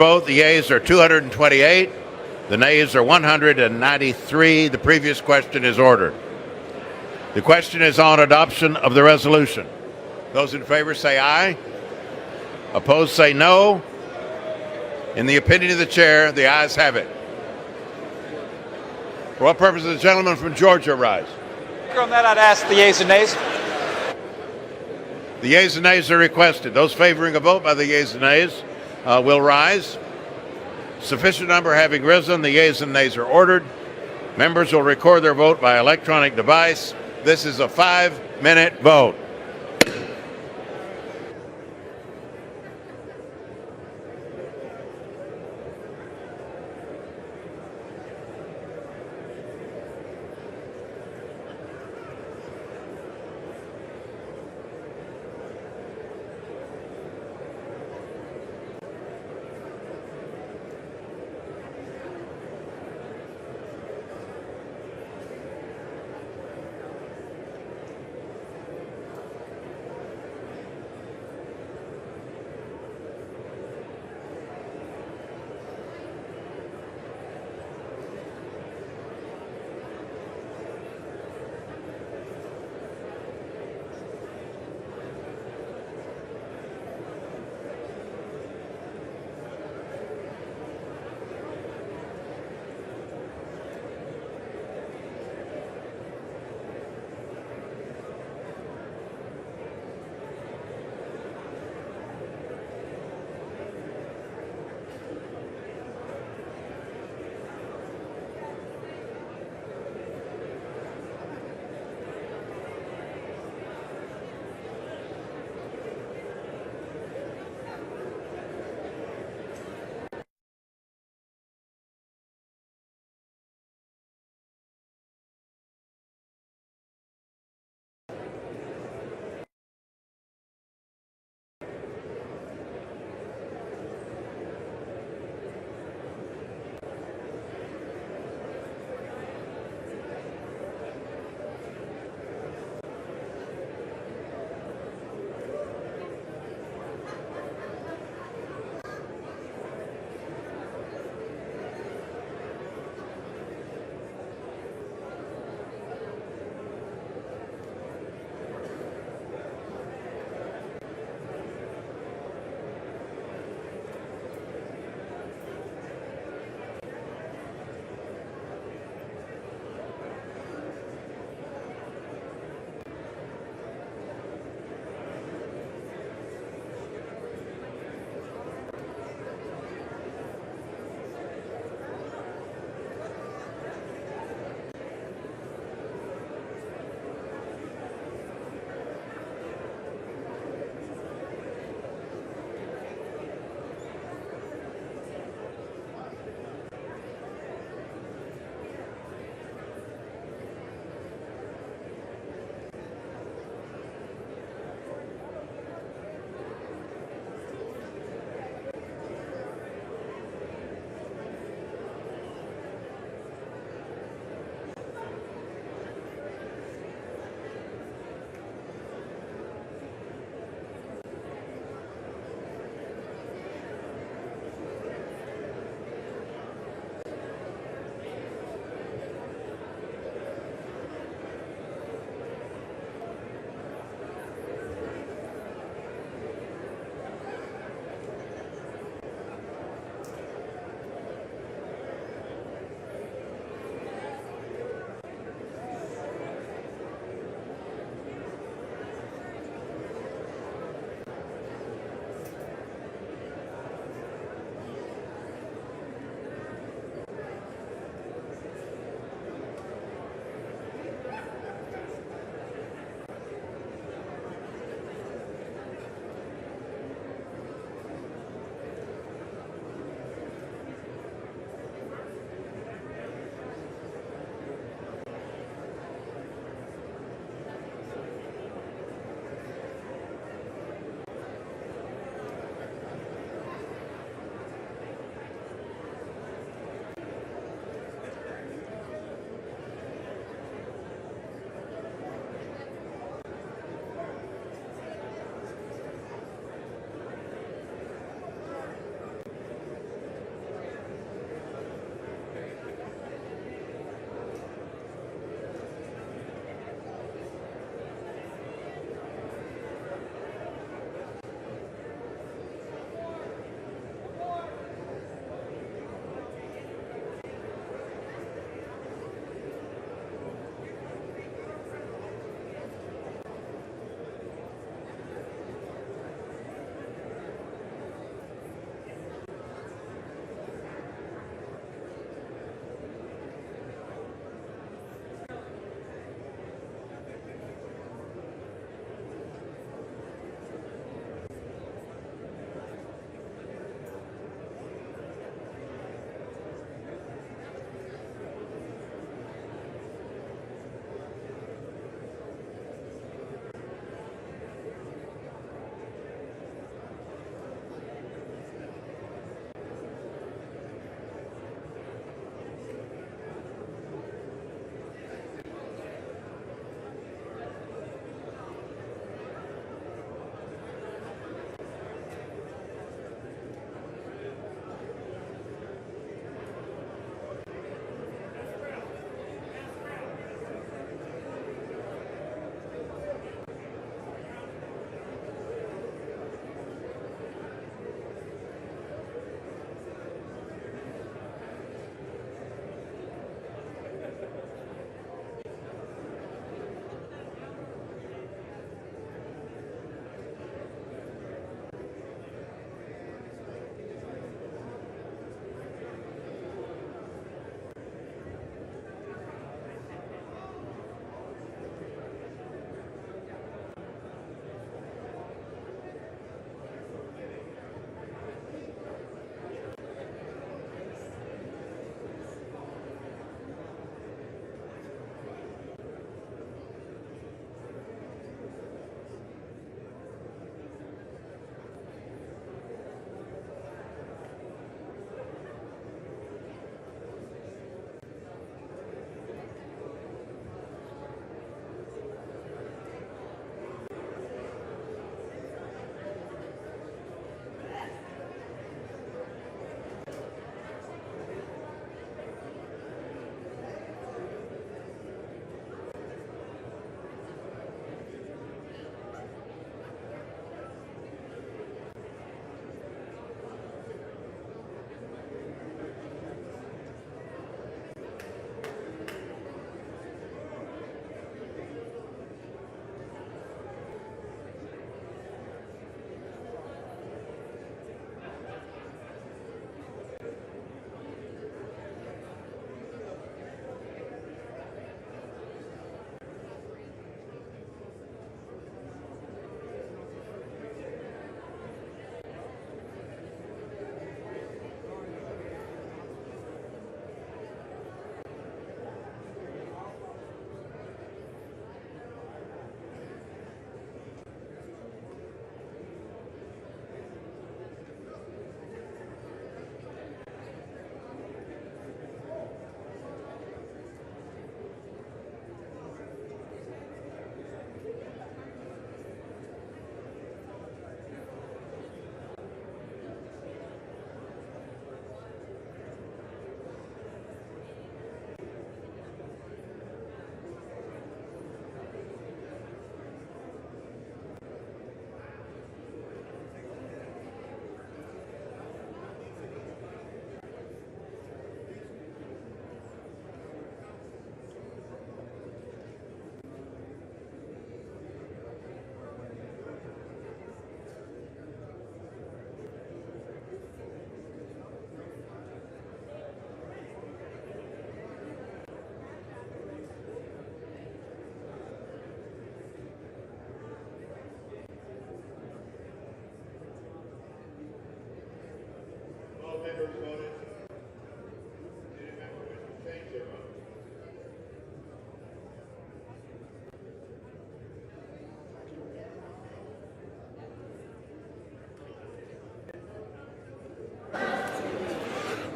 vote. The yeas are 228. The nays are 193. The previous question is ordered. The question is on adoption of the resolution. Those in favor say aye. Opposed say no. In the opinion of the chair, the ayes have it. For what purpose does the gentleman from Georgia rise? On that, I'd ask the yeas and nays. The yeas and nays are requested. Those favoring a vote by the yeas and nays will rise. Sufficient number having risen, the yeas and nays are ordered. Members will record their vote by electronic device. This is a 5-minute vote.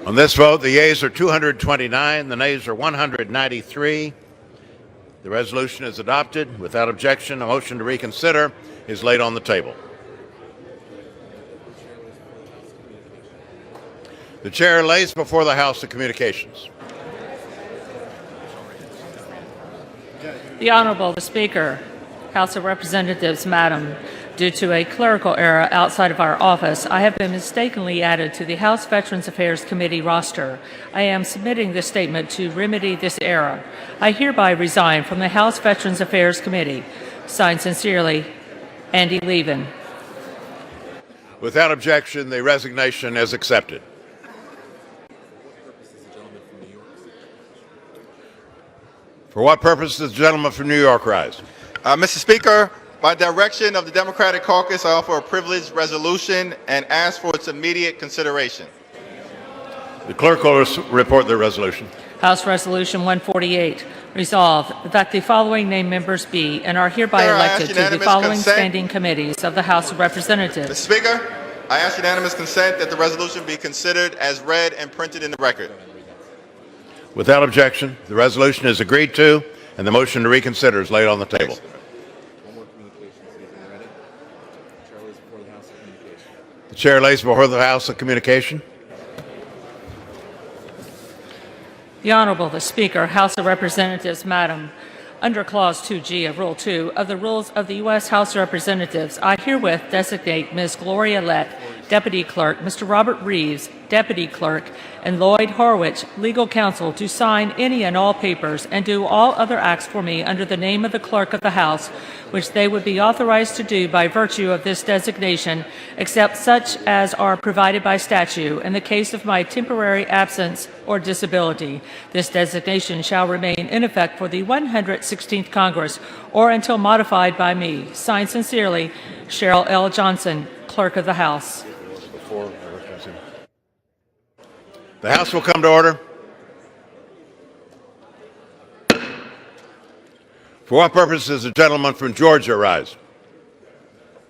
On this vote, the yeas are 229, the nays are 193. The resolution is adopted. Without objection, a motion to reconsider is laid on the table. The chair lays before the House the communications. The Honorable the Speaker, House of Representatives, Madam, due to a clerical error outside of our office, I have been mistakenly added to the House Veterans Affairs Committee roster. I am submitting this statement to remedy this error. I hereby resign from the House Veterans Affairs Committee. Signed sincerely, Andy Levin. Without objection, the resignation is accepted. For what purpose does the gentleman from New York rise? Mr. Speaker, by direction of the Democratic Caucus, I offer a privileged resolution and ask for its immediate consideration. The clerk will report the resolution. House Resolution 148, resolved that the following named members be and are hereby Sir, I ask elected to the unanimous following consent. standing committees of the House of Representatives. Mr. Speaker, I ask unanimous consent that the resolution be considered as read and printed in the record. Without objection, the resolution is agreed to, and the motion to reconsider is laid on the table. The chair lays before the House a communication. The Honorable the Speaker, House of Representatives, Madam, under Clause 2G of Rule 2 of the Rules of the U.S. House of Representatives, I herewith designate Ms. Gloria Lett, Deputy Clerk, Mr. Robert Reeves, Deputy Clerk, and Lloyd Horwich, Legal Counsel, to sign any and all papers and do all other acts for me under the name of the Clerk of the House, which they would be authorized to do by virtue of this designation, except such as are provided by statute. In the case of my temporary absence or disability, this designation shall remain in effect for the 116th Congress or until modified by me. Signed sincerely, Cheryl L. Johnson, Clerk of the House. The House will come to order. For what purpose does the gentleman from Georgia rise?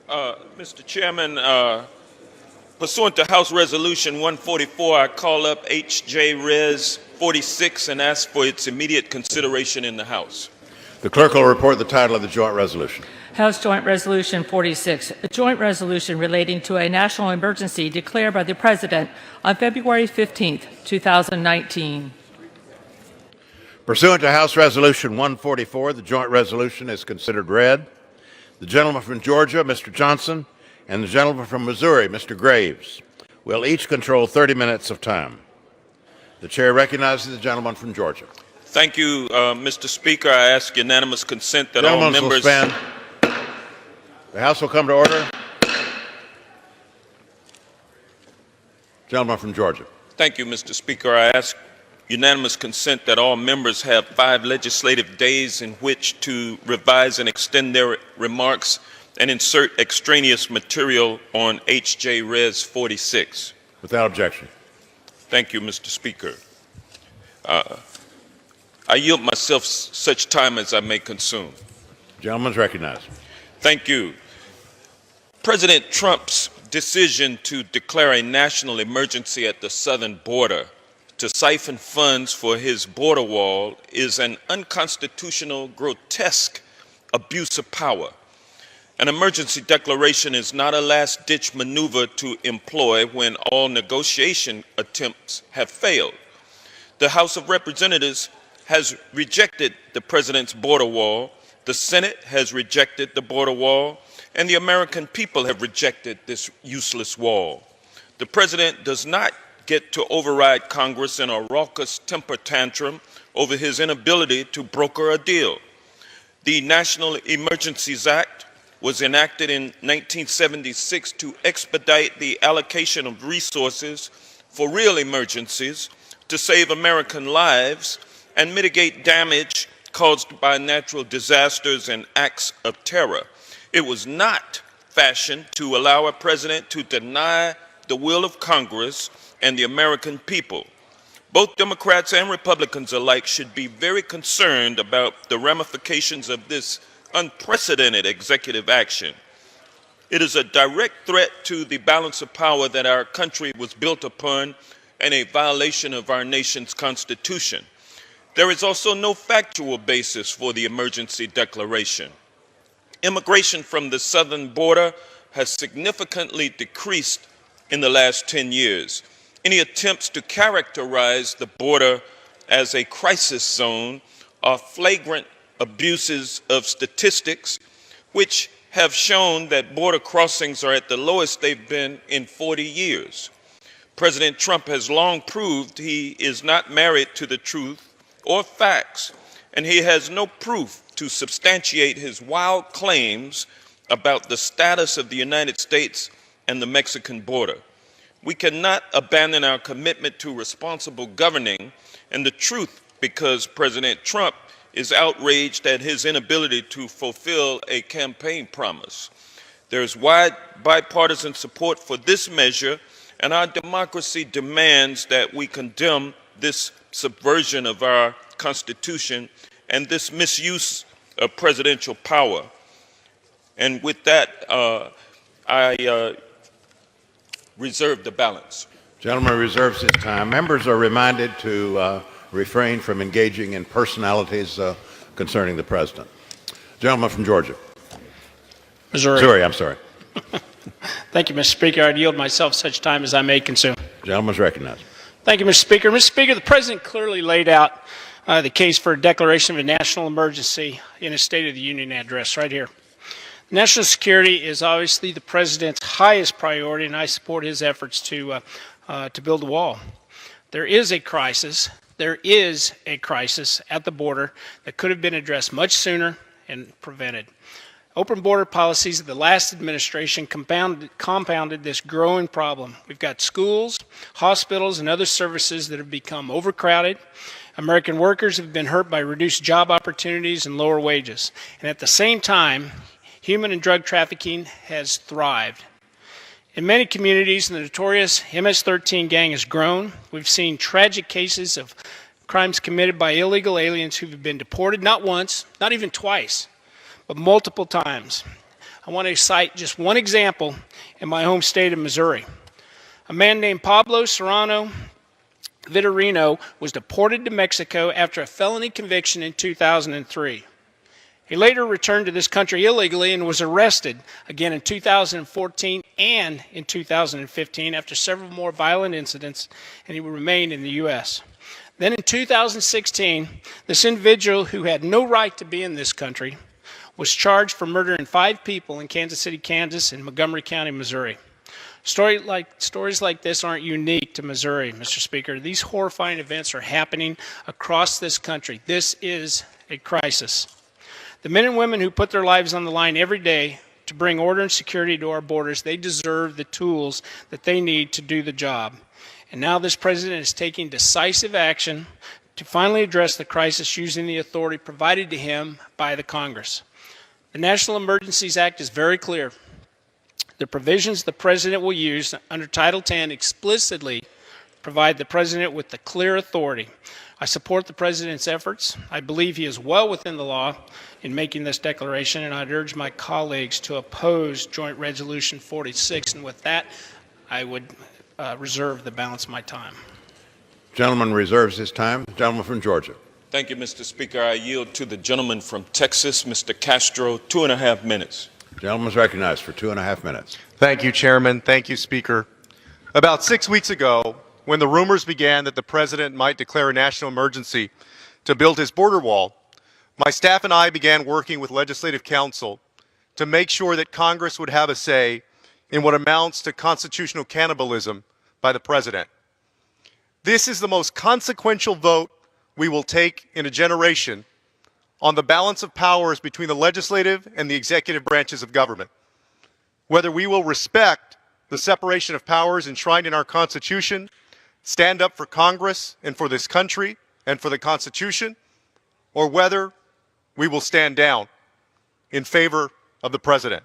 Mr. Chairman, pursuant to House Resolution 144, I call up H.J. Res. 46 and ask for its immediate consideration in the House. The clerk will report the title of the joint resolution. House Joint Resolution 46, a joint resolution relating to a national emergency declared by the President on February 15, 2019. Pursuant to House Resolution 144, the joint resolution is considered read. The gentleman from Georgia, Mr. Johnson, and the gentleman from Missouri, Mr. Graves, will each control 30 minutes of time. The chair recognizes the gentleman from Georgia. Thank you, Mr. Speaker. I ask unanimous consent that all Gentlemen will members... stand. The House will come to order. Gentleman from Georgia. Thank you, Mr. Speaker. I ask unanimous consent that all members have 5 legislative days in which to revise and extend their remarks and insert extraneous material on H.J. Res. 46. Without objection. Thank you, Mr. Speaker. I yield myself such time as I may consume. Gentleman's recognized. Thank you. President Trump's decision to declare a national emergency at the southern border to siphon funds for his border wall is an unconstitutional, grotesque abuse of power. An emergency declaration is not a last-ditch maneuver to employ when all negotiation attempts have failed. The House of Representatives has rejected the president's border wall, the Senate has rejected the border wall, and the American people have rejected this useless wall. The president does not get to override Congress in a raucous temper tantrum over his inability to broker a deal. The National Emergencies Act was enacted in 1976 to expedite the allocation of resources for real emergencies to save American lives and mitigate damage caused by natural disasters and acts of terror. It was not fashioned to allow a president to deny the will of Congress and the American people. Both Democrats and Republicans alike should be very concerned about the ramifications of this unprecedented executive action. It is a direct threat to the balance of power that our country was built upon and a violation of our nation's Constitution. There is also no factual basis for the emergency declaration. Immigration from the southern border has significantly decreased in the last 10 years. Any attempts to characterize the border as a crisis zone are flagrant abuses of statistics, which have shown that border crossings are at the lowest they've been in 40 years. President Trump has long proved he is not married to the truth or facts, and he has no proof to substantiate his wild claims about the status of the United States and the Mexican border. We cannot abandon our commitment to responsible governing and the truth because President Trump is outraged at his inability to fulfill a campaign promise. There is wide bipartisan support for this measure, and our democracy demands that we condemn this subversion of our Constitution and this misuse of presidential power. And with that, I reserve the balance. Gentleman reserves his time. Members are reminded to refrain from engaging in personalities concerning the president. Gentleman from Georgia. Missouri, I'm sorry. Thank you, Mr. Speaker. I'd yield myself such time as I may consume. Gentleman's recognized. Thank you, Mr. Speaker. Mr. Speaker, the President clearly laid out the case for a declaration of a national emergency in his State of the Union address right here. National security is obviously the President's highest priority, and I support his efforts to build a wall. There is a crisis. There is a crisis at the border that could have been addressed much sooner and prevented. Open border policies of the last administration compounded this growing problem. We've got schools, hospitals, and other services that have become overcrowded. American workers have been hurt by reduced job opportunities and lower wages. And at the same time, human and drug trafficking has thrived. In many communities, the notorious MS-13 gang has grown. We've seen tragic cases of crimes committed by illegal aliens who have been deported not once, not even twice, but multiple times. I want to cite just one example in my home state of Missouri. A man named Pablo Serrano Vitorino was deported to Mexico after a felony conviction in 2003. He later returned to this country illegally and was arrested again in 2014 and in 2015 after several more violent incidents, and he remained in the U.S. Then in 2016, this individual who had no right to be in this country was charged for murdering 5 people in Kansas City, Kansas, and Montgomery County, Missouri. Stories like this aren't unique to Missouri, Mr. Speaker. These horrifying events are happening across this country. This is a crisis. The men and women who put their lives on the line every day to bring order and security to our borders, they deserve the tools that they need to do the job. And now this president is taking decisive action to finally address the crisis using the authority provided to him by the Congress. The National Emergencies Act is very clear. The provisions the President will use under Title X explicitly provide the President with the clear authority. I support the President's efforts. I believe he is well within the law in making this declaration, and I'd urge my colleagues to oppose Joint Resolution 46. And with that, I would reserve the balance of my time. Gentleman reserves his time. Gentleman from Georgia. Thank you, Mr. Speaker. I yield to the gentleman from Texas, Mr. Castro, 2.5 minutes. Gentleman's recognized for 2.5 minutes. Thank you, Chairman. Thank you, Speaker. About 6 weeks ago, when the rumors began that the President might declare a national emergency to build his border wall, my staff and I began working with Legislative Counsel to make sure that Congress would have a say in what amounts to constitutional cannibalism by the President. This is the most consequential vote we will take in a generation on the balance of powers between the legislative and the executive branches of government. Whether we will respect the separation of powers enshrined in our Constitution, stand up for Congress and for this country and for the Constitution, or whether we will stand down in favor of the President.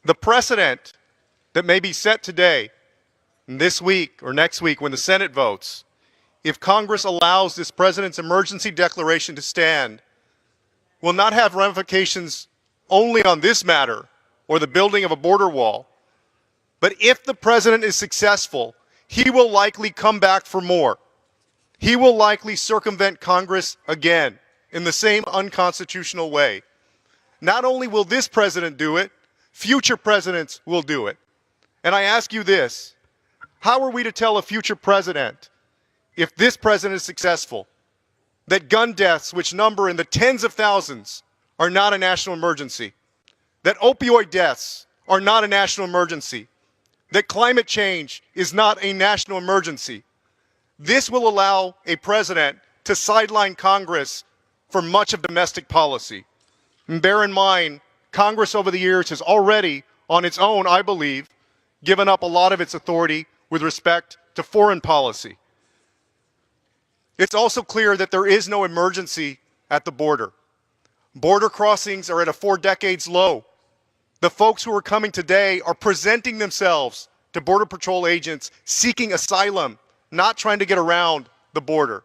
The precedent that may be set today this week or next week when the Senate votes, if Congress allows this president's emergency declaration to stand, will not have ramifications only on this matter or the building of a border wall, but if the president is successful, he will likely come back for more. He will likely circumvent Congress again in the same unconstitutional way. Not only will this president do it, future presidents will do it. And I ask you this, how are we to tell a future president, if this president is successful, that gun deaths, which number in the tens of thousands, are not a national emergency? That opioid deaths are not a national emergency? That climate change is not a national emergency? This will allow a president to sideline Congress for much of domestic policy. And bear in mind, Congress over the years has already, on its own, I believe, given up a lot of its authority with respect to foreign policy. It's also clear that there is no emergency at the border. Border crossings are at a 4 decades low. The folks who are coming today are presenting themselves to Border Patrol agents seeking asylum, not trying to get around the border.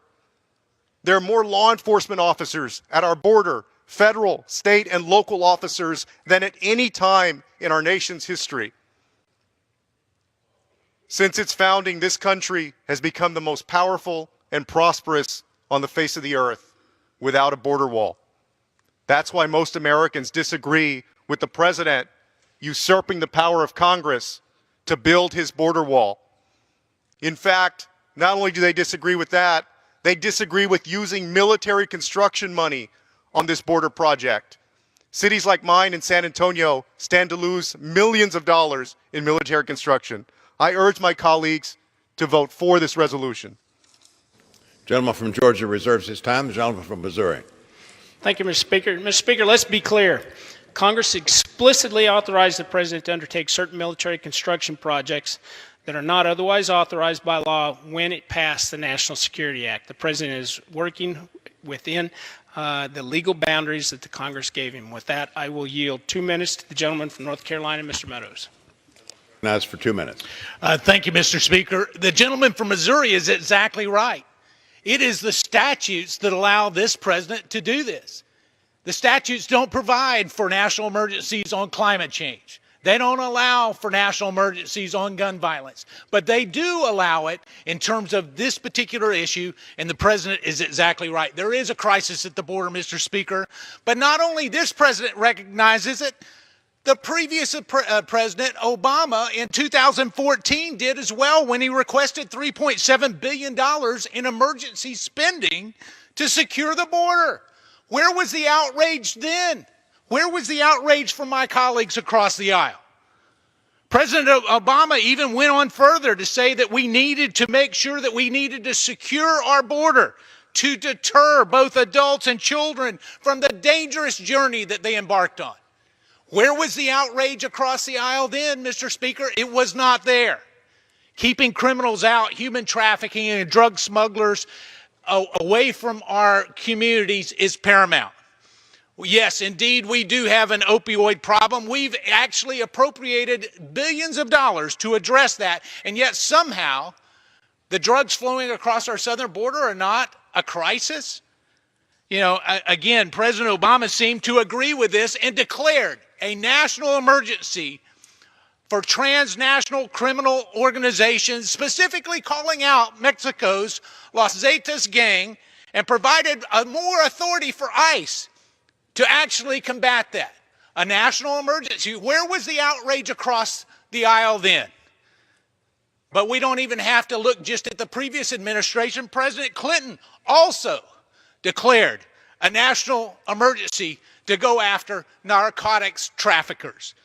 There are more law enforcement officers at our border, federal, state, and local officers, than at any time in our nation's history. Since its founding, this country has become the most powerful and prosperous on the face of the earth without a border wall. That's why most Americans disagree with the president usurping the power of Congress to build his border wall. In fact, not only do they disagree with that, they disagree with using military construction money on this border project. Cities like mine in San Antonio stand to lose millions of dollars in military construction. I urge my colleagues to vote for this resolution. Gentleman from Georgia reserves his time. The gentleman from Missouri. Thank you, Mr. Speaker. Mr. Speaker, let's be clear. Congress explicitly authorized the president to undertake certain military construction projects that are not otherwise authorized by law when it passed the National Security Act. The president is working within the legal boundaries that the Congress gave him. With that, I will yield 2 minutes to the gentleman from North Carolina, Mr. Meadows. Now it's for 2 minutes. Thank you, Mr. Speaker. The gentleman from Missouri is exactly right. It is the statutes that allow this president to do this. The statutes don't provide for national emergencies on climate change. They don't allow for national emergencies on gun violence, but they do allow it in terms of this particular issue, and the president is exactly right. There is a crisis at the border, Mr. Speaker, but not only this president recognizes it, the previous President Obama in 2014 did as well when he requested $3.7 billion in emergency spending to secure the border. Where was the outrage then? Where was the outrage from my colleagues across the aisle? President Obama even went on further to say that we needed to make sure that we needed to secure our border to deter both adults and children from the dangerous journey that they embarked on. Where was the outrage across the aisle then, Mr. Speaker? It was not there. Keeping criminals out, human trafficking and drug smugglers away from our communities is paramount. Yes, indeed, we do have an opioid problem. We've actually appropriated billions of dollars to address that, and yet somehow the drugs flowing across our southern border are not a crisis. You know, again, President Obama seemed to agree with this and declared a national emergency for transnational criminal organizations, specifically calling out Mexico's Los Zetas gang, and provided more authority for ICE to actually combat that. A national emergency. Where was the outrage across the aisle then? But we don't even have to look just at the previous administration. President Clinton also declared a national emergency to go after narcotics traffickers.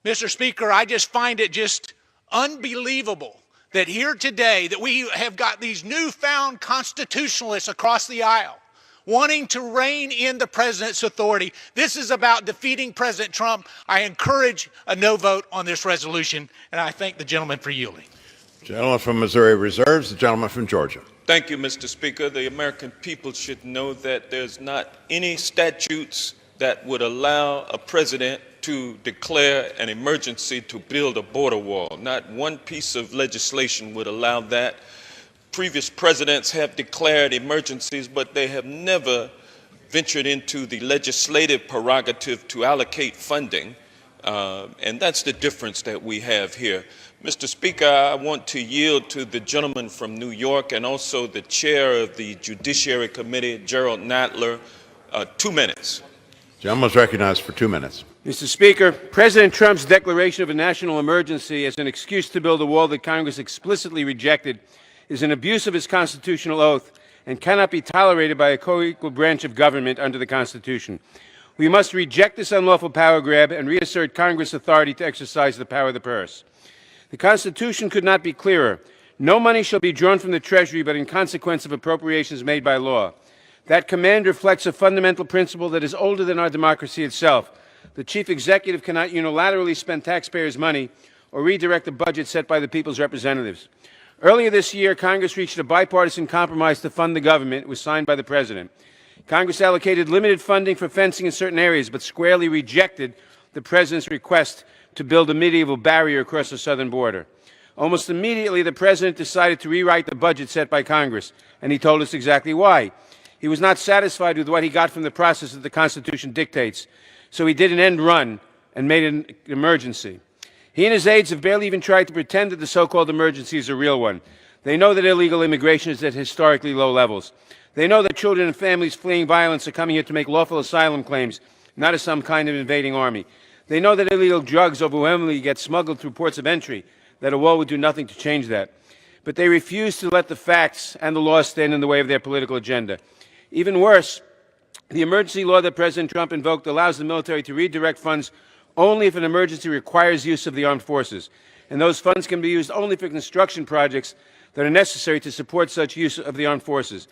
Mr. Speaker, I just find it just unbelievable that here today that we have got these newfound constitutionalists across the aisle wanting to rein in the president's authority. This is about defeating President Trump. I encourage a no vote on this resolution, and I thank the gentleman for yielding. Gentleman from Missouri reserves. The gentleman from Georgia. Thank you, Mr. Speaker. The American people should know that there's not any statutes that would allow a president to declare an emergency to build a border wall. Not one piece of legislation would allow that. Previous presidents have declared emergencies, but they have never ventured into the legislative prerogative to allocate funding, and that's the difference that we have here. Mr. Speaker, I want to yield to the gentleman from New York and also the chair of the Judiciary Committee, Gerald Nadler, 2 minutes. Gentleman is recognized for 2 minutes. Mr. Speaker, President Trump's declaration of a national emergency as an excuse to build a wall that Congress explicitly rejected is an abuse of his constitutional oath and cannot be tolerated by a co-equal branch of government under the Constitution. We must reject this unlawful power grab and reassert Congress' authority to exercise the power of the purse. The Constitution could not be clearer. No money shall be drawn from the Treasury but in consequence of appropriations made by law. That command reflects a fundamental principle that is older than our democracy itself. The chief executive cannot unilaterally spend taxpayers' money or redirect the budget set by the people's representatives. Earlier this year, Congress reached a bipartisan compromise to fund the government. It was signed by the President. Congress allocated limited funding for fencing in certain areas, but squarely rejected the President's request to build a medieval barrier across the southern border. Almost immediately, the President decided to rewrite the budget set by Congress, and he told us exactly why. He was not satisfied with what he got from the process that the Constitution dictates, so he did an end run and made an emergency. He and his aides have barely even tried to pretend that the so-called emergency is a real one. They know that illegal immigration is at historically low levels. They know that children and families fleeing violence are coming here to make lawful asylum claims, not as some kind of invading army. They know that illegal drugs overwhelmingly get smuggled through ports of entry, that a wall would do nothing to change that. But they refuse to let the facts and the law stand in the way of their political agenda. Even worse, the emergency law that President Trump invoked allows the military to redirect funds only if an emergency requires use of the armed forces, and those funds can be used only for construction projects that are necessary to support such use of the armed forces.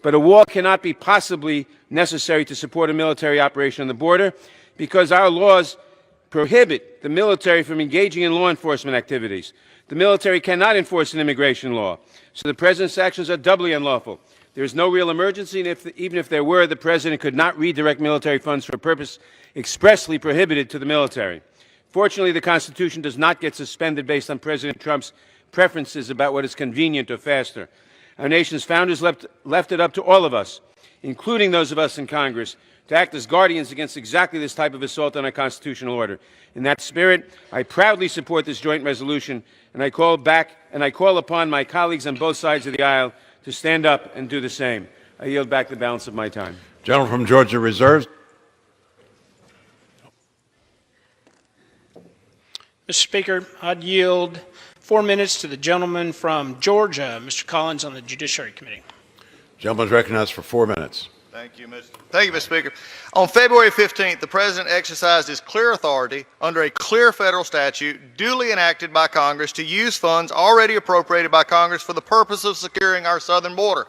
But a wall cannot be possibly necessary to support a military operation on the border because our laws prohibit the military from engaging in law enforcement activities. The military cannot enforce an immigration law, so the President's actions are doubly unlawful. There is no real emergency, and even if there were, the President could not redirect military funds for a purpose expressly prohibited to the military. Fortunately, the Constitution does not get suspended based on President Trump's preferences about what is convenient or faster. Our nation's founders left it up to all of us, including those of us in Congress, to act as guardians against exactly this type of assault on our constitutional order. In that spirit, I proudly support this joint resolution, and I call upon my colleagues on both sides of the aisle to stand up and do the same. I yield back the balance of my time. Gentleman from Georgia reserves. Mr. Speaker, I'd yield 4 minutes to the gentleman from Georgia, Mr. Collins, on the Judiciary Committee. Gentleman is recognized for 4 minutes. Thank you, Mr. Speaker. On February 15th, the President exercised his clear authority under a clear federal statute duly enacted by Congress to use funds already appropriated by Congress for the purpose of securing our southern border.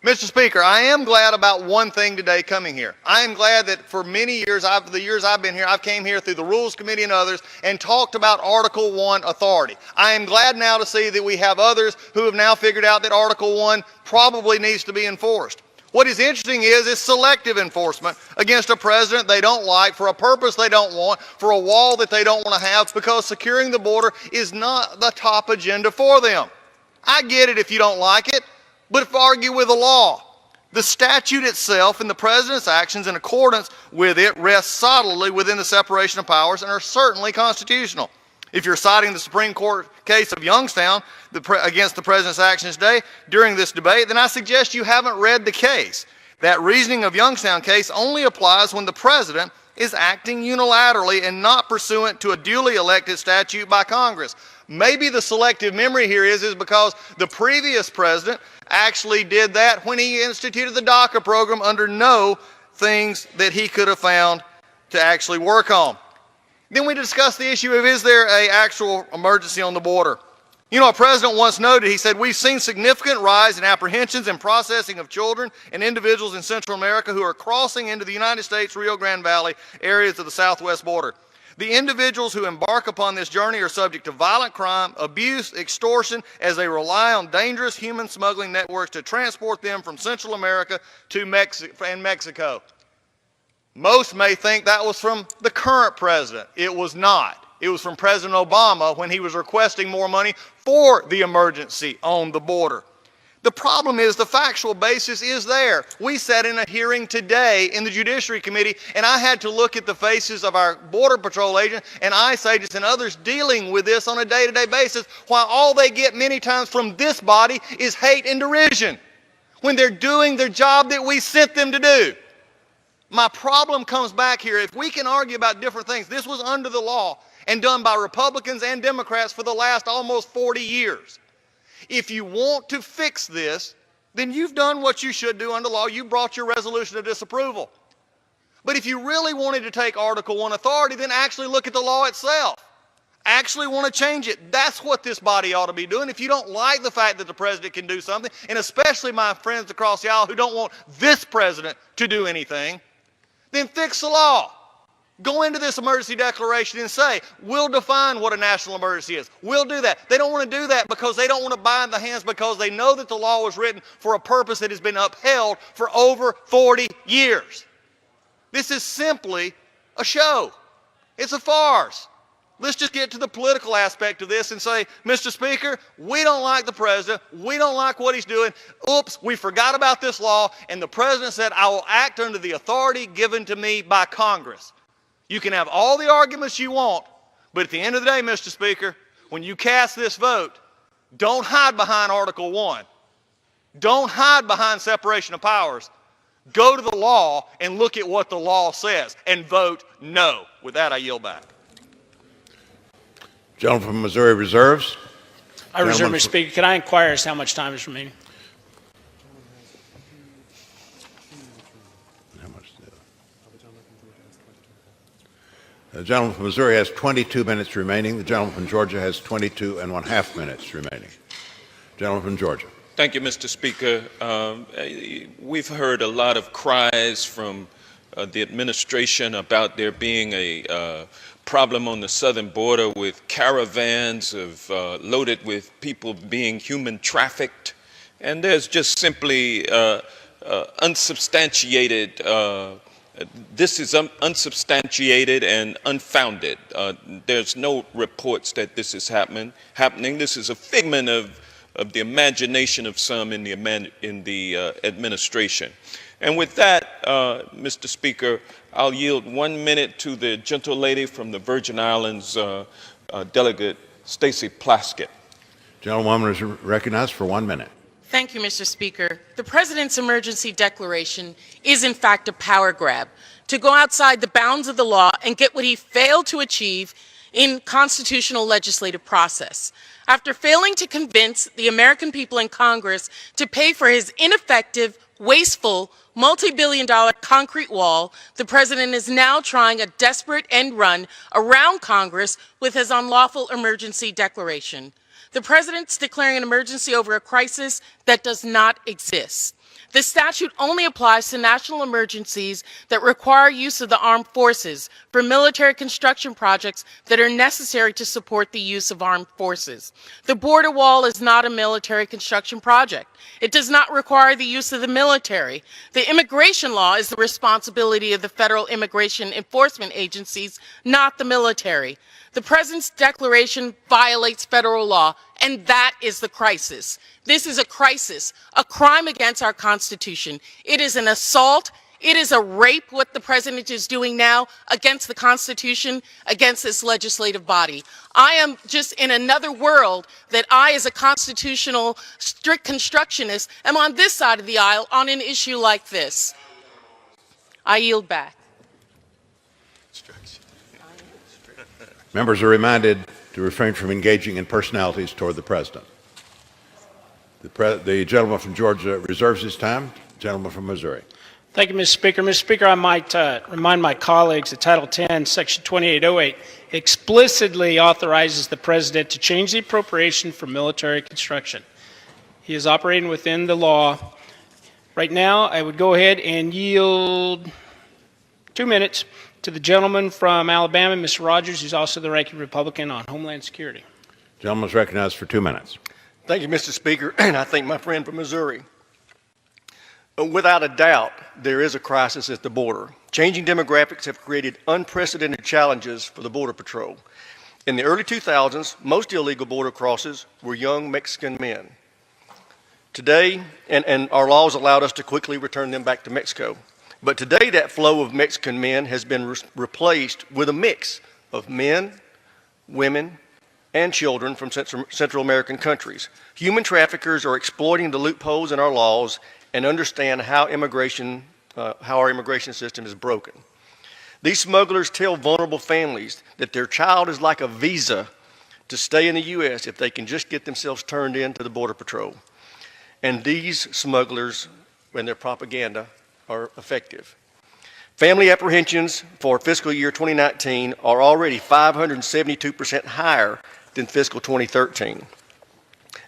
Mr. Speaker, I am glad about one thing today coming here. I am glad that for many years, the years I've been here, I've came here through the Rules Committee and others and talked about Article 1 authority. I am glad now to see that we have others who have now figured out that Article 1 probably needs to be enforced. What is interesting is selective enforcement against a president they don't like, for a purpose they don't want, for a wall that they don't want to have, because securing the border is not the top agenda for them. I get it if you don't like it, but argue with the law. The statute itself and the president's actions in accordance with it rest solidly within the separation of powers and are certainly constitutional. If you're citing the Supreme Court case of Youngstown against the president's actions today during this debate, then I suggest you haven't read the case. That reasoning of Youngstown case only applies when the president is acting unilaterally and not pursuant to a duly elected statute by Congress. Maybe the selective memory here is because the previous president actually did that when he instituted the DACA program under no things that he could have found to actually work on. Then we discussed the issue of, is there an actual emergency on the border? You know, a president once noted, he said, we've seen significant rise in apprehensions and processing of children and individuals in Central America who are crossing into the United States Rio Grande Valley areas of the southwest border. The individuals who embark upon this journey are subject to violent crime, abuse, extortion, as they rely on dangerous human smuggling networks to transport them from Central America to Mexico. Most may think that was from the current president. It was not. It was from President Obama when he was requesting more money for the emergency on the border. The problem is the factual basis is there. We sat in a hearing today in the Judiciary Committee, and I had to look at the faces of our Border Patrol agents and ICE agents and others dealing with this on a day-to-day basis, while all they get many times from this body is hate and derision when they're doing their job that we sent them to do. My problem comes back here. If we can argue about different things, this was under the law and done by Republicans and Democrats for the last almost 40 years. If you want to fix this, then you've done what you should do under law. You brought your resolution of disapproval. But if you really wanted to take Article 1 authority, then actually look at the law itself. Actually want to change it. That's what this body ought to be doing. If you don't like the fact that the president can do something, and especially my friends across the aisle who don't want this president to do anything, then fix the law. Go into this emergency declaration and say, we'll define what a national emergency is. We'll do that. They don't want to do that because they don't want to bind the hands, because they know that the law was written for a purpose that has been upheld for over 40 years. This is simply a show. It's a farce. Let's just get to the political aspect of this and say, Mr. Speaker, we don't like the president. We don't like what he's doing. Oops, we forgot about this law. And the president said, I will act under the authority given to me by Congress. You can have all the arguments you want, but at the end of the day, Mr. Speaker, when you cast this vote, don't hide behind Article 1. Don't hide behind separation of powers. Go to the law and look at what the law says and vote no. With that, I yield back. Gentleman from Missouri reserves. I reserve, Mr. Speaker. Can I inquire as to how much time is remaining? The gentleman from Missouri has 22 minutes remaining. The gentleman from Georgia has 22.5 minutes remaining. Gentleman from Georgia. Thank you, Mr. Speaker. We've heard a lot of cries from the administration about there being a problem on the southern border with caravans loaded with people being human trafficked. And there's just simply unsubstantiated this is unsubstantiated and unfounded. There's no reports that this is happening. This is a figment of the imagination of some in the administration. And with that, Mr. Speaker, I'll yield 1 minute to the gentle lady from the Virgin Islands, Delegate Stacey Plaskett. Gentlewoman is recognized for 1 minute. Thank you, Mr. Speaker. The President's emergency declaration is, in fact, a power grab to go outside the bounds of the law and get what he failed to achieve in constitutional legislative process. After failing to convince the American people in Congress to pay for his ineffective, wasteful, multi-billion-dollar concrete wall, the President is now trying a desperate end run around Congress with his unlawful emergency declaration. The President's declaring an emergency over a crisis that does not exist. The statute only applies to national emergencies that require use of the armed forces for military construction projects that are necessary to support the use of armed forces. The border wall is not a military construction project. It does not require the use of the military. The immigration law is the responsibility of the federal immigration enforcement agencies, not the military. The President's declaration violates federal law, and that is the crisis. This is a crisis, a crime against our Constitution. It is an assault. It is a rape, what the President is doing now against the Constitution, against this legislative body. I am just in another world that I, as a constitutional strict constructionist, am on this side of the aisle on an issue like this. I yield back. Members are reminded to refrain from engaging in personalities toward the President. The gentleman from Georgia reserves his time. Gentleman from Missouri. Thank you, Mr. Speaker. Mr. Speaker, I might remind my colleagues that Title 10, Section 2808 explicitly authorizes the President to change the appropriation for military construction. He is operating within the law. Right now, I would go ahead and yield 2 minutes to the gentleman from Alabama, Mr. Rogers, who's also the ranking Republican on Homeland Security. Gentleman is recognized for 2 minutes. Thank you, Mr. Speaker, and I thank my friend from Missouri. Without a doubt, there is a crisis at the border. Changing demographics have created unprecedented challenges for the Border Patrol. In the early 2000s, most illegal border crosses were young Mexican men. Today, and our laws allowed us to quickly return them back to Mexico. But today, that flow of Mexican men has been replaced with a mix of men, women, and children from Central American countries. Human traffickers are exploiting the loopholes in our laws and understand how our immigration system is broken. These smugglers tell vulnerable families that their child is like a visa to stay in the U.S. if they can just get themselves turned in to the Border Patrol. And these smugglers and their propaganda are effective. Family apprehensions for fiscal year 2019 are already 572% higher than fiscal 2013.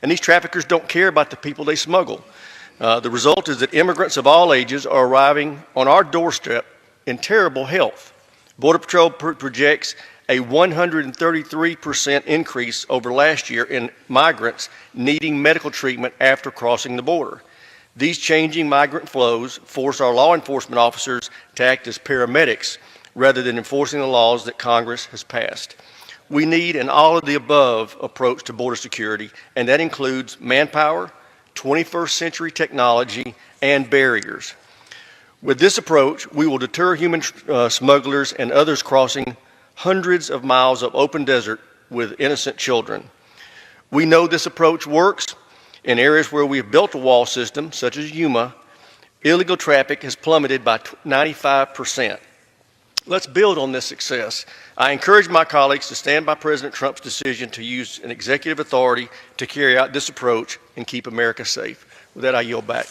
And these traffickers don't care about the people they smuggle. The result is that immigrants of all ages are arriving on our doorstep in terrible health. Border Patrol projects a 133% increase over last year in migrants needing medical treatment after crossing the border. These changing migrant flows force our law enforcement officers to act as paramedics rather than enforcing the laws that Congress has passed. We need an all-of-the-above approach to border security, and that includes manpower, 21st century technology, and barriers. With this approach, we will deter human smugglers and others crossing hundreds of miles of open desert with innocent children. We know this approach works. In areas where we have built a wall system, such as Yuma, illegal traffic has plummeted by 95%. Let's build on this success. I encourage my colleagues to stand by President Trump's decision to use an executive authority to carry out this approach and keep America safe. With that, I yield back.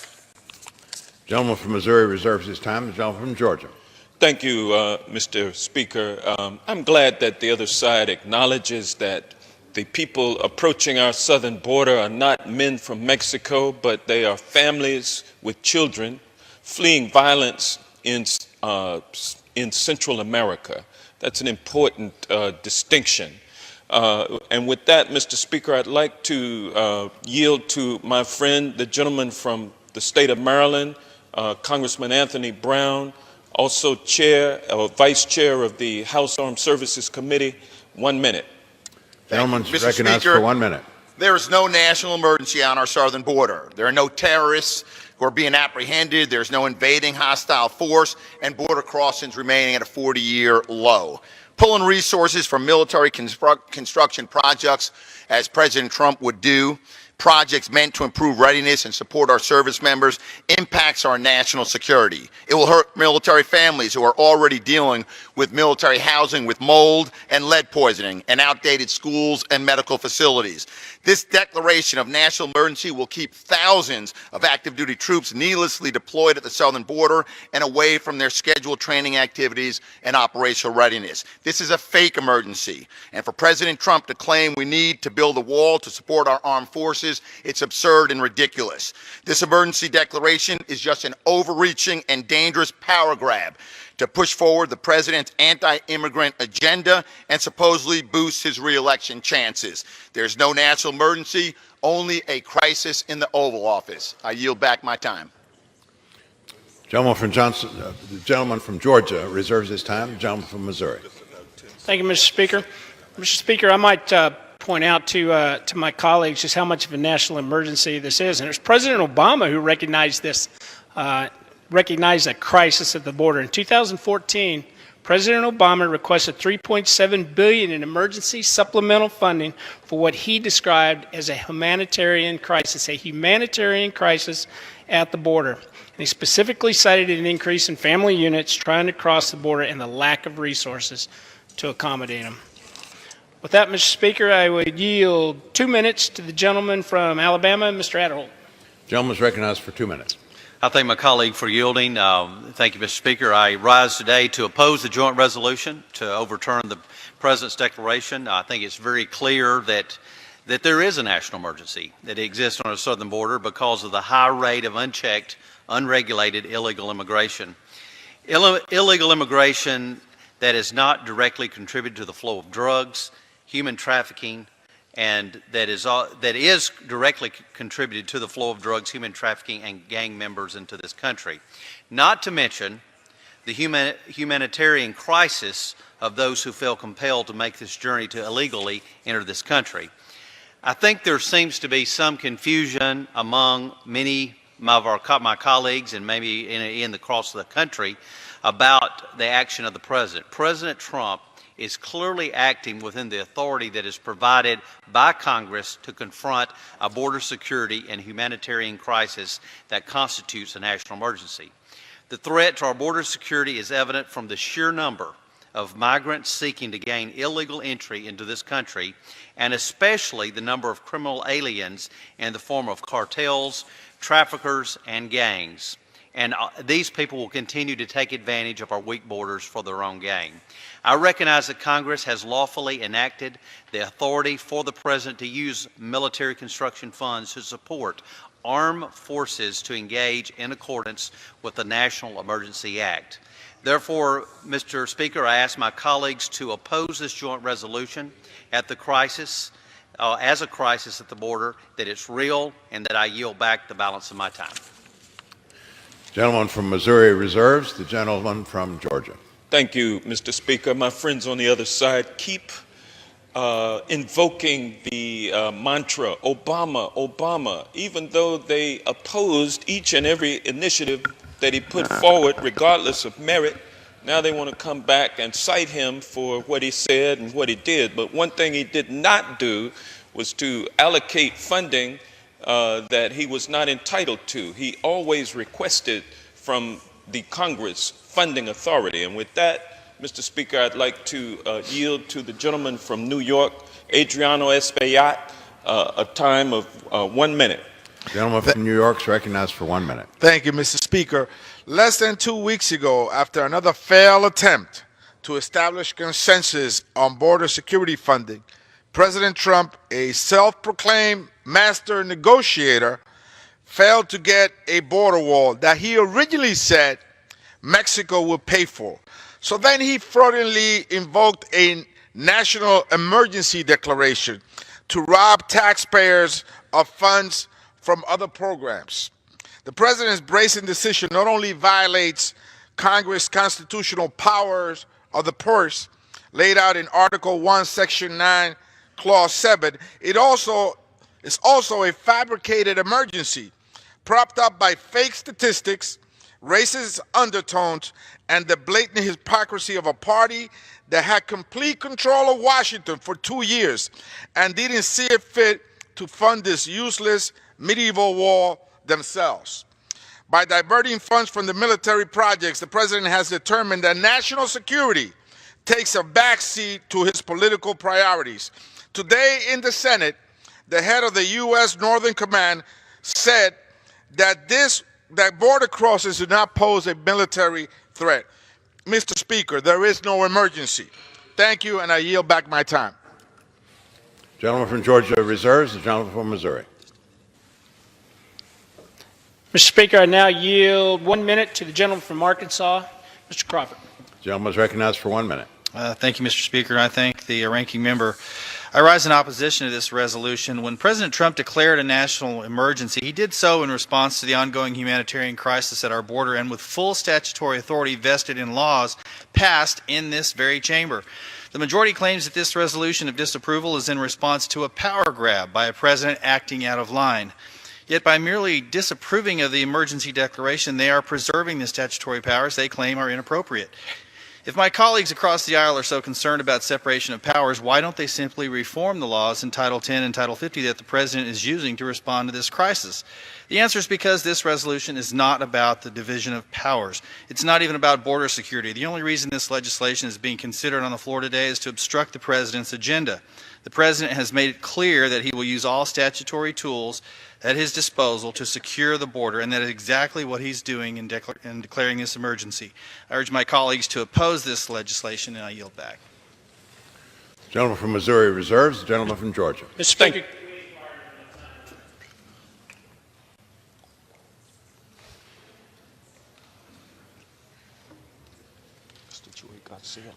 Gentleman from Missouri reserves his time. The gentleman from Georgia. Thank you, Mr. Speaker. I'm glad that the other side acknowledges that the people approaching our southern border are not men from Mexico, but they are families with children fleeing violence in Central America. That's an important distinction. And with that, Mr. Speaker, I'd like to yield to my friend, the gentleman from the state of Maryland, Congressman Anthony Brown, also Vice Chair of the House Armed Services Committee. 1 minute. Gentleman's recognized for 1 minute. There is no national emergency on our southern border. There are no terrorists who are being apprehended. There's no invading hostile force, and border crossings remaining at a 40-year low. Pulling resources from military construction projects, as President Trump would do, projects meant to improve readiness and support our service members, impacts our national security. It will hurt military families who are already dealing with military housing with mold and lead poisoning and outdated schools and medical facilities. This declaration of national emergency will keep thousands of active duty troops needlessly deployed at the southern border and away from their scheduled training activities and operational readiness. This is a fake emergency, and for President Trump to claim we need to build a wall to support our armed forces, it's absurd and ridiculous. This emergency declaration is just an overreaching and dangerous power grab to push forward the president's anti-immigrant agenda and supposedly boost his re-election chances. There's no national emergency, only a crisis in the Oval Office. I yield back my time. Gentleman from Georgia reserves his time. The gentleman from Missouri. Thank you, Mr. Speaker. Mr. Speaker, I might point out to my colleagues just how much of a national emergency this is. And it was President Obama who recognized this, recognized a crisis at the border. In 2014, President Obama requested $3.7 billion in emergency supplemental funding for what he described as a humanitarian crisis at the border. And he specifically cited an increase in family units trying to cross the border and the lack of resources to accommodate them. With that, Mr. Speaker, I would yield 2 minutes to the gentleman from Alabama, Mr. Aderholt. Gentleman is recognized for 2 minutes. I thank my colleague for yielding. Thank you, Mr. Speaker. I rise today to oppose the joint resolution to overturn the President's declaration. I think it's very clear that there is a national emergency that exists on our southern border because of the high rate of unchecked, unregulated illegal immigration. Illegal immigration that is not directly contributed to the flow of drugs, human trafficking, and that is directly contributed to the flow of drugs, human trafficking, and gang members into this country. Not to mention the humanitarian crisis of those who feel compelled to make this journey to illegally enter this country. I think there seems to be some confusion among many of my colleagues and maybe across the country about the action of the President. President Trump is clearly acting within the authority that is provided by Congress to confront a border security and humanitarian crisis that constitutes a national emergency. The threat to our border security is evident from the sheer number of migrants seeking to gain illegal entry into this country, and especially the number of criminal aliens in the form of cartels, traffickers, and gangs. And these people will continue to take advantage of our weak borders for their own gain. I recognize that Congress has lawfully enacted the authority for the President to use military construction funds to support armed forces to engage in accordance with the National Emergency Act. Therefore, Mr. Speaker, I ask my colleagues to oppose this joint resolution at the crisis, as a crisis at the border, that it's real, and that I yield back the balance of my time. Gentleman from Missouri reserves. The gentleman from Georgia. Thank you, Mr. Speaker. My friends on the other side keep invoking the mantra, Obama, Obama, even though they opposed each and every initiative that he put forward, regardless of merit. Now they want to come back and cite him for what he said and what he did. But one thing he did not do was to allocate funding that he was not entitled to. He always requested from the Congress funding authority. And with that, Mr. Speaker, I'd like to yield to the gentleman from New York, Adriano Espaillat, a time of 1 minute. Gentleman from New York is recognized for 1 minute. Thank you, Mr. Speaker. Less than 2 weeks ago, after another failed attempt to establish consensus on border security funding, President Trump, a self-proclaimed master negotiator, failed to get a border wall that he originally said Mexico would pay for. So then he fraudulently invoked a national emergency declaration to rob taxpayers of funds from other programs. The president's brazen decision not only violates Congress' constitutional powers of the purse laid out in Article 1, Section 9, Clause 7, it is also a fabricated emergency propped up by fake statistics, racist undertones, and the blatant hypocrisy of a party that had complete control of Washington for 2 years and didn't see it fit to fund this useless medieval wall themselves. By diverting funds from the military projects, the president has determined that national security takes a backseat to his political priorities. Today in the Senate, the head of the U.S. Northern Command said that border crossings do not pose a military threat. Mr. Speaker, there is no emergency. Thank you, and I yield back my time. Gentleman from Georgia reserves. The gentleman from Missouri. Mr. Speaker, I now yield 1 minute to the gentleman from Arkansas, Mr. Crawford. The gentleman is recognized for 1 minute. Thank you, Mr. Speaker. I thank the ranking member. I rise in opposition to this resolution. When President Trump declared a national emergency, he did so in response to the ongoing humanitarian crisis at our border and with full statutory authority vested in laws passed in this very chamber. The majority claims that this resolution of disapproval is in response to a power grab by a president acting out of line. Yet by merely disapproving of the emergency declaration, they are preserving the statutory powers they claim are inappropriate. If my colleagues across the aisle are so concerned about separation of powers, why don't they simply reform the laws in Title 10 and Title 50 that the President is using to respond to this crisis? The answer is because this resolution is not about the division of powers. It's not even about border security. The only reason this legislation is being considered on the floor today is to obstruct the President's agenda. The President has made it clear that he will use all statutory tools at his disposal to secure the border, and that is exactly what he's doing in declaring this emergency. I urge my colleagues to oppose this legislation, and I yield back. Gentleman from Missouri reserves. The gentleman from Georgia. Mr. Speaker.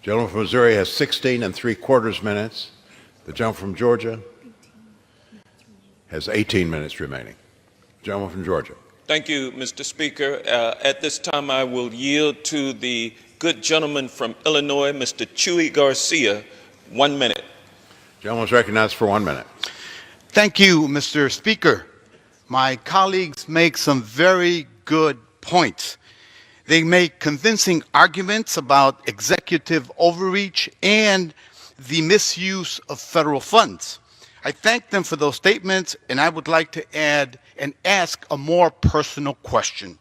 Gentleman from Missouri has 16 3/4 minutes. The gentleman from Georgia has 18 minutes remaining. Gentleman from Georgia. Thank you, Mr. Speaker. At this time, I will yield to the good gentleman from Illinois, Mr. Chuy Garcia. 1 minute. Gentleman is recognized for 1 minute. Thank you, Mr. Speaker. My colleagues make some very good points. They make convincing arguments about executive overreach and the misuse of federal funds. I thank them for those statements, and I would like to add and ask a more personal question.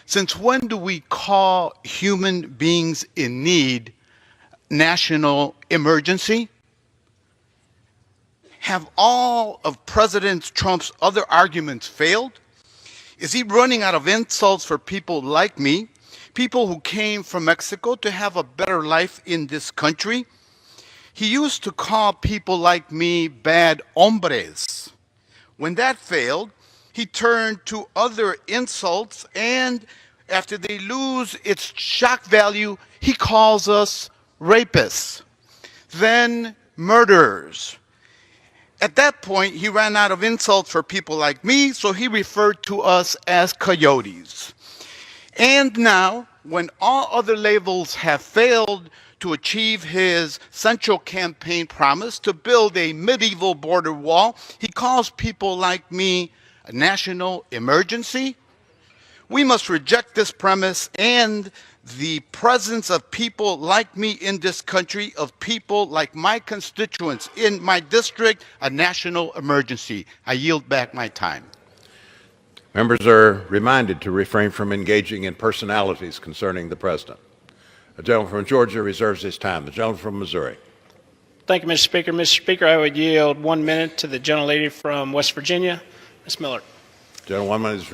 Since when do we call human beings in need national emergency? Have all of President Trump's other arguments failed? Is he running out of insults for people like me, people who came from Mexico to have a better life in this country? He used to call people like me bad hombres. When that failed, he turned to other insults, and after they lose its shock value, he calls us rapists, then murderers. At that point, he ran out of insults for people like me, so he referred to us as coyotes. And now, when all other labels have failed to achieve his central campaign promise to build a medieval border wall, he calls people like me a national emergency. We must reject this premise and the presence of people like me in this country, of people like my constituents in my district, a national emergency. I yield back my time. Members are reminded to refrain from engaging in personalities concerning the president. The gentleman from Georgia reserves his time. The gentleman from Missouri. Thank you, Mr. Speaker. Mr. Speaker, I would yield 1 minute to the gentlelady from West Virginia, Ms. Miller. Gentleman is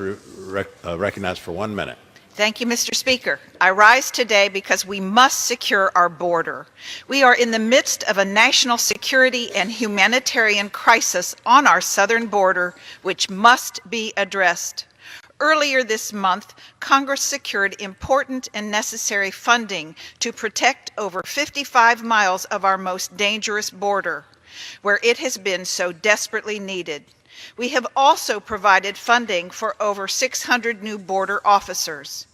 recognized for 1 minute. Thank you, Mr. Speaker. I rise today because we must secure our border. We are in the midst of a national security and humanitarian crisis on our southern border, which must be addressed. Earlier this month, Congress secured important and necessary funding to protect over 55 miles of our most dangerous border, where it has been so desperately needed. We have also provided funding for over 600 new border officers.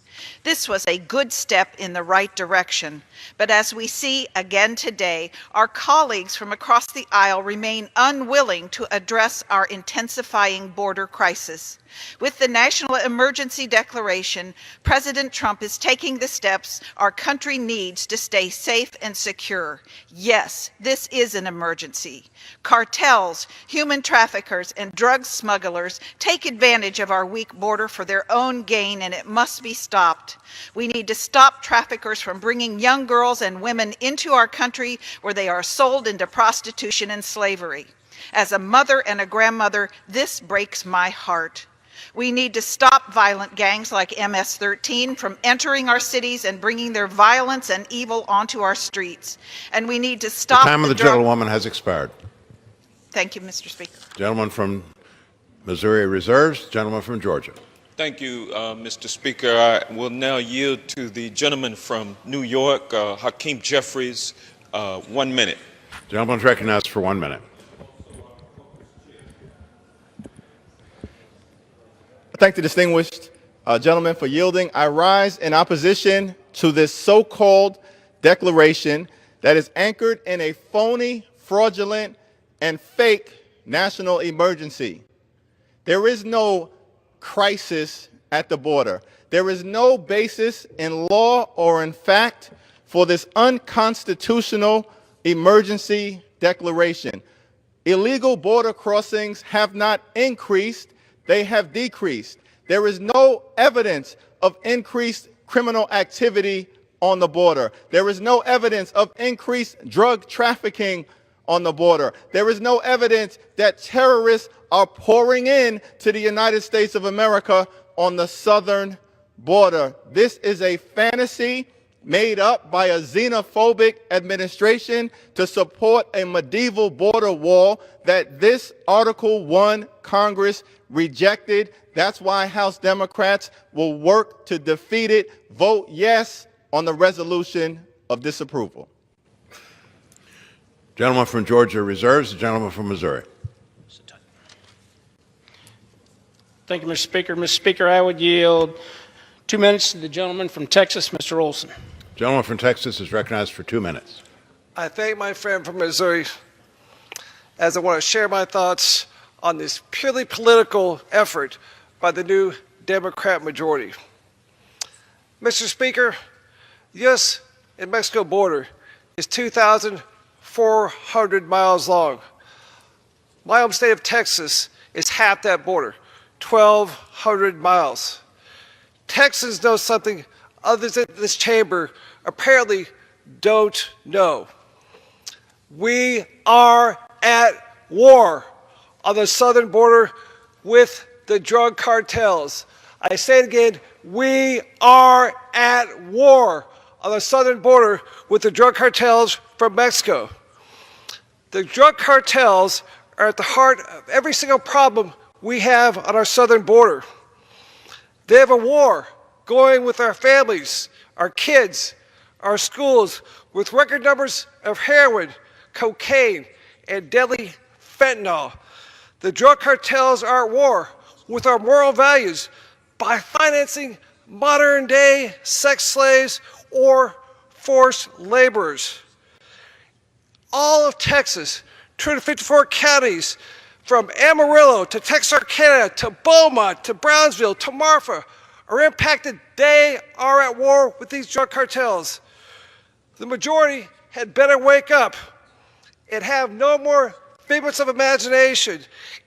This was a good step in the right direction, but as we see again today, our colleagues from across the aisle remain unwilling to address our intensifying border crisis. With the National Emergency Declaration, President Trump is taking the steps our country needs to stay safe and secure. Yes, this is an emergency. Cartels, human traffickers, and drug smugglers take advantage of our weak border for their own gain, and it must be stopped. We need to stop traffickers from bringing young girls and women into our country where they are sold into prostitution and slavery. As a mother and a grandmother, this breaks my heart. We need to stop violent gangs like MS-13 from entering our cities and bringing their violence and evil onto our streets. And we need to stop The time of the gentlewoman has expired. Thank you, Mr. Speaker. Gentleman from Missouri reserves. Gentleman from Georgia. Thank you, Mr. Speaker. I will now yield to the gentleman from New York, Hakeem Jeffries. 1 minute. Gentleman is recognized for 1 minute. I thank the distinguished gentleman for yielding. I rise in opposition to this so-called declaration that is anchored in a phony, fraudulent, and fake national emergency. There is no crisis at the border. There is no basis in law or in fact for this unconstitutional emergency declaration. Illegal border crossings have not increased, they have decreased. There is no evidence of increased criminal activity on the border. There is no evidence of increased drug trafficking on the border. There is no evidence that terrorists are pouring in to the United States of America on the southern border. This is a fantasy made up by a xenophobic administration to support a medieval border wall that this Article 1 Congress rejected. That's why House Democrats will work to defeat it. Vote yes on the resolution of disapproval. Gentleman from Georgia reserves. The gentleman from Missouri. Thank you, Mr. Speaker. Mr. Speaker, I would yield 2 minutes to the gentleman from Texas, Mr. Olson. Gentleman from Texas is recognized for 2 minutes. I thank my friend from Missouri as I want to share my thoughts on this purely political effort by the new Democrat majority. Mr. Speaker, the U.S. and Mexico border is 2,400 miles long. My home state of Texas is half that border, 1,200 miles. Texans know something others in this chamber apparently don't know. We are at war on the southern border with the drug cartels. I say it again, we are at war on the southern border with the drug cartels from Mexico. The drug cartels are at the heart of every single problem we have on our southern border. They have a war going with our families, our kids, our schools, with record numbers of heroin, cocaine, and deadly fentanyl. The drug cartels are at war with our moral values by financing modern-day sex slaves or forced laborers. All of Texas, 254 counties, from Amarillo to Texarkana to Beaumont to Brownsville to Marfa, are impacted. They are at war with these drug cartels. The majority had better wake up and have no more figments of imagination.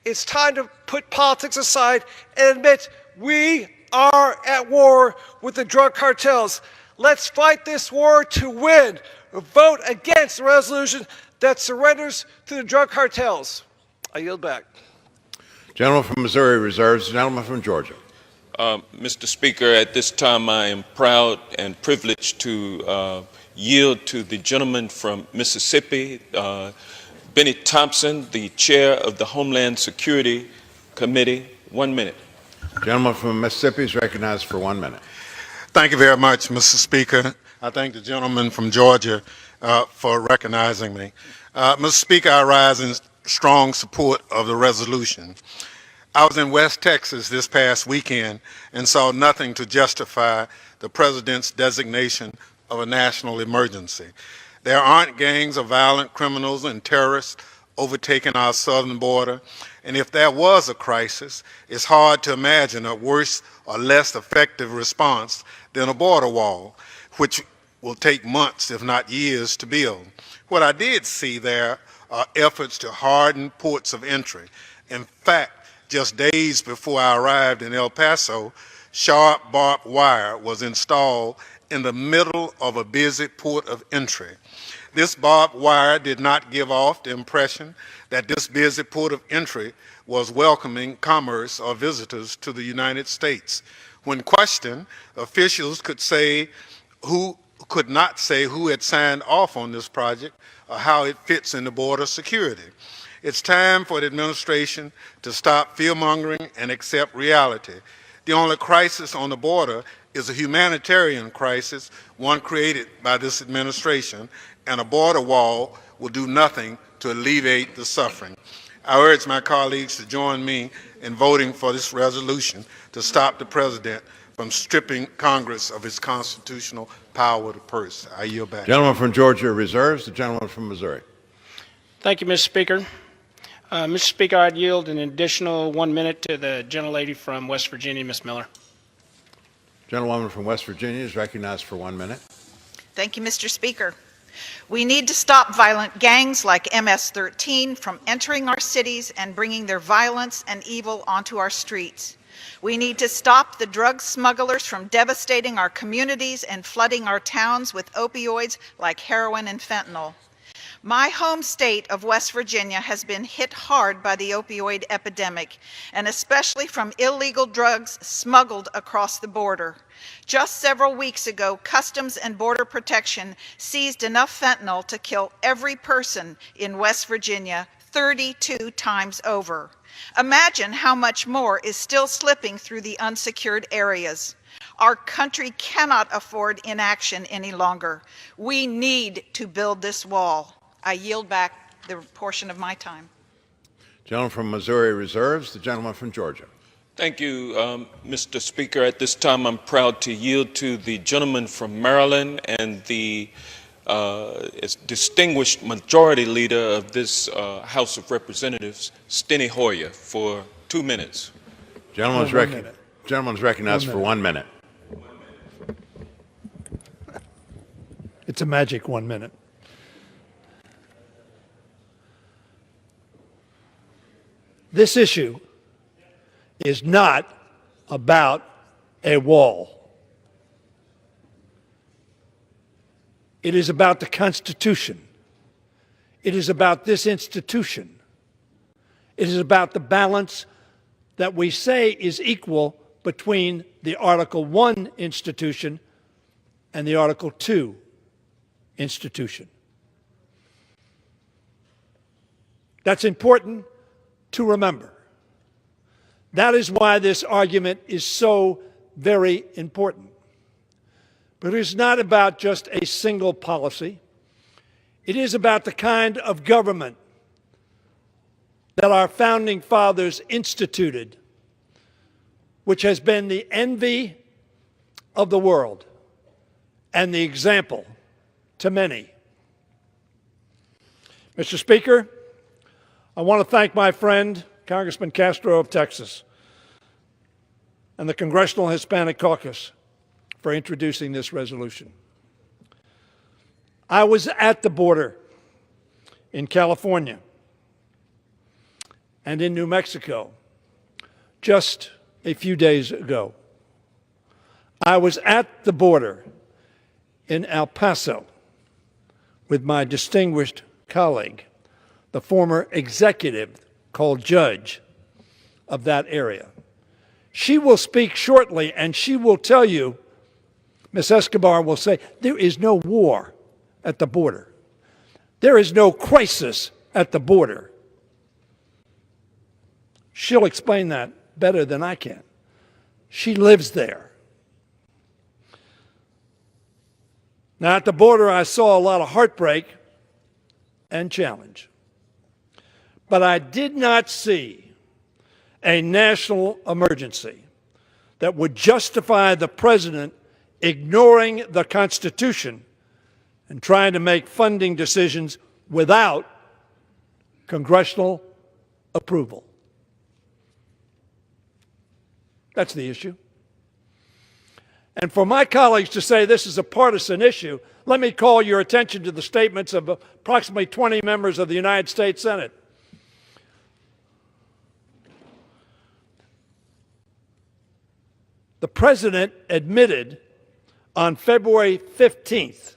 It's time to put politics aside and admit we are at war with the drug cartels. Let's fight this war to win. Vote against the resolution that surrenders to the drug cartels. I yield back. Gentleman from Missouri reserves. The gentleman from Georgia. Mr. Speaker, at this time I am proud and privileged to yield to the gentleman from Mississippi, Benny Thompson, the chair of the Homeland Security Committee. 1 minute. Gentleman from Mississippi is recognized for 1 minute. Thank you very much, Mr. Speaker. I thank the gentleman from Georgia for recognizing me. Mr. Speaker, I rise in strong support of the resolution. I was in West Texas this past weekend and saw nothing to justify the president's designation of a national emergency. There aren't gangs of violent criminals and terrorists overtaking our southern border, and if there was a crisis, it's hard to imagine a worse or less effective response than a border wall, which will take months, if not years, to build. What I did see there are efforts to harden ports of entry. In fact, just days before I arrived in El Paso, sharp barbed wire was installed in the middle of a busy port of entry. This barbed wire did not give off the impression that this busy port of entry was welcoming commerce or visitors to the United States. When questioned, officials could not say who had signed off on this project or how it fits into border security. It's time for the administration to stop fear-mongering and accept reality. The only crisis on the border is a humanitarian crisis, one created by this administration, and a border wall will do nothing to alleviate the suffering. I urge my colleagues to join me in voting for this resolution to stop the president from stripping Congress of its constitutional power to purse. I yield back. Gentleman from Georgia reserves. The gentleman from Missouri. Thank you, Mr. Speaker. Mr. Speaker, I'd yield an additional 1 minute to the gentlelady from West Virginia, Ms. Miller. Gentlewoman from West Virginia is recognized for 1 minute. Thank you, Mr. Speaker. We need to stop violent gangs like MS-13 from entering our cities and bringing their violence and evil onto our streets. We need to stop the drug smugglers from devastating our communities and flooding our towns with opioids like heroin and fentanyl. My home state of West Virginia has been hit hard by the opioid epidemic, and especially from illegal drugs smuggled across the border. Just several weeks ago, Customs and Border Protection seized enough fentanyl to kill every person in West Virginia 32 times over. Imagine how much more is still slipping through the unsecured areas. Our country cannot afford inaction any longer. We need to build this wall. I yield back the portion of my time. Gentleman from Missouri reserves. The gentleman from Georgia. Thank you, Mr. Speaker. At this time, I'm proud to yield to the gentleman from Maryland and the distinguished majority leader of this House of Representatives, Steny Hoyer, for 2 minutes. Gentleman's recognized for 1 minute. It's a magic 1 minute. This issue is not about a wall. It is about the Constitution. It is about this institution. It is about the balance that we say is equal between the Article I institution and the Article II institution. That's important to remember. That is why this argument is so very important. But it is not about just a single policy. It is about the kind of government that our founding fathers instituted, which has been the envy of the world and the example to many. Mr. Speaker, I want to thank my friend, Congressman Castro of Texas, and the Congressional Hispanic Caucus for introducing this resolution. I was at the border in California and in New Mexico just a few days ago. I was at the border in El Paso with my distinguished colleague, the former executive called judge of that area. She will speak shortly, and she will tell you, Ms. Escobar will say, there is no war at the border. There is no crisis at the border. She'll explain that better than I can. She lives there. Now, at the border, I saw a lot of heartbreak and challenge. But I did not see a national emergency that would justify the president ignoring the Constitution and trying to make funding decisions without congressional approval. That's the issue. And for my colleagues to say this is a partisan issue, let me call your attention to the statements of approximately 20 members of the United States Senate. The president admitted on February 15th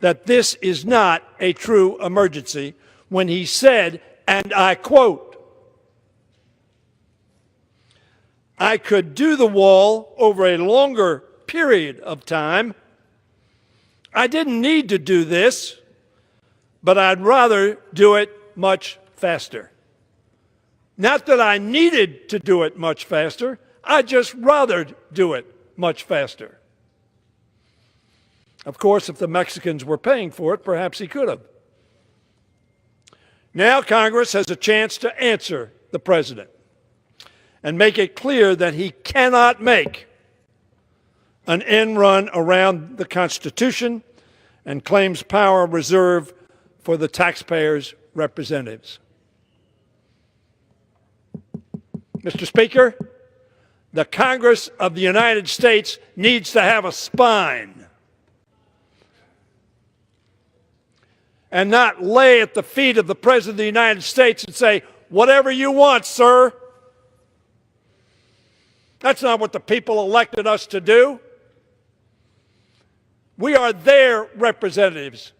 that this is not a true emergency when he said, and I quote, I could do the wall over a longer period of time. I didn't need to do this, but I'd rather do it much faster. Not that I needed to do it much faster, I just rather do it much faster. Of course, if the Mexicans were paying for it, perhaps he could have. Now Congress has a chance to answer the president and make it clear that he cannot make an end run around the Constitution and claims power reserved for the taxpayers' representatives. Mr. Speaker, the Congress of the United States needs to have a spine and not lay at the feet of the President of the United States and say, whatever you want, sir. That's not what the people elected us to do. We are their representatives,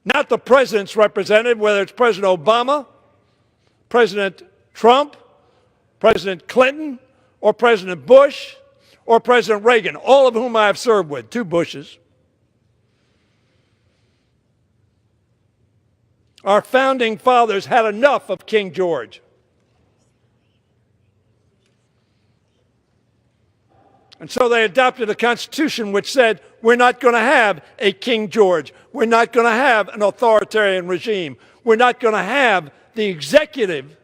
not the president's representative, whether it's President Obama, President Trump, President Clinton, or President Bush, or President Reagan, all of whom I have served with, 2 Bushes. Our founding fathers had enough of King George. And so they adopted a constitution which said, we're not going to have a King George. We're not going to have an authoritarian regime. We're not going to have the executive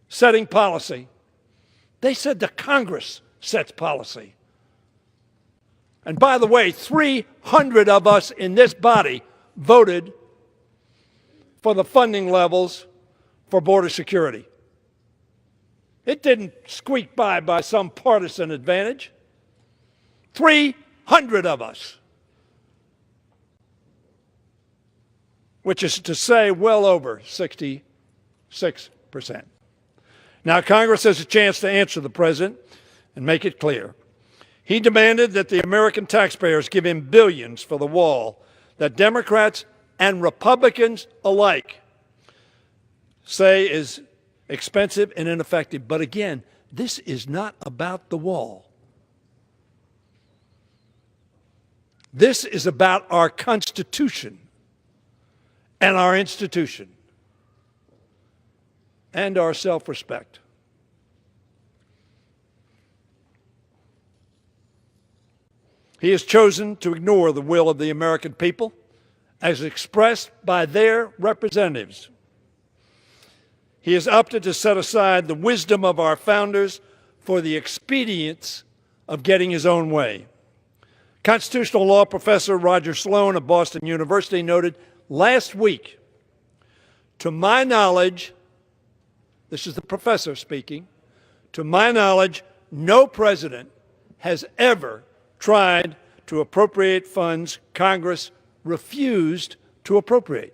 setting policy. They said the Congress sets policy. And by the way, 300 of us in this body voted for the funding levels for border security. It didn't squeak by some partisan advantage. 300 of us, which is to say well over 66%. Now, Congress has a chance to answer the president and make it clear. He demanded that the American taxpayers give him billions for the wall that Democrats and Republicans alike say is expensive and ineffective. But again, this is not about the wall. This is about our Constitution and our institution and our self-respect. He has chosen to ignore the will of the American people as expressed by their representatives. He has opted to set aside the wisdom of our founders for the expedience of getting his own way. Constitutional law professor Roger Sloan of Boston University noted last week, to my knowledge, this is the professor speaking, to my knowledge, no president has ever tried to appropriate funds Congress refused to appropriate.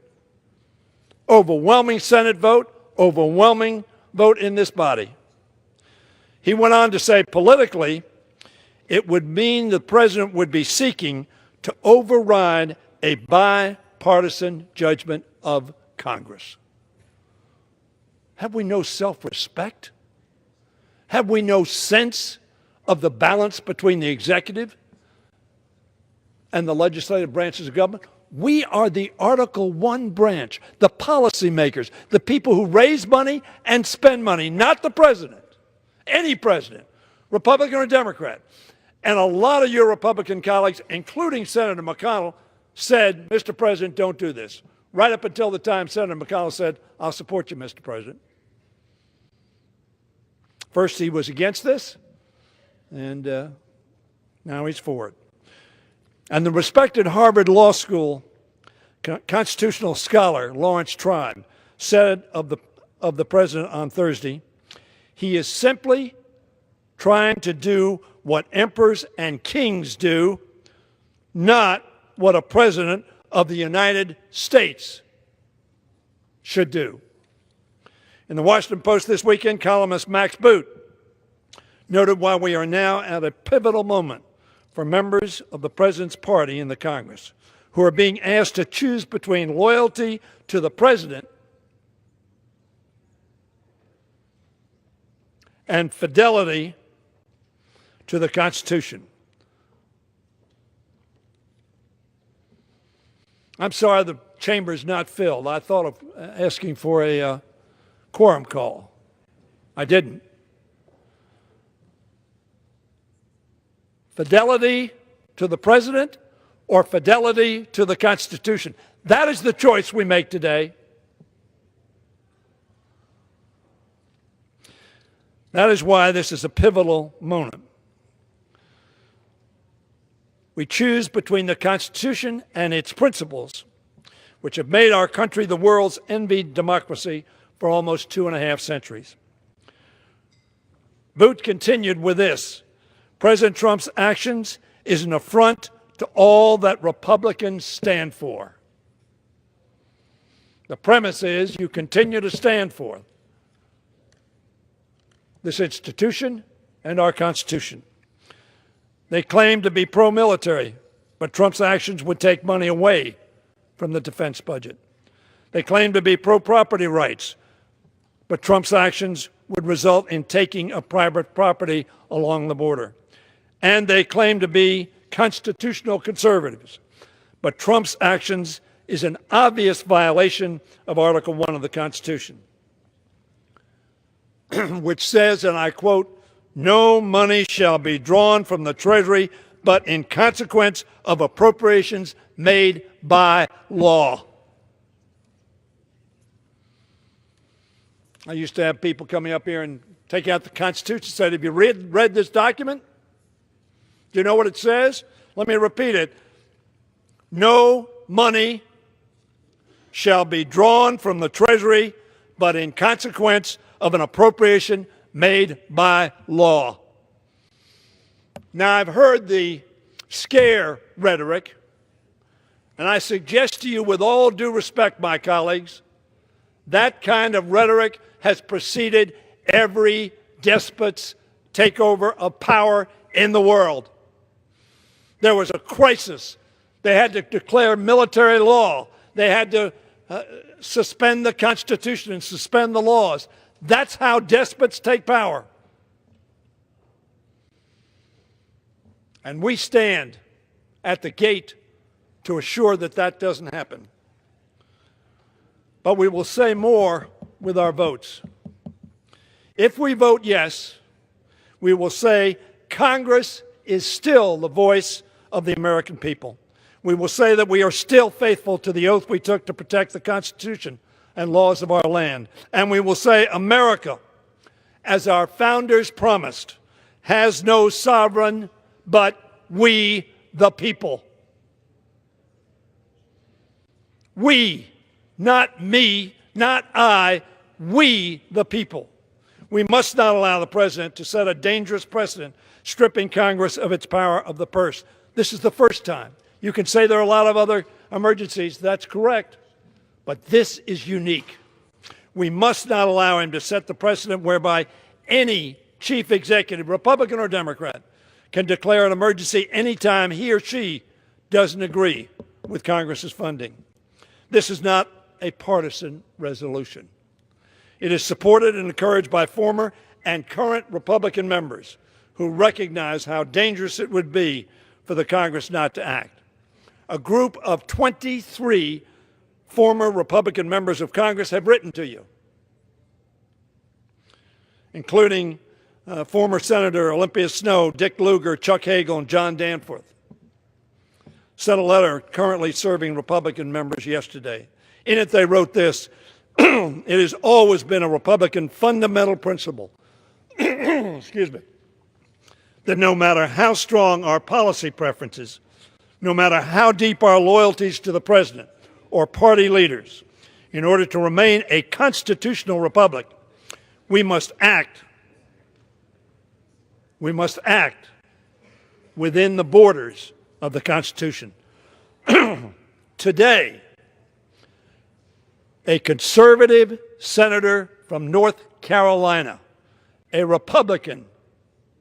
Overwhelming Senate vote, overwhelming vote in this body. He went on to say politically, it would mean the president would be seeking to override a bipartisan judgment of Congress. Have we no self-respect? Have we no sense of the balance between the executive and the legislative branches of government? We are the Article I branch, the policymakers, the people who raise money and spend money, not the president, any president, Republican or Democrat. And a lot of your Republican colleagues, including Senator McConnell, said, Mr. President, don't do this. Right up until the time Senator McConnell said, I'll support you, Mr. President. First he was against this, and now he's for it. And the respected Harvard Law School constitutional scholar Lawrence Tribe said of the president on Thursday, he is simply trying to do what emperors and kings do, not what a president of the United States should do. In the Washington Post this weekend, columnist Max Boot noted why we are now at a pivotal moment for members of the president's party in the Congress who are being asked to choose between loyalty to the president and fidelity to the Constitution. I'm sorry the chamber is not filled. I thought of asking for a quorum call. I didn't. Fidelity to the president or fidelity to the Constitution? That is the choice we make today. That is why this is a pivotal moment. We choose between the Constitution and its principles, which have made our country the world's envied democracy for almost 2.5 centuries. Boot continued with this: President Trump's actions is an affront to all that Republicans stand for. The premise is you continue to stand for this institution and our Constitution. They claim to be pro-military, but Trump's actions would take money away from the defense budget. They claim to be pro-property rights, but Trump's actions would result in taking of private property along the border. And they claim to be constitutional conservatives, but Trump's actions is an obvious violation of Article I of the Constitution, which says, and I quote, "No money shall be drawn from the Treasury but in consequence of appropriations made by law." I used to have people coming up here and take out the Constitution and say, have you read this document? Do you know what it says? Let me repeat it. No money shall be drawn from the Treasury but in consequence of an appropriation made by law. Now, I've heard the scare rhetoric, and I suggest to you with all due respect, my colleagues, that kind of rhetoric has preceded every despot's takeover of power in the world. There was a crisis. They had to declare military law. They had to suspend the Constitution and suspend the laws. That's how despots take power. And we stand at the gate to assure that that doesn't happen. But we will say more with our votes. If we vote yes, we will say Congress is still the voice of the American people. We will say that we are still faithful to the oath we took to protect the Constitution and laws of our land. And we will say America, as our founders promised, has no sovereign but we, the people. We, not me, not I, we, the people. We must not allow the president to set a dangerous precedent, stripping Congress of its power of the purse. This is the first time. You can say there are a lot of other emergencies. That's correct. But this is unique. We must not allow him to set the precedent whereby any chief executive, Republican or Democrat, can declare an emergency anytime he or she doesn't agree with Congress's funding. This is not a partisan resolution. It is supported and encouraged by former and current Republican members who recognize how dangerous it would be for the Congress not to act. A group of 23 former Republican members of Congress have written to you, including former Senator Olympia Snowe, Dick Lugar, Chuck Hagel, and John Danforth. Sent a letter currently serving Republican members yesterday. In it they wrote this: it has always been a Republican fundamental principle excuse me, that no matter how strong our policy preferences, no matter how deep our loyalties to the president or party leaders, in order to remain a constitutional republic, we must act within the borders of the Constitution. Today, a conservative senator from North Carolina, a Republican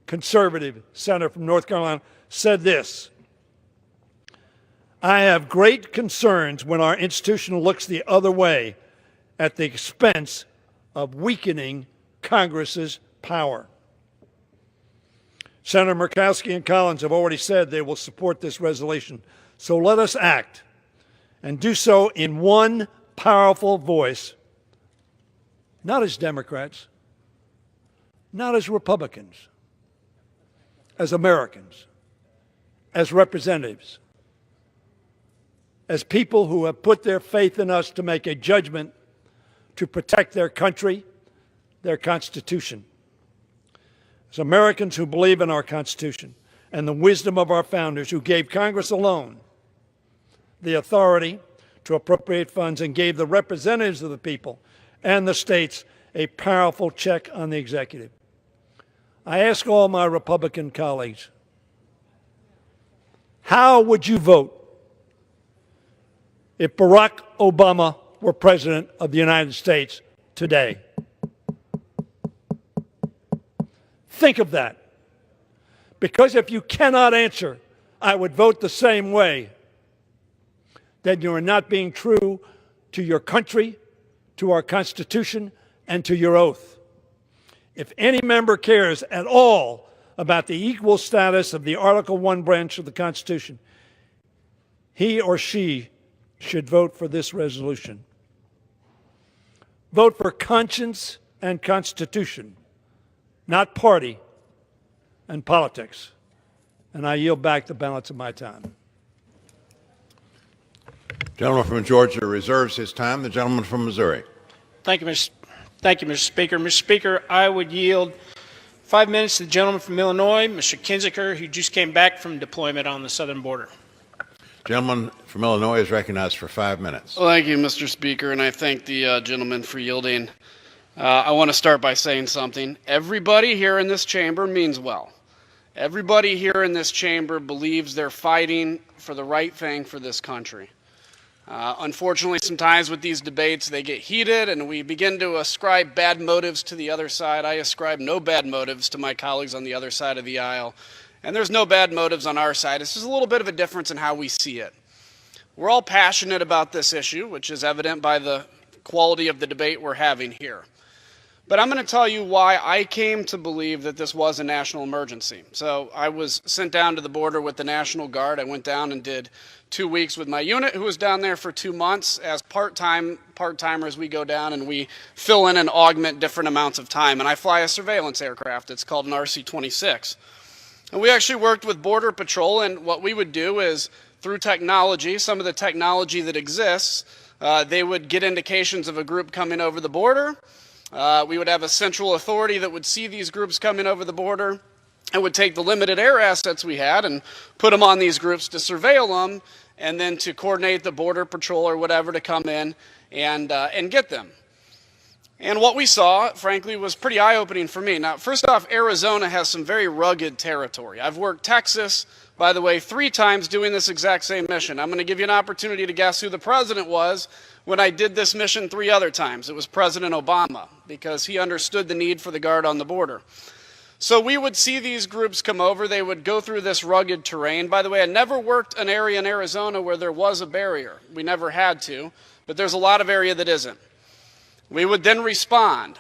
conservative senator from North Carolina, said this: I have great concerns when our institution looks the other way at the expense of weakening Congress's power. Senator Murkowski and Collins have already said they will support this resolution. So let us act, and do so in one powerful voice, not as Democrats, not as Republicans, as Americans, as representatives, as people who have put their faith in us to make a judgment to protect their country, their Constitution. As Americans who believe in our Constitution and the wisdom of our founders, who gave Congress alone the authority to appropriate funds and gave the representatives of the people and the states a powerful check on the executive. I ask all my Republican colleagues, how would you vote if Barack Obama were President of the United States today? Think of that. Because if you cannot answer, I would vote the same way, then you are not being true to your country, to our Constitution, and to your oath. If any member cares at all about the equal status of the Article I branch of the Constitution, he or she should vote for this resolution. Vote for conscience and Constitution, not party and politics. And I yield back the balance of my time. Gentleman from Georgia reserves his time. The gentleman from Missouri. Thank you, Mr. Thank you, Mr. Speaker. Mr. Speaker, I would yield 5 minutes to the gentleman from Illinois, Mr. Kinziker, who just came back from deployment on the southern border. Gentleman from Illinois is recognized for 5 minutes. Well, thank you, Mr. Speaker, and I thank the gentleman for yielding. I want to start by saying something. Everybody here in this chamber means well. Everybody here in this chamber believes they're fighting for the right thing for this country. Unfortunately, sometimes with these debates, they get heated and we begin to ascribe bad motives to the other side. I ascribe no bad motives to my colleagues on the other side of the aisle. And there's no bad motives on our side. It's just a little bit of a difference in how we see it. We're all passionate about this issue, which is evident by the quality of the debate we're having here. But I'm going to tell you why I came to believe that this was a national emergency. So I was sent down to the border with the National Guard. I went down and did 2 weeks with my unit, who was down there for 2 months. As part-timers, we go down and we fill in and augment different amounts of time. And I fly a surveillance aircraft. It's called an RC-26. And we actually worked with Border Patrol, and what we would do is, through technology, some of the technology that exists, they would get indications of a group coming over the border. We would have a central authority that would see these groups coming over the border and would take the limited air assets we had and put them on these groups to surveil them and then to coordinate the Border Patrol or whatever to come in and get them. And what we saw, frankly, was pretty eye-opening for me. Now, first off, Arizona has some very rugged territory. I've worked Texas, by the way, 3 times doing this exact same mission. I'm going to give you an opportunity to guess who the president was when I did this mission 3 other times. It was President Obama, because he understood the need for the Guard on the border. So we would see these groups come over. They would go through this rugged terrain. By the way, I never worked an area in Arizona where there was a barrier. We never had to, but there's a lot of area that isn't. We would then respond.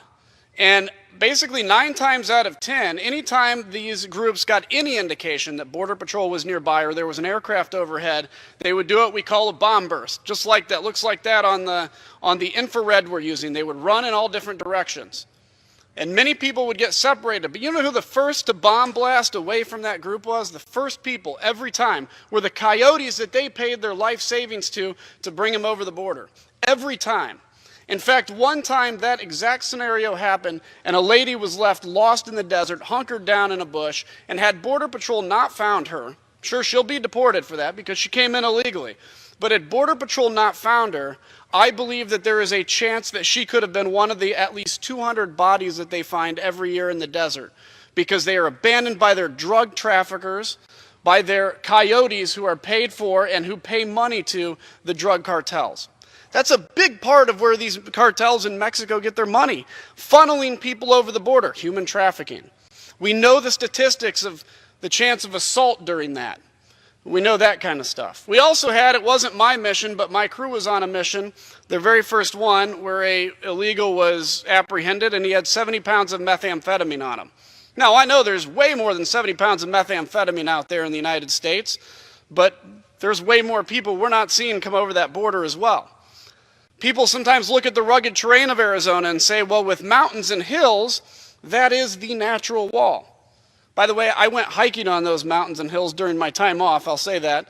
And basically 9 times out of 10, anytime these groups got any indication that Border Patrol was nearby or there was an aircraft overhead, they would do what we call a bomb burst. Just like that, looks like that on the infrared we're using. They would run in all different directions. And many people would get separated. But you know who the first to bomb blast away from that group was? The first people every time were the coyotes that they paid their life savings to bring them over the border. Every time. In fact, one time that exact scenario happened and a lady was left lost in the desert, hunkered down in a bush, and had Border Patrol not found her, sure, she'll be deported for that because she came in illegally, but had Border Patrol not found her, I believe that there is a chance that she could have been one of the at least 200 bodies that they find every year in the desert because they are abandoned by their drug traffickers, by their coyotes who are paid for and who pay money to the drug cartels. That's a big part of where these cartels in Mexico get their money, funneling people over the border, human trafficking. We know the statistics of the chance of assault during that. We know that kind of stuff. We also had, it wasn't my mission, but my crew was on a mission, the very first one, where an illegal was apprehended and he had 70 pounds of methamphetamine on him. Now, I know there's way more than 70 pounds of methamphetamine out there in the United States, but there's way more people we're not seeing come over that border as well. People sometimes look at the rugged terrain of Arizona and say, well, with mountains and hills, that is the natural wall. By the way, I went hiking on those mountains and hills during my time off, I'll say that.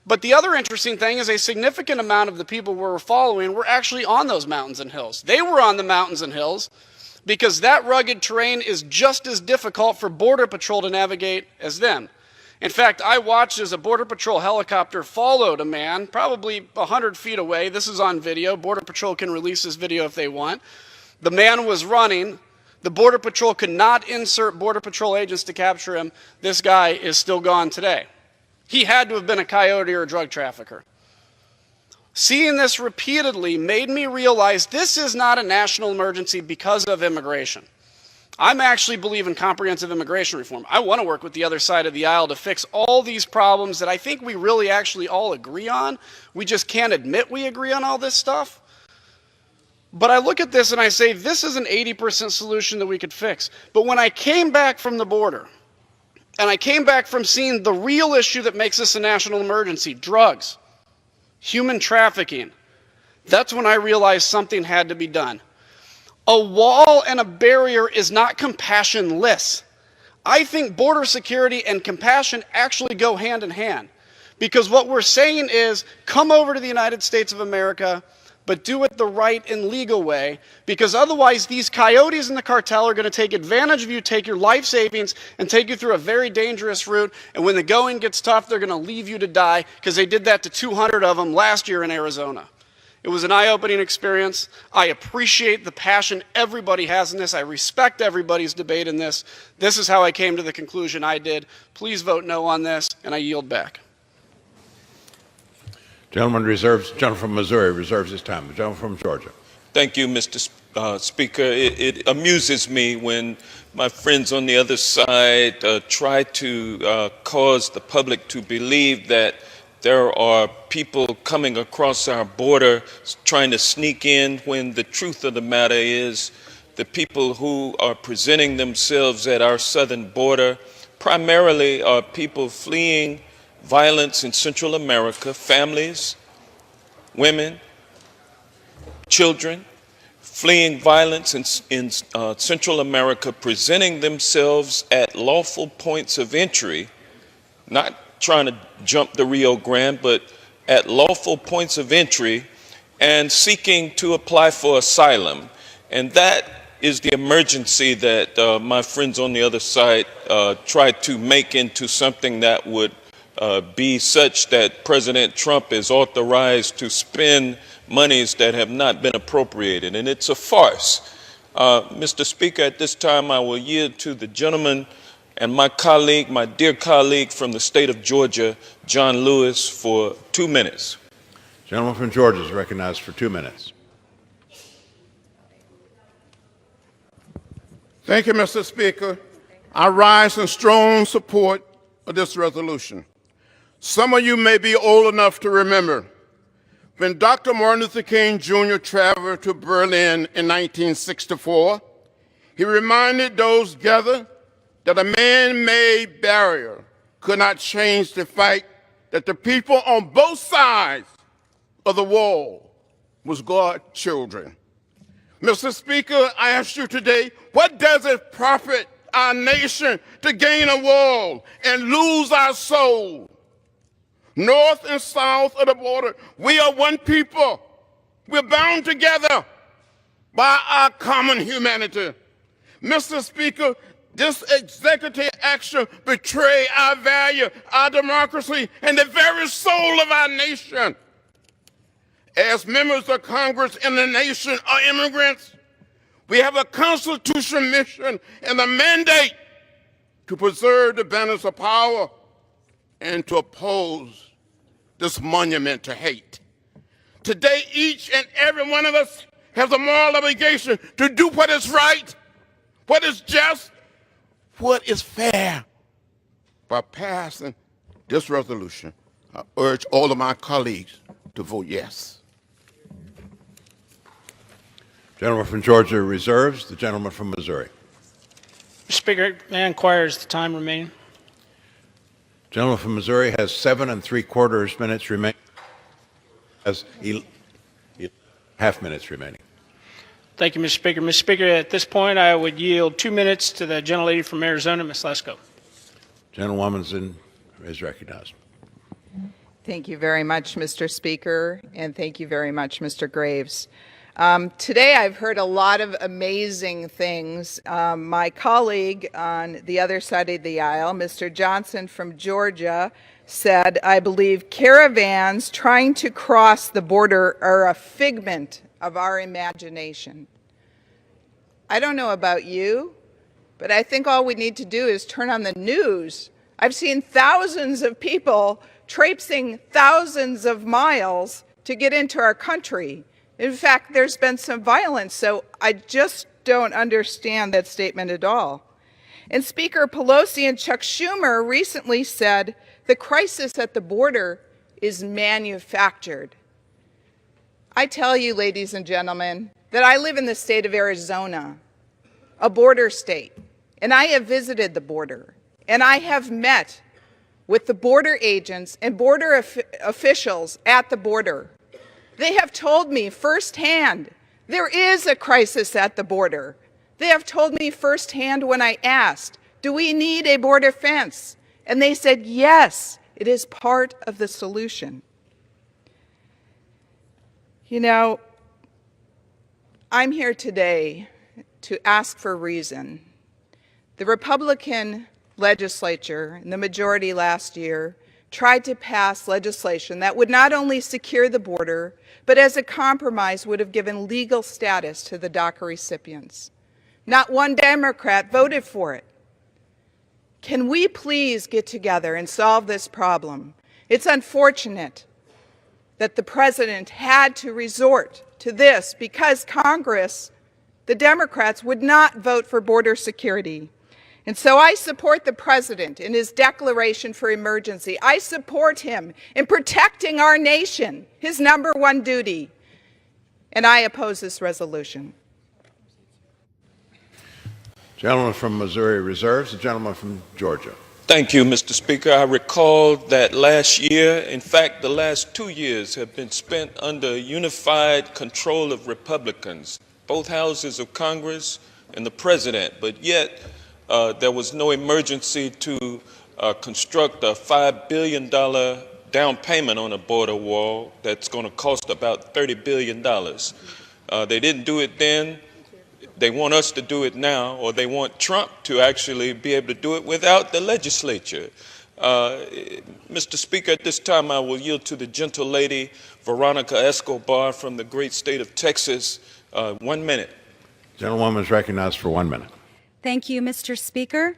But the other interesting thing is a significant amount of the people we were following were actually on those mountains and hills. They were on the mountains and hills because that rugged terrain is just as difficult for Border Patrol to navigate as them. In fact, I watched as a Border Patrol helicopter followed a man probably 100 feet away. This is on video. Border Patrol can release this video if they want. The man was running. The Border Patrol could not insert Border Patrol agents to capture him. This guy is still gone today. He had to have been a coyote or a drug trafficker. Seeing this repeatedly made me realize this is not a national emergency because of immigration. I'm actually believe in comprehensive immigration reform. I want to work with the other side of the aisle to fix all these problems that I think we really actually all agree on. We just can't admit we agree on all this stuff. But I look at this and I say, this is an 80% solution that we could fix. But when I came back from the border, and I came back from seeing the real issue that makes this a national emergency, drugs, human trafficking, that's when I realized something had to be done. A wall and a barrier is not compassionless. I think border security and compassion actually go hand in hand. Because what we're saying is, come over to the United States of America. but do it the right and legal way, because otherwise these coyotes in the cartel are going to take advantage of you, take your life savings, and take you through a very dangerous route. And when the going gets tough, they're going to leave you to die, because they did that to 200 of them last year in Arizona. It was an eye-opening experience. I appreciate the passion everybody has in this. I respect everybody's debate in this. This is how I came to the conclusion I did. Please vote no on this, and I yield back. Gentleman from Missouri reserves his time. The gentleman from Georgia. Thank you, Mr. Speaker. It amuses me when my friends on the other side try to cause the public to believe that there are people coming across our border trying to sneak in, when the truth of the matter is the people who are presenting themselves at our southern border primarily are people fleeing violence in Central America, families, women, children, fleeing violence in Central America, presenting themselves at lawful points of entry, not trying to jump the Rio Grande, but at lawful points of entry and seeking to apply for asylum. And that is the emergency that my friends on the other side tried to make into something that would be such that President Trump is authorized to spend monies that have not been appropriated. And it's a farce. Mr. Speaker, at this time I will yield to the gentleman and my colleague, my dear colleague from the state of Georgia, John Lewis, for 2 minutes. Gentleman from Georgia is recognized for 2 minutes. Thank you, Mr. Speaker. I rise in strong support of this resolution. Some of you may be old enough to remember when Dr. Martin Luther King Jr. traveled to Berlin in 1964. He reminded those gathered that a man-made barrier could not change the fact that the people on both sides of the wall was God's children. Mr. Speaker, I ask you today, what does it profit our nation to gain a wall and lose our soul? North and south of the border, we are one people. We're bound together by our common humanity. Mr. Speaker, this executive action betrays our value, our democracy, and the very soul of our nation. As members of Congress and the nation are immigrants, we have a constitutional mission and a mandate to preserve the balance of power and to oppose this monument to hate. Today, each and every one of us has a moral obligation to do what is right, what is just, what is fair. By passing this resolution, I urge all of my colleagues to vote yes. Gentleman from Georgia reserves. The gentleman from Missouri. Mr. Speaker, may I inquire as the time remaining? Gentleman from Missouri has 7 3/4 minutes remaining. Has half minutes remaining. Thank you, Mr. Speaker. Mr. Speaker, at this point, I would yield 2 minutes to the gentlelady from Arizona, Ms. Lesko. Gentlewoman is recognized. Thank you very much, Mr. Speaker, and thank you very much, Mr. Graves. Today, I've heard a lot of amazing things. My colleague on the other side of the aisle, Mr. Johnson from Georgia, said, I believe caravans trying to cross the border are a figment of our imagination. I don't know about you, but I think all we need to do is turn on the news. I've seen thousands of people traipsing thousands of miles to get into our country. In fact, there's been some violence, so I just don't understand that statement at all. And Speaker Pelosi and Chuck Schumer recently said the crisis at the border is manufactured. I tell you, ladies and gentlemen, that I live in the state of Arizona, a border state, and I have visited the border, and I have met with the border agents and border officials at the border. They have told me firsthand there is a crisis at the border. They have told me firsthand when I asked, do we need a border fence? And they said, yes, it is part of the solution. You know, I'm here today to ask for a reason. The Republican legislature and the majority last year tried to pass legislation that would not only secure the border, but as a compromise would have given legal status to the DACA recipients. Not one Democrat voted for it. Can we please get together and solve this problem? It's unfortunate that the president had to resort to this because Congress, the Democrats, would not vote for border security. And so I support the president in his declaration for emergency. I support him in protecting our nation, his number one duty. And I oppose this resolution. Gentleman from Missouri reserves. The gentleman from Georgia. Thank you, Mr. Speaker. I recall that last year, in fact, the last 2 years have been spent under unified control of Republicans, both houses of Congress and the president, but yet there was no emergency to construct a $5 billion down payment on a border wall that's going to cost about $30 billion. They didn't do it then. They want us to do it now, or they want Trump to actually be able to do it without the legislature. Mr. Speaker, at this time I will yield to the gentle lady, Veronica Escobar from the great state of Texas. 1 minute. Gentlewoman is recognized for 1 minute. Thank you, Mr. Speaker.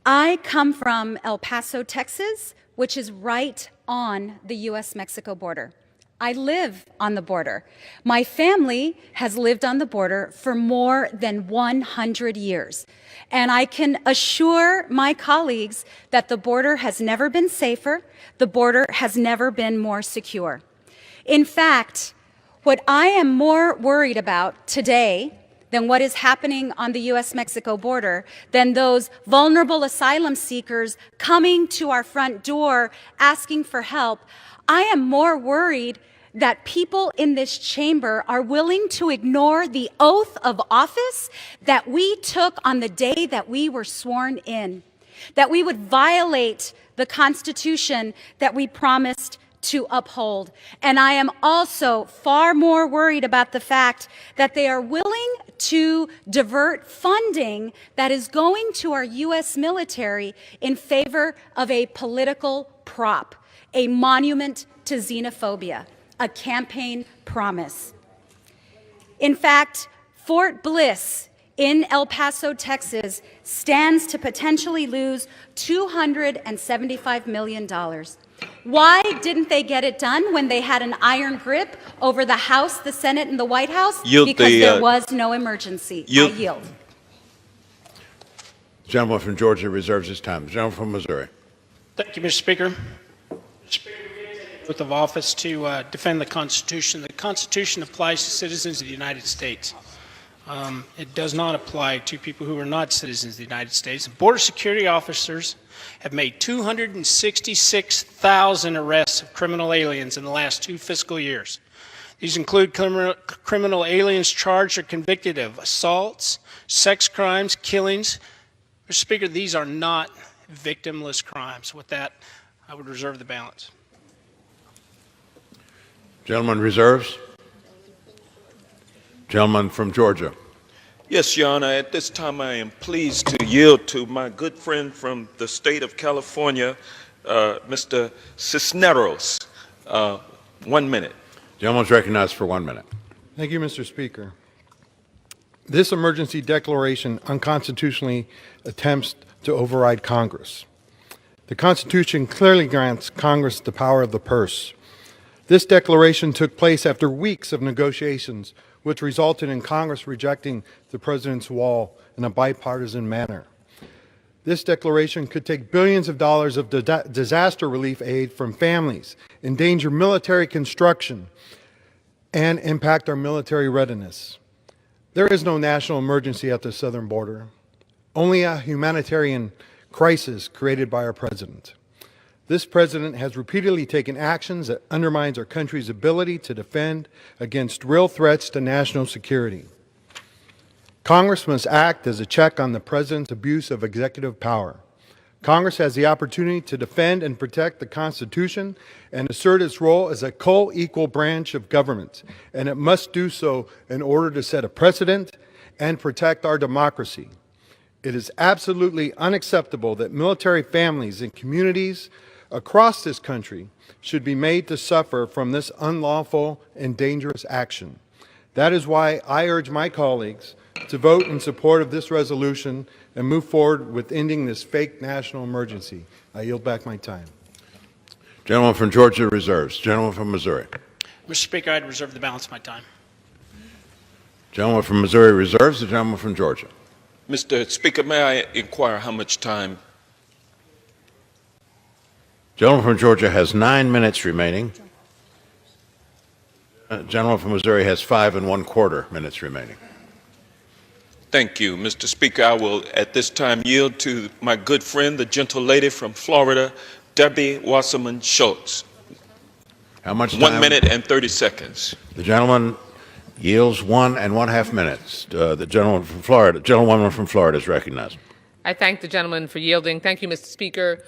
I come from El Paso, Texas, which is right on the U.S.-Mexico border. I live on the border. My family has lived on the border for more than 100 years. And I can assure my colleagues that the border has never been safer, the border has never been more secure. In fact, what I am more worried about today than what is happening on the U.S.-Mexico border, than those vulnerable asylum seekers coming to our front door asking for help, I am more worried that people in this chamber are willing to ignore the oath of office that we took on the day that we were sworn in, that we would violate the Constitution that we promised to uphold. And I am also far more worried about the fact that they are willing to divert funding that is going to our U.S. military in favor of a political prop, a monument to xenophobia, a campaign promise. In fact, Fort Bliss in El Paso, Texas, stands to potentially lose $275 million. Why didn't they get it done when they had an iron grip over the House, the Senate, and the White House? Because there was no emergency. I yield. The gentleman from Georgia reserves his time. The gentleman from Missouri. Thank you, Mr. Speaker. Mr. Speaker, oath of office to defend the Constitution. The Constitution applies to citizens of the United States. It does not apply to people who are not citizens of the United States. Border security officers have made 266,000 arrests of criminal aliens in the last 2 fiscal years. These include criminal aliens charged or convicted of assaults, sex crimes, killings. Mr. Speaker, these are not victimless crimes. With that, I would reserve the balance. Gentleman reserves. Gentleman from Georgia. Yes, Your Honor, at this time I am pleased to yield to my good friend from the state of California, Mr. Cisneros. 1 minute. Gentleman is recognized for 1 minute. Thank you, Mr. Speaker. This emergency declaration unconstitutionally attempts to override Congress. The Constitution clearly grants Congress the power of the purse. This declaration took place after weeks of negotiations, which resulted in Congress rejecting the president's wall in a bipartisan manner. This declaration could take billions of dollars of disaster relief aid from families, endanger military construction, and impact our military readiness. There is no national emergency at the southern border, only a humanitarian crisis created by our president. This president has repeatedly taken actions that undermines our country's ability to defend against real threats to national security. Congress must act as a check on the president's abuse of executive power. Congress has the opportunity to defend and protect the Constitution and assert its role as a co-equal branch of government, and it must do so in order to set a precedent and protect our democracy. It is absolutely unacceptable that military families and communities across this country should be made to suffer from this unlawful and dangerous action. That is why I urge my colleagues to vote in support of this resolution and move forward with ending this fake national emergency. I yield back my time. Gentleman from Georgia reserves. Gentleman from Missouri. Mr. Speaker, I'd reserve the balance of my time. Gentleman from Missouri reserves. The gentleman from Georgia. Mr. Speaker, may I inquire how much time? Gentleman from Georgia has 9 minutes remaining. Gentleman from Missouri has 5 1/4 minutes remaining. Thank you, Mr. Speaker. I will at this time yield to my good friend, the gentle lady from Florida, Debbie Wasserman Schultz. How much time? 1 minute and 30 seconds. The gentleman yields 1 1/2 minutes. The gentleman from Florida, gentlewoman from Florida is recognized. I thank the gentleman for yielding. Thank you, Mr. Speaker.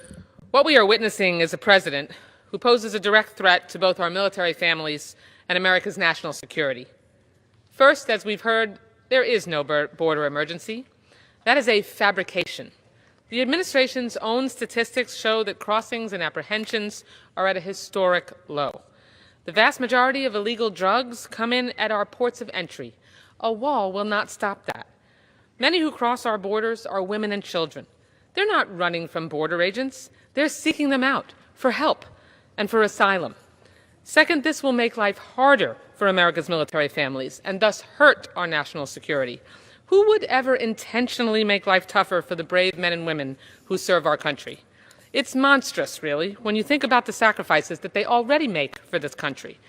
What we are witnessing is a president who poses a direct threat to both our military families and America's national security. First, as we've heard, there is no border emergency. That is a fabrication. The administration's own statistics show that crossings and apprehensions are at a historic low. The vast majority of illegal drugs come in at our ports of entry. A wall will not stop that. Many who cross our borders are women and children. They're not running from border agents. They're seeking them out for help and for asylum. Second, this will make life harder for America's military families and thus hurt our national security. Who would ever intentionally make life tougher for the brave men and women who serve our country? It's monstrous, really, when you think about the sacrifices that they already make for this country.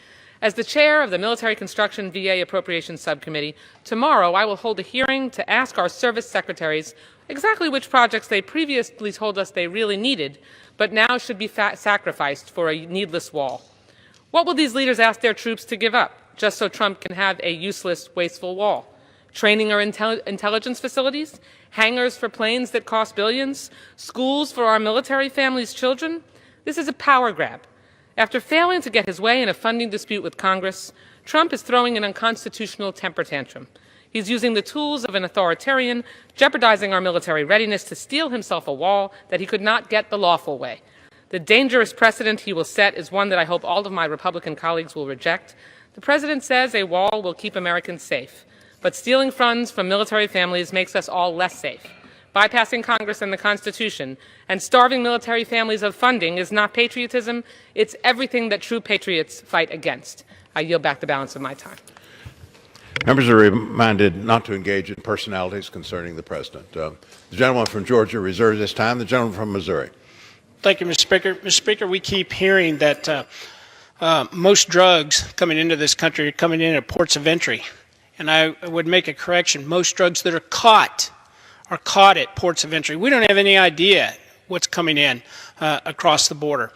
As the chair of the Military Construction VA Appropriations Subcommittee, tomorrow I will hold a hearing to ask our service secretaries exactly which projects they previously told us they really needed, but now should be sacrificed for a needless wall. What will these leaders ask their troops to give up, just so Trump can have a useless, wasteful wall? Training or intelligence facilities? Hangars for planes that cost billions? Schools for our military families' children? This is a power grab. After failing to get his way in a funding dispute with Congress, Trump is throwing an unconstitutional temper tantrum. He's using the tools of an authoritarian, jeopardizing our military readiness to steal himself a wall that he could not get the lawful way. The dangerous precedent he will set is one that I hope all of my Republican colleagues will reject. The President says a wall will keep Americans safe, but stealing funds from military families makes us all less safe. Bypassing Congress and the Constitution and starving military families of funding is not patriotism, it's everything that true patriots fight against. I yield back the balance of my time. Members are reminded not to engage in personalities concerning the President. The gentleman from Georgia reserves his time. The gentleman from Missouri. Thank you, Mr. Speaker. Mr. Speaker, we keep hearing that most drugs coming into this country are coming in at ports of entry. And I would make a correction. Most drugs that are caught at ports of entry. We don't have any idea what's coming in across the border.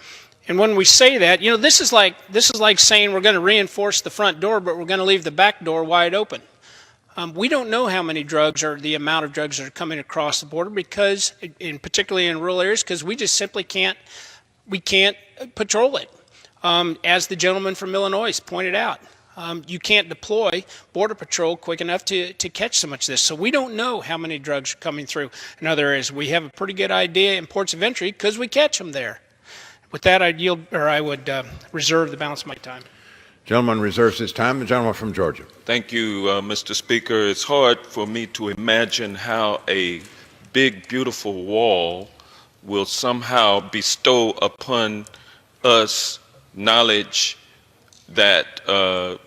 And when we say that, you know, this is like saying we're going to reinforce the front door, but we're going to leave the back door wide open. We don't know how many drugs or the amount of drugs that are coming across the border because, particularly in rural areas, because we just simply can't patrol it. As the gentleman from Illinois pointed out, you can't deploy Border Patrol quick enough to catch so much of this. So we don't know how many drugs are coming through in other areas. We have a pretty good idea in ports of entry because we catch them there. With that, I would reserve the balance of my time. Gentleman reserves his time. The gentleman from Georgia. Thank you, Mr. Speaker. It's hard for me to imagine how a big, beautiful wall will somehow bestow upon us knowledge that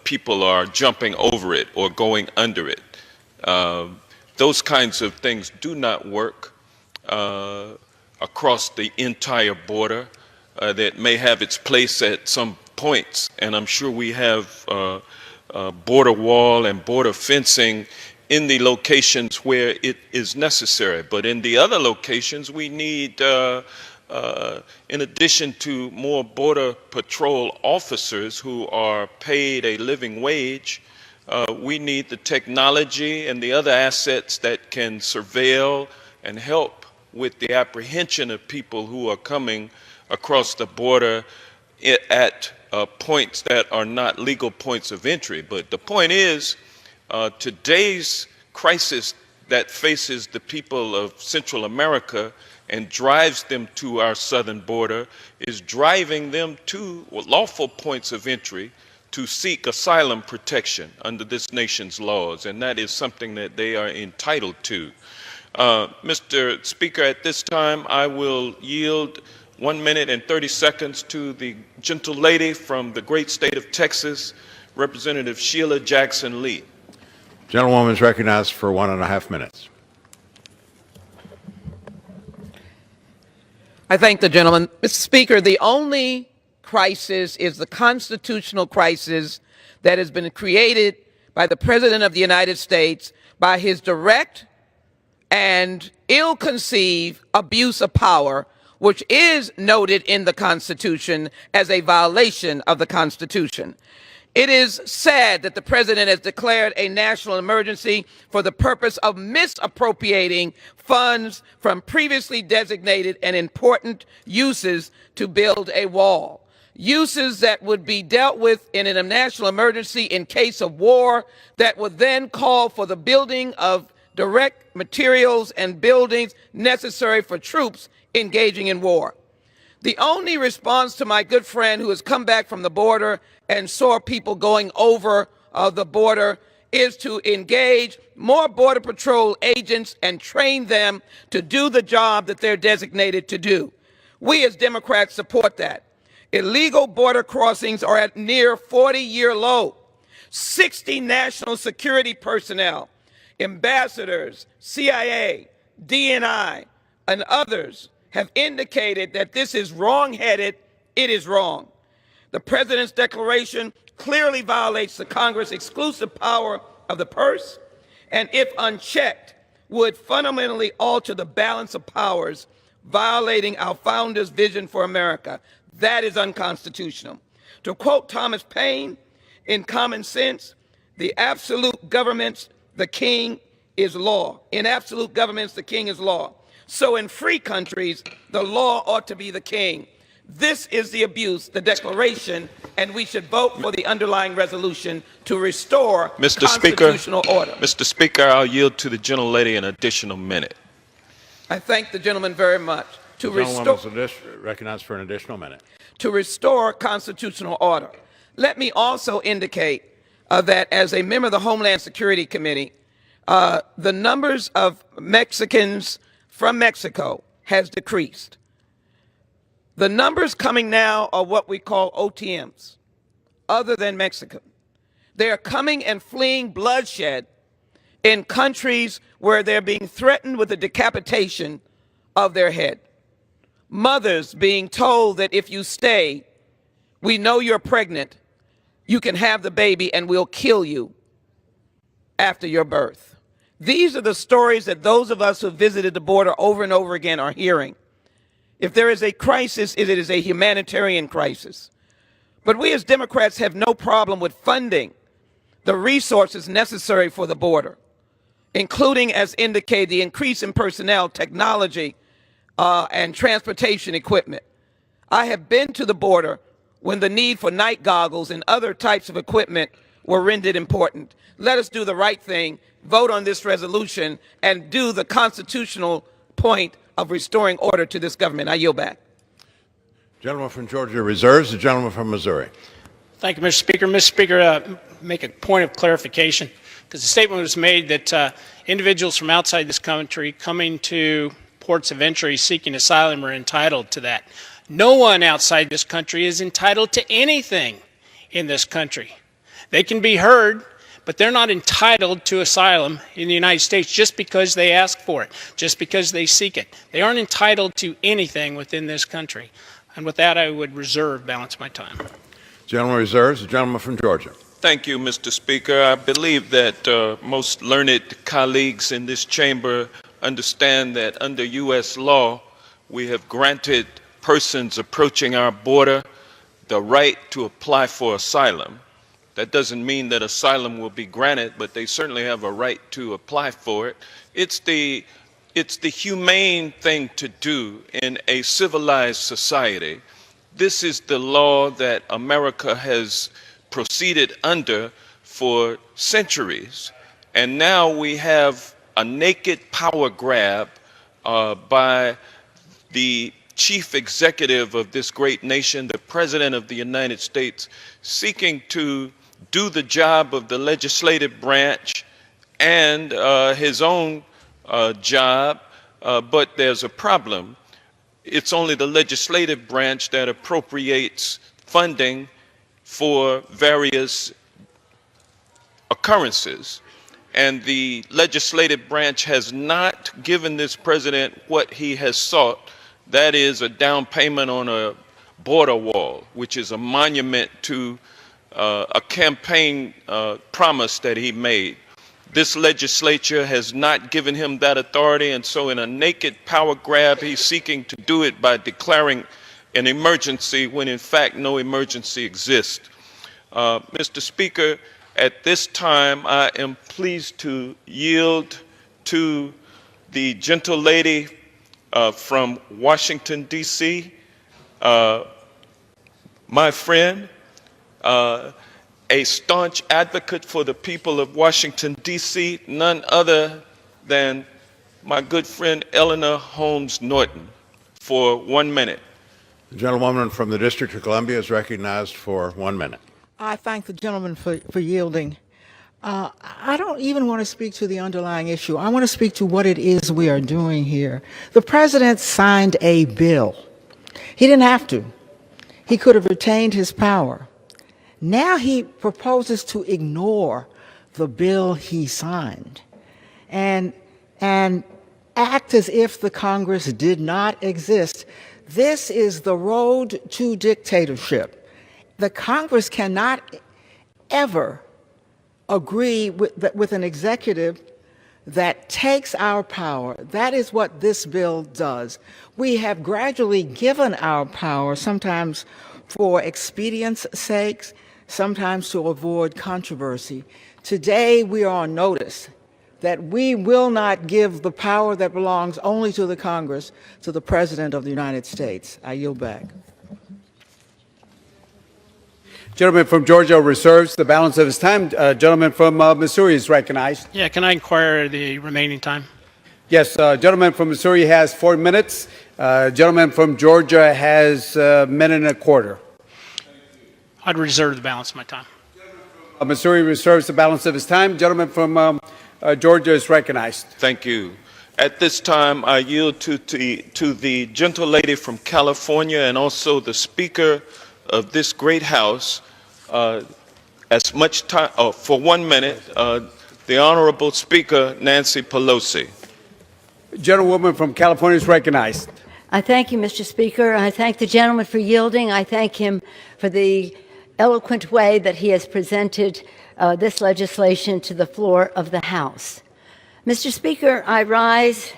people are jumping over it or going under it. Those kinds of things do not work across the entire border. That may have its place at some points, and I'm sure we have border wall and border fencing in the locations where it is necessary. But in the other locations, we need, in addition to more Border Patrol officers who are paid a living wage, we need the technology and the other assets that can surveil and help with the apprehension of people who are coming across the border at points that are not legal points of entry. But the point is, today's crisis that faces the people of Central America and drives them to our southern border is driving them to lawful points of entry to seek asylum protection under this nation's laws, and that is something that they are entitled to. Mr. Speaker, at this time, I will yield 1 minute and 30 seconds to the gentle lady from the great state of Texas, Representative Sheila Jackson Lee. Gentlewoman is recognized for 1.5 minutes. I thank the gentleman. Mr. Speaker, the only crisis is the constitutional crisis that has been created by the President of the United States by his direct and ill-conceived abuse of power, which is noted in the Constitution as a violation of the Constitution. It is sad that the President has declared a national emergency for the purpose of misappropriating funds from previously designated and important uses to build a wall. Uses that would be dealt with in a national emergency in case of war, that would then call for the building of direct materials and buildings necessary for troops engaging in war. The only response to my good friend who has come back from the border and saw people going over the border is to engage more Border Patrol agents and train them to do the job that they're designated to do. We as Democrats support that. Illegal border crossings are at near 40-year low. 60 national security personnel, ambassadors, CIA, DNI, and others have indicated that this is wrong-headed. It is wrong. The President's declaration clearly violates the Congress' exclusive power of the purse, and if unchecked, would fundamentally alter the balance of powers, violating our founders' vision for America. That is unconstitutional. To quote Thomas Paine, in Common Sense, the absolute governments, the king is law. In absolute governments, the king is law. So in free countries, the law ought to be the king. This is the abuse, the declaration, and we should vote for the underlying resolution to restore constitutional order. Mr. Speaker, I'll yield to the gentlelady an additional minute. I thank the gentleman very much. The gentlewoman is recognized for an additional minute. To restore constitutional order. Let me also indicate that as a member of the Homeland Security Committee, the numbers of Mexicans from Mexico has decreased. The numbers coming now are what we call OTMs, other than Mexico. They are coming and fleeing bloodshed in countries where they're being threatened with the decapitation of their head. Mothers being told that if you stay, we know you're pregnant, you can have the baby and we'll kill you after your birth. These are the stories that those of us who visited the border over and over again are hearing. If there is a crisis, it is a humanitarian crisis. But we as Democrats have no problem with funding the resources necessary for the border, including, as indicated, the increase in personnel, technology, and transportation equipment. I have been to the border when the need for night goggles and other types of equipment were rendered important. Let us do the right thing, vote on this resolution, and do the constitutional point of restoring order to this government. I yield back. Gentleman from Georgia reserves. The gentleman from Missouri. Thank you, Mr. Speaker. Mr. Speaker, make a point of clarification, because the statement was made that individuals from outside this country coming to ports of entry seeking asylum are entitled to that. No one outside this country is entitled to anything in this country. They can be heard, but they're not entitled to asylum in the United States just because they ask for it, just because they seek it. They aren't entitled to anything within this country. And with that, I would balance my time. Gentleman reserves. The gentleman from Georgia. Thank you, Mr. Speaker. I believe that most learned colleagues in this chamber understand that under U.S. law, we have granted persons approaching our border the right to apply for asylum. That doesn't mean that asylum will be granted, but they certainly have a right to apply for it. It's the it's the humane thing to do in a civilized society. This is the law that America has proceeded under for centuries. And now we have a naked power grab by the chief executive of this great nation, the President of the United States, seeking to do the job of the legislative branch and his own job, but there's a problem. It's only the legislative branch that appropriates funding for various occurrences. And the legislative branch has not given this president what he has sought. That is a down payment on a border wall, which is a monument to a campaign promise that he made. This legislature has not given him that authority, and so in a naked power grab, he's seeking to do it by declaring an emergency when in fact no emergency exists. Mr. Speaker, at this time, I am pleased to yield to the gentle lady from Washington, D.C., my friend, a staunch advocate for the people of Washington, D.C., none other than my good friend Eleanor Holmes Norton, for 1 minute. The gentlewoman from the District of Columbia is recognized for 1 minute. I thank the gentleman for yielding. I don't even want to speak to the underlying issue. I want to speak to what it is we are doing here. The president signed a bill. He didn't have to. He could have retained his power. Now he proposes to ignore the bill he signed and act as if the Congress did not exist. This is the road to dictatorship. The Congress cannot ever agree with an executive that takes our power. That is what this bill does. We have gradually given our power, sometimes for expedience sakes, sometimes to avoid controversy. Today, we are on notice that we will not give the power that belongs only to the Congress to the President of the United States. I yield back. Gentleman from Georgia reserves the balance of his time. Gentleman from Missouri is recognized. Yeah, can I inquire the remaining time? Yes, gentleman from Missouri has 4 minutes. Gentleman from Georgia has a minute and a quarter. I'd reserve the balance of my time. Missouri reserves the balance of his time. Gentleman from Georgia is recognized. Thank you. At this time, I yield to the gentle lady from California and also the Speaker of this great House, as much time, for 1 minute, the Honorable Speaker Nancy Pelosi. Gentlewoman from California is recognized. I thank you, Mr. Speaker. I thank the gentleman for yielding. I thank him for the eloquent way that he has presented this legislation to the floor of the House. Mr. Speaker, I rise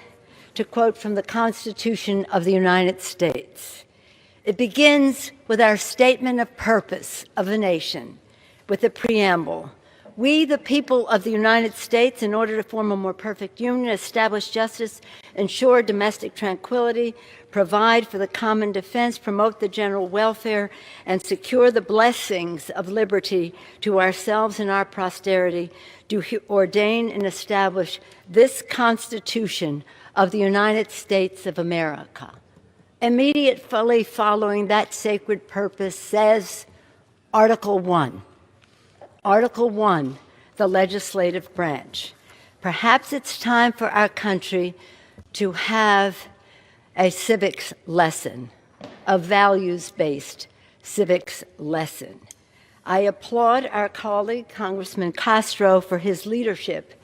to quote from the Constitution of the United States. It begins with our statement of purpose of the nation, with the preamble. We, the people of the United States, in order to form a more perfect union, establish justice, ensure domestic tranquility, provide for the common defense, promote the general welfare, and secure the blessings of liberty to ourselves and our posterity, do ordain and establish this Constitution of the United States of America. Immediately following that sacred purpose says Article 1. Article 1, the legislative branch. Perhaps it's time for our country to have a civics lesson, a values-based civics lesson. I applaud our colleague, Congressman Castro, for his leadership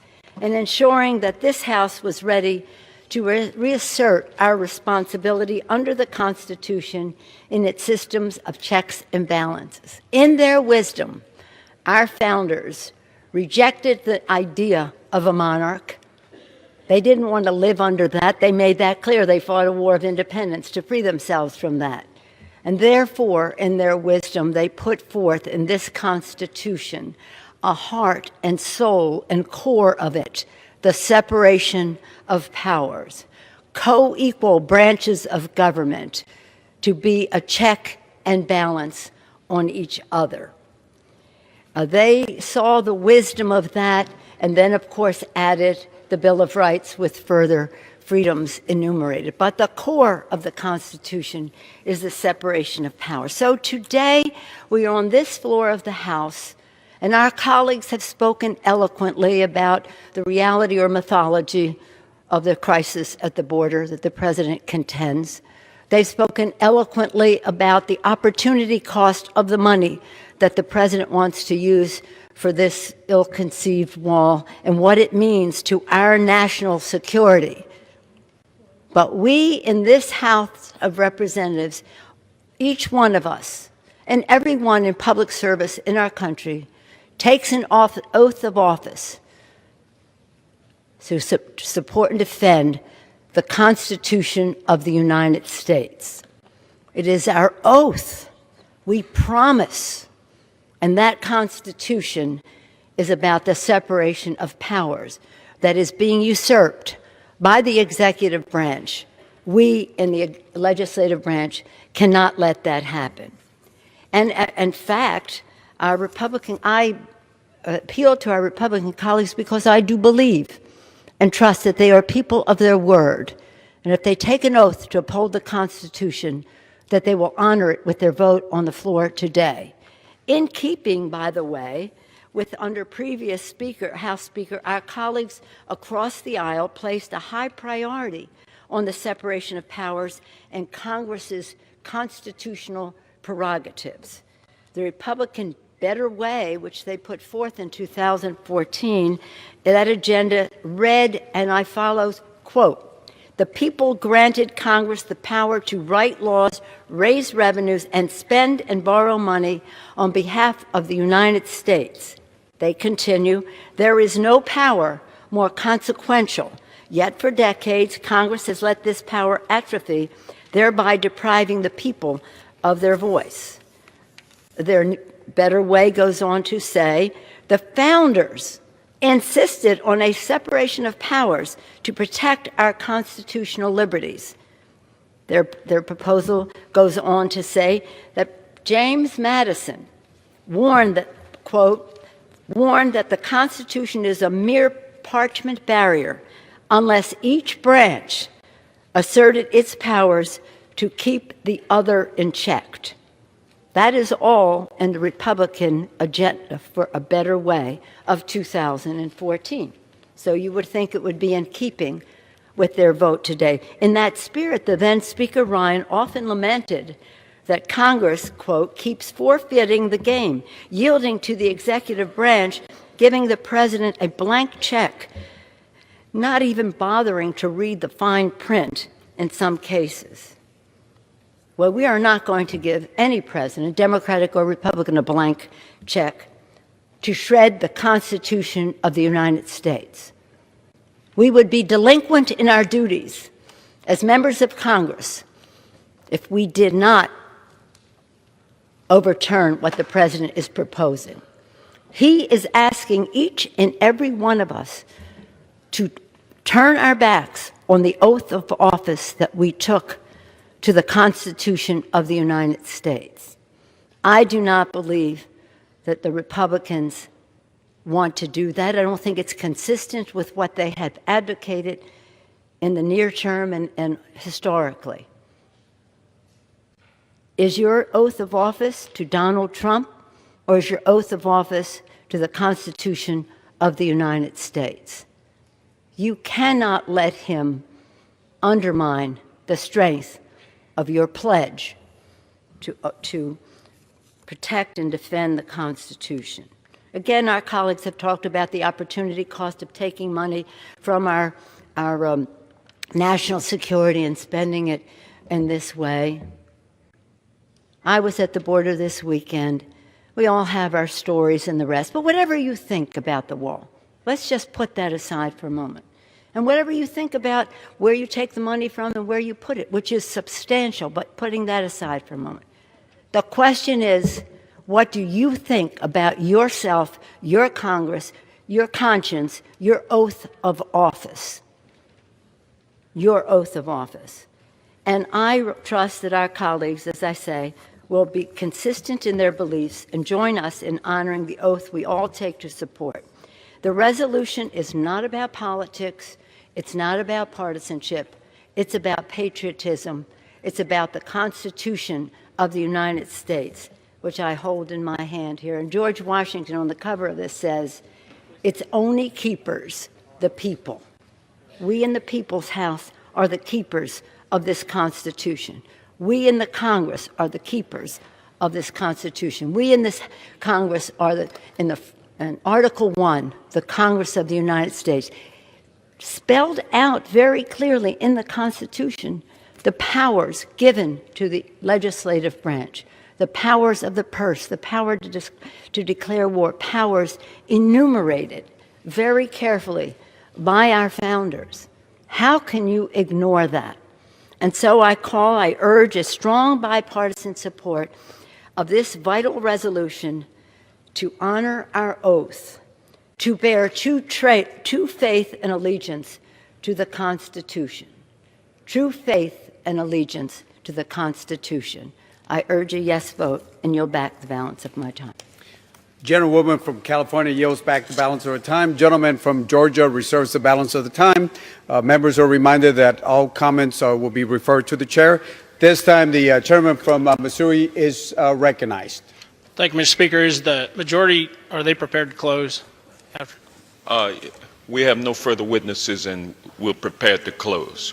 in ensuring that this House was ready to reassert our responsibility under the Constitution in its systems of checks and balances. In their wisdom, our founders rejected the idea of a monarch. They didn't want to live under that. They made that clear. They fought a war of independence to free themselves from that. And therefore, in their wisdom, they put forth in this Constitution a heart and soul and core of it the separation of powers, co-equal branches of government to be a check and balance on each other. They saw the wisdom of that and then, of course, added the Bill of Rights with further freedoms enumerated. But the core of the Constitution is the separation of powers. So today, we are on this floor of the House, and our colleagues have spoken eloquently about the reality or mythology of the crisis at the border that the President contends. They've spoken eloquently about the opportunity cost of the money that the President wants to use for this ill-conceived wall and what it means to our national security. But we in this House of Representatives, each one of us and everyone in public service in our country takes an oath of office to support and defend the Constitution of the United States. It is our oath. We promise. And that Constitution is about the separation of powers that is being usurped by the executive branch. We in the legislative branch cannot let that happen. And in fact, I appeal to our Republican colleagues because I do believe and trust that they are people of their word. And if they take an oath to uphold the Constitution, that they will honor it with their vote on the floor today. In keeping, by the way, with under previous House Speaker, our colleagues across the aisle placed a high priority on the separation of powers and Congress's constitutional prerogatives. The Republican Better Way, which they put forth in 2014, that agenda read, and I follow, quote, "The people granted Congress the power to write laws, raise revenues, and spend and borrow money on behalf of the United States." They continue, "There is no power more consequential, yet for decades Congress has let this power atrophy, thereby depriving the people of their voice." Their Better Way goes on to say, "The founders insisted on a separation of powers to protect our constitutional liberties." Their proposal goes on to say that James Madison warned that, quote, "warned that the Constitution is a mere parchment barrier unless each branch asserted its powers to keep the other in check." That is all in the Republican agenda for a Better Way of 2014. So you would think it would be in keeping with their vote today. In that spirit, the then Speaker Ryan often lamented that Congress, quote, "keeps forfeiting the game, yielding to the executive branch, giving the President a blank check, not even bothering to read the fine print in some cases." Well, we are not going to give any president, Democratic or Republican, a blank check to shred the Constitution of the United States. We would be delinquent in our duties as members of Congress if we did not overturn what the president is proposing. He is asking each and every one of us to turn our backs on the oath of office that we took to the Constitution of the United States. I do not believe that the Republicans want to do that. I don't think it's consistent with what they have advocated in the near term and historically. Is your oath of office to Donald Trump, or is your oath of office to the Constitution of the United States? You cannot let him undermine the strength of your pledge to protect and defend the Constitution. Again, our colleagues have talked about the opportunity cost of taking money from our national security and spending it in this way. I was at the border this weekend. We all have our stories and the rest, but whatever you think about the wall, let's just put that aside for a moment. And whatever you think about where you take the money from and where you put it, which is substantial, but putting that aside for a moment. The question is, what do you think about yourself, your Congress, your conscience, your oath of office. Your oath of office. And I trust that our colleagues, as I say, will be consistent in their beliefs and join us in honoring the oath we all take to support. The resolution is not about politics. It's not about partisanship. It's about patriotism. It's about the Constitution of the United States, which I hold in my hand here. And George Washington on the cover of this says, "Its only keepers, the people." We in the People's House are the keepers of this Constitution. We in the Congress are the keepers of this Constitution. We in this Congress are in Article 1, the Congress of the United States, spelled out very clearly in the Constitution the powers given to the legislative branch, the powers of the purse, the power to declare war, powers enumerated very carefully by our founders. How can you ignore that? And so I urge a strong bipartisan support of this vital resolution to honor our oath, to bear true faith and allegiance to the Constitution. True faith and allegiance to the Constitution. I urge a yes vote and yield back the balance of my time. Gentlewoman from California yields back the balance of her time. Gentleman from Georgia reserves the balance of the time. Members are reminded that all comments will be referred to the chair. This time, the chairman from Missouri is recognized. Thank you, Mr. Speaker. Is the majority, are they prepared to close? We have no further witnesses, and we're prepared to close.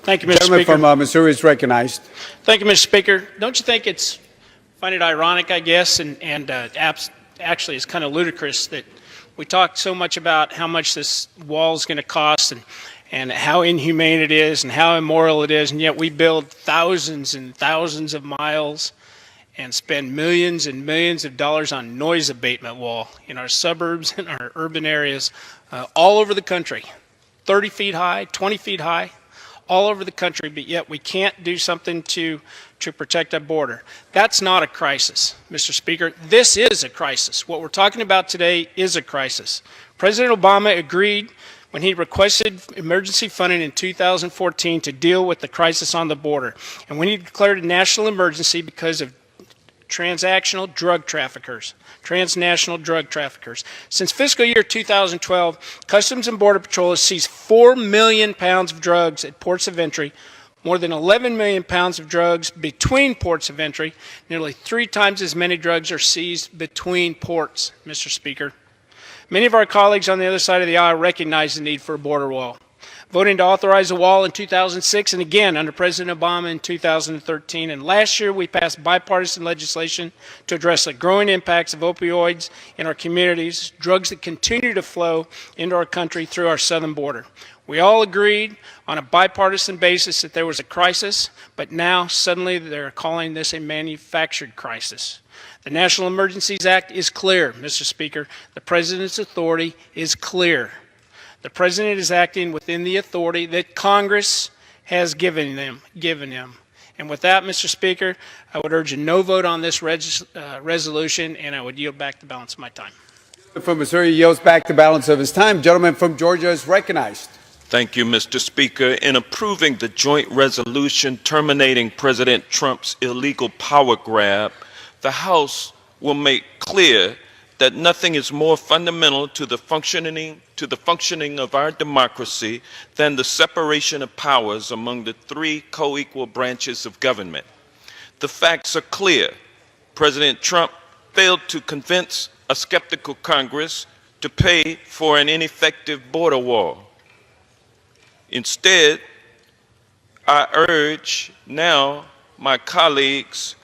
Thank you, Mr. Gentleman Speaker. from Missouri is recognized. Thank you, Mr. Speaker. Don't you think find it ironic, I guess, and actually it's kind of ludicrous that we talk so much about how much this wall is going to cost and how inhumane it is and how immoral it is, and yet we build thousands and thousands of miles and spend millions and millions of dollars on noise abatement wall in our suburbs and our urban areas all over the country, 30 feet high, 20 feet high, all over the country, but yet we can't do something to protect our border. That's not a crisis, Mr. Speaker. This is a crisis. What we're talking about today is a crisis. President Obama agreed when he requested emergency funding in 2014 to deal with the crisis on the border. And when he declared a national emergency because of transnational drug traffickers. Since fiscal year 2012, Customs and Border Patrol has seized 4 million pounds of drugs at ports of entry, more than 11 million pounds of drugs between ports of entry. Nearly 3 times as many drugs are seized between ports, Mr. Speaker. Many of our colleagues on the other side of the aisle recognize the need for a border wall. Voting to authorize a wall in 2006 and again under President Obama in 2013. And last year we passed bipartisan legislation to address the growing impacts of opioids in our communities, drugs that continue to flow into our country through our southern border. We all agreed on a bipartisan basis that there was a crisis, but now suddenly they're calling this a manufactured crisis. The National Emergencies Act is clear, Mr. Speaker. The President's authority is clear. The President is acting within the authority that Congress has given him. And with that, Mr. Speaker, I would urge a no vote on this resolution, and I would yield back the balance of my time. From Missouri yields back the balance of his time. Gentleman from Georgia is recognized. Thank you, Mr. Speaker. In approving the joint resolution terminating President Trump's illegal power grab, the House will make clear that nothing is more fundamental to the functioning of our democracy than the separation of powers among the 3 co-equal branches of government. The facts are clear. President Trump failed to convince a skeptical Congress to pay for an ineffective border wall. Instead, I urge now my colleagues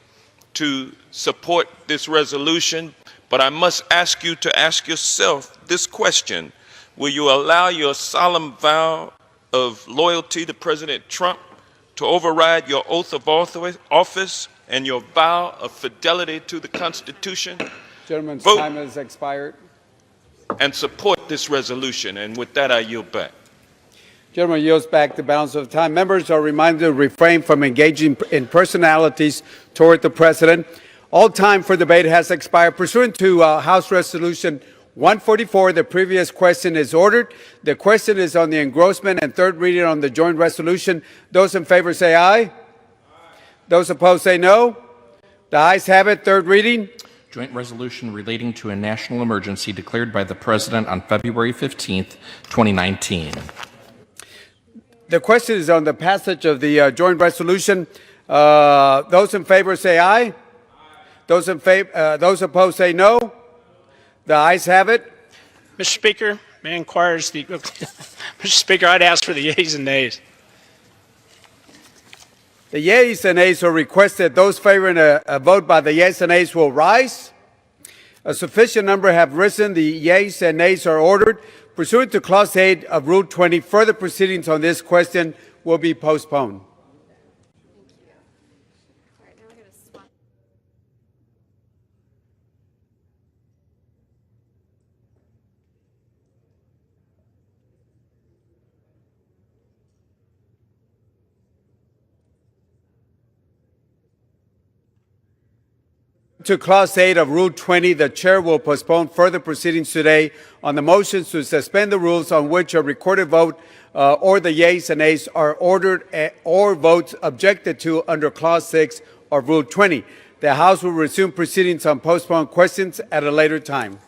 to support this resolution. But I must ask you to ask yourself this question. Will you allow your solemn vow of loyalty to President Trump to override your oath of office and your vow of fidelity to the Constitution? Gentleman's Vote time has expired. and support this resolution. And with that, I yield back. Gentleman yields back the balance of the time. Members are reminded to refrain from engaging in personalities toward the President. All time for debate has expired. Pursuant to House Resolution 144, the previous question is ordered. The question is on the engrossment and third reading on the joint resolution. Those in favor say aye. Those opposed say no. The ayes have it. Third reading. Joint resolution relating to a national emergency declared by the President on February 15th, 2019. The question is on the passage of the joint resolution. Those in favor say aye. Those opposed say no. The ayes have it. Mr. Speaker, may I inquire as the Mr. Speaker, I'd ask for the yeas and nays. The yeas and nays are requested. Those favoring a vote by the yeas and nays will rise. A sufficient number have risen. The yeas and nays are ordered. Pursuant to Clause 8 of Rule 20, further proceedings on this question will be postponed. To Clause 8 of Rule 20, the Chair will postpone further proceedings today on the motions to suspend the rules on which a recorded vote or the yeas and nays are ordered or votes objected to under Clause 6 of Rule 20. The House will resume proceedings on postponed questions at a later time.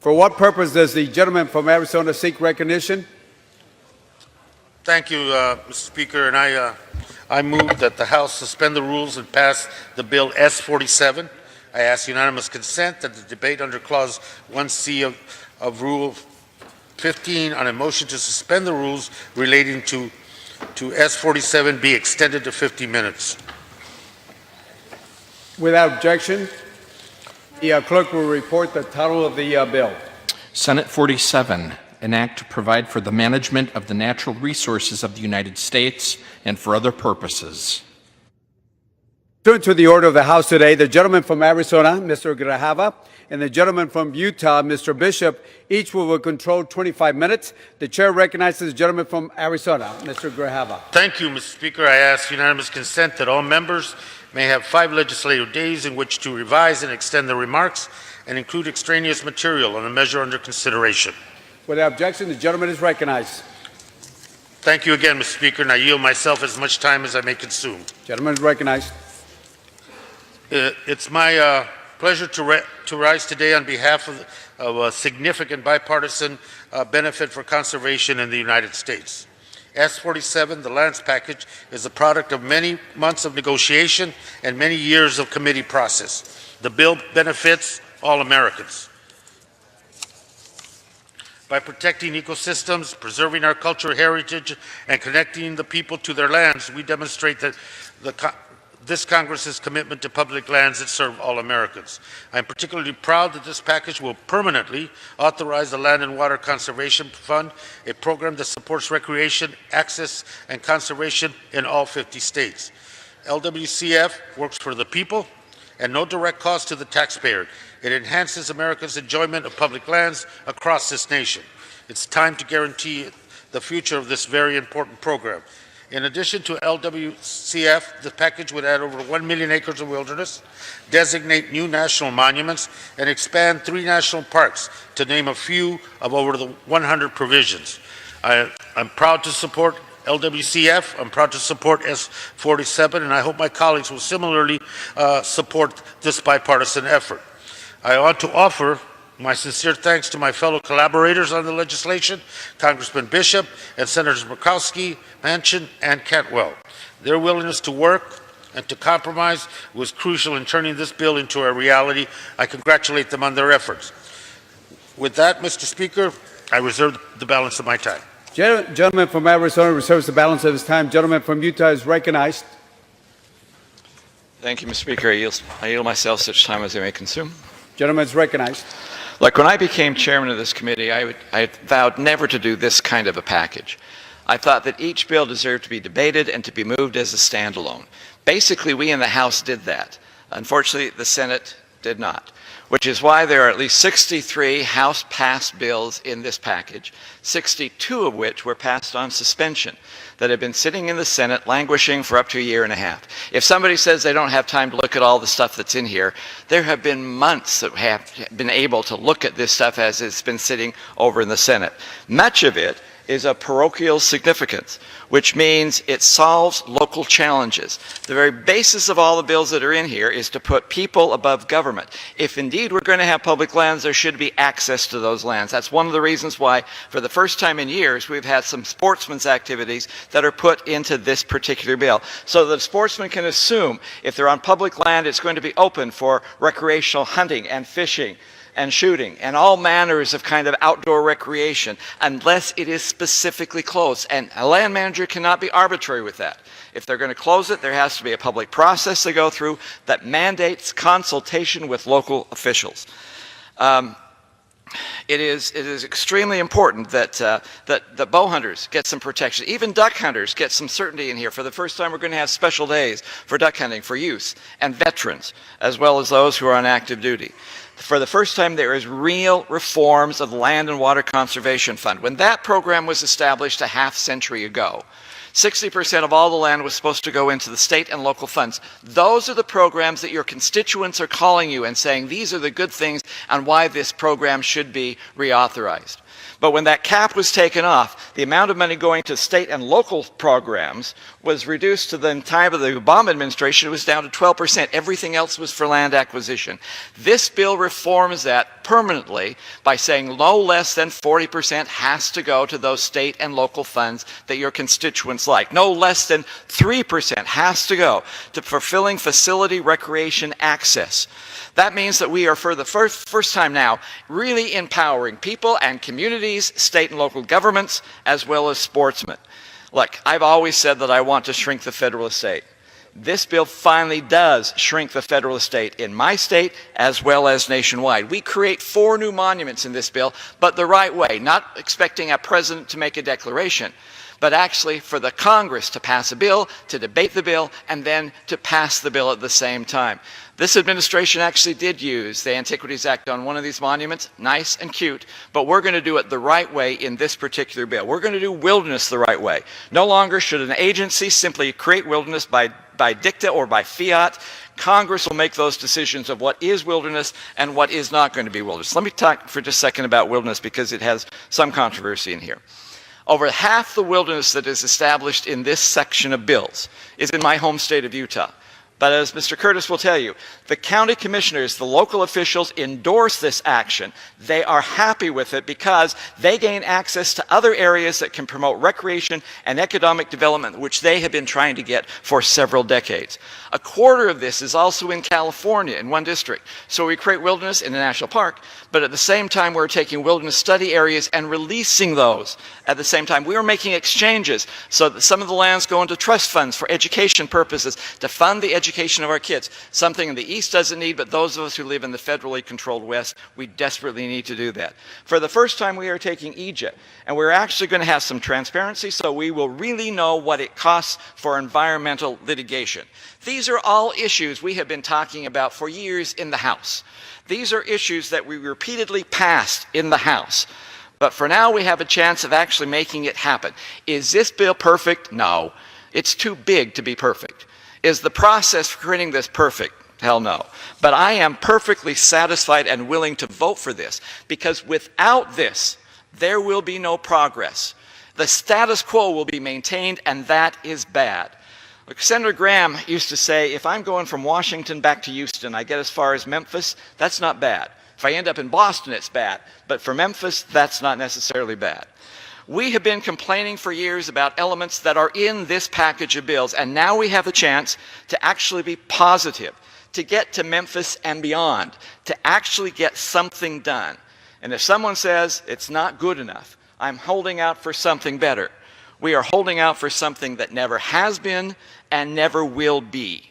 For what purpose does the gentleman from Arizona seek recognition? Thank you, Mr. Speaker, and I move that the House suspend the rules and pass the bill S-47. I ask unanimous consent that the debate under Clause 1C of Rule 15 on a motion to suspend the rules relating to S-47 be extended to 50 minutes. Without objection, the clerk will report the title of the bill. Senate 47, an act to provide for the management of the natural resources of the United States and for other purposes. Pursuant to the order of the House today, the gentleman from Arizona, Mr. Grijalva, and the gentleman from Utah, Mr. Bishop, each will control 25 minutes. The chair recognizes the gentleman from Arizona, Mr. Grijalva. Thank you, Mr. Speaker. I ask unanimous consent that all members may have 5 legislative days in which to revise and extend the remarks and include extraneous material on a measure under consideration. Without objection, the gentleman is recognized. Thank you again, Mr. Speaker, and I yield myself as much time as I may consume. Gentleman is recognized. It's my pleasure to rise today on behalf of a significant bipartisan benefit for conservation in the United States. S-47, the lands package, is a product of many months of negotiation and many years of committee process. The bill benefits all Americans. By protecting ecosystems, preserving our cultural heritage, and connecting the people to their lands, we demonstrate that this Congress's commitment to public lands that serve all Americans. I am particularly proud that this package will permanently authorize the Land and Water Conservation Fund, a program that supports recreation, access, and conservation in all 50 states. LWCF works for the people and no direct cost to the taxpayer. It enhances America's enjoyment of public lands across this nation. It's time to guarantee the future of this very important program. In addition to LWCF, the package would add over 1 million acres of wilderness, designate new national monuments, and expand 3 national parks, to name a few of over the 100 provisions. I'm proud to support LWCF. I'm proud to support S47, and I hope my colleagues will similarly support this bipartisan effort. I want to offer my sincere thanks to my fellow collaborators on the legislation, Congressman Bishop and Senators Murkowski, Manchin, and Cantwell. Their willingness to work and to compromise was crucial in turning this bill into a reality. I congratulate them on their efforts. With that, Mr. Speaker, I reserve the balance of my time. Gentleman from Arizona reserves the balance of his time. Gentleman from Utah is recognized. Thank you, Mr. Speaker. I yield myself such time as I may consume. Gentleman is recognized. Look, when I became chairman of this committee, I vowed never to do this kind of a package. I thought that each bill deserved to be debated and to be moved as a standalone. Basically, we in the House did that. Unfortunately, the Senate did not, which is why there are at least 63 House-passed bills in this package, 62 of which were passed on suspension, that have been sitting in the Senate languishing for up to a year and a half. If somebody says they don't have time to look at all the stuff that's in here, there have been months that have been able to look at this stuff as it's been sitting over in the Senate. Much of it is of parochial significance, which means it solves local challenges. The very basis of all the bills that are in here is to put people above government. If indeed we're going to have public lands, there should be access to those lands. That's one of the reasons why, for the first time in years, we've had some sportsmen's activities that are put into this particular bill. So that sportsmen can assume if they're on public land, it's going to be open for recreational hunting and fishing and shooting and all manners of kind of outdoor recreation, unless it is specifically closed. And a land manager cannot be arbitrary with that. If they're going to close it, there has to be a public process to go through that mandates consultation with local officials. It is extremely important that bow hunters get some protection. Even duck hunters get some certainty in here. For the first time, we're going to have special days for duck hunting for youth and veterans, as well as those who are on active duty. For the first time, there is real reforms of the Land and Water Conservation Fund. When that program was established a half century ago, 60% of all the land was supposed to go into the state and local funds. Those are the programs that your constituents are calling you and saying these are the good things and why this program should be reauthorized. But when that cap was taken off, the amount of money going to state and local programs was reduced to the time of the Obama administration. It was down to 12%. Everything else was for land acquisition. This bill reforms that permanently by saying no less than 40% has to go to those state and local funds that your constituents like. No less than 3% has to go to fulfilling facility recreation access. That means that we are, for the first time now, really empowering people and communities, state and local governments, as well as sportsmen. Look, I've always said that I want to shrink the federal estate. This bill finally does shrink the federal estate in my state as well as nationwide. We create 4 new monuments in this bill, but the right way, not expecting a president to make a declaration, but actually for the Congress to pass a bill, to debate the bill, and then to pass the bill at the same time. This administration actually did use the Antiquities Act on one of these monuments, nice and cute, but we're going to do it the right way in this particular bill. We're going to do wilderness the right way. No longer should an agency simply create wilderness by dicta or by fiat. Congress will make those decisions of what is wilderness and what is not going to be wilderness. Let me talk for just a second about wilderness because it has some controversy in here. Over half the wilderness that is established in this section of bills is in my home state of Utah. But as Mr. Curtis will tell you, the county commissioners, the local officials endorse this action. They are happy with it because they gain access to other areas that can promote recreation and economic development, which they have been trying to get for several decades. A quarter of this is also in California in one district. So we create wilderness in a national park, but at the same time we're taking wilderness study areas and releasing those. At the same time, we are making exchanges so that some of the lands go into trust funds for education purposes to fund the education education of our kids, something the East doesn't need, but those of us who live in the federally controlled West, we desperately need to do that. For the first time, we are taking Egypt, and we're actually going to have some transparency, so we will really know what it costs for environmental litigation. These are all issues we have been talking about for years in the House. These are issues that we repeatedly passed in the House. But for now, we have a chance of actually making it happen. Is this bill perfect? No. It's too big to be perfect. Is the process for creating this perfect? Hell no. But I am perfectly satisfied and willing to vote for this, because without this, there will be no progress. The status quo will be maintained, and that is bad. Like Senator Graham used to say, if I'm going from Washington back to Houston, I get as far as Memphis, that's not bad. If I end up in Boston, it's bad. But for Memphis, that's not necessarily bad. We have been complaining for years about elements that are in this package of bills, and now we have a chance to actually be positive, to get to Memphis and beyond, to actually get something done. And if someone says it's not good enough, I'm holding out for something better. We are holding out for something that never has been and never will be.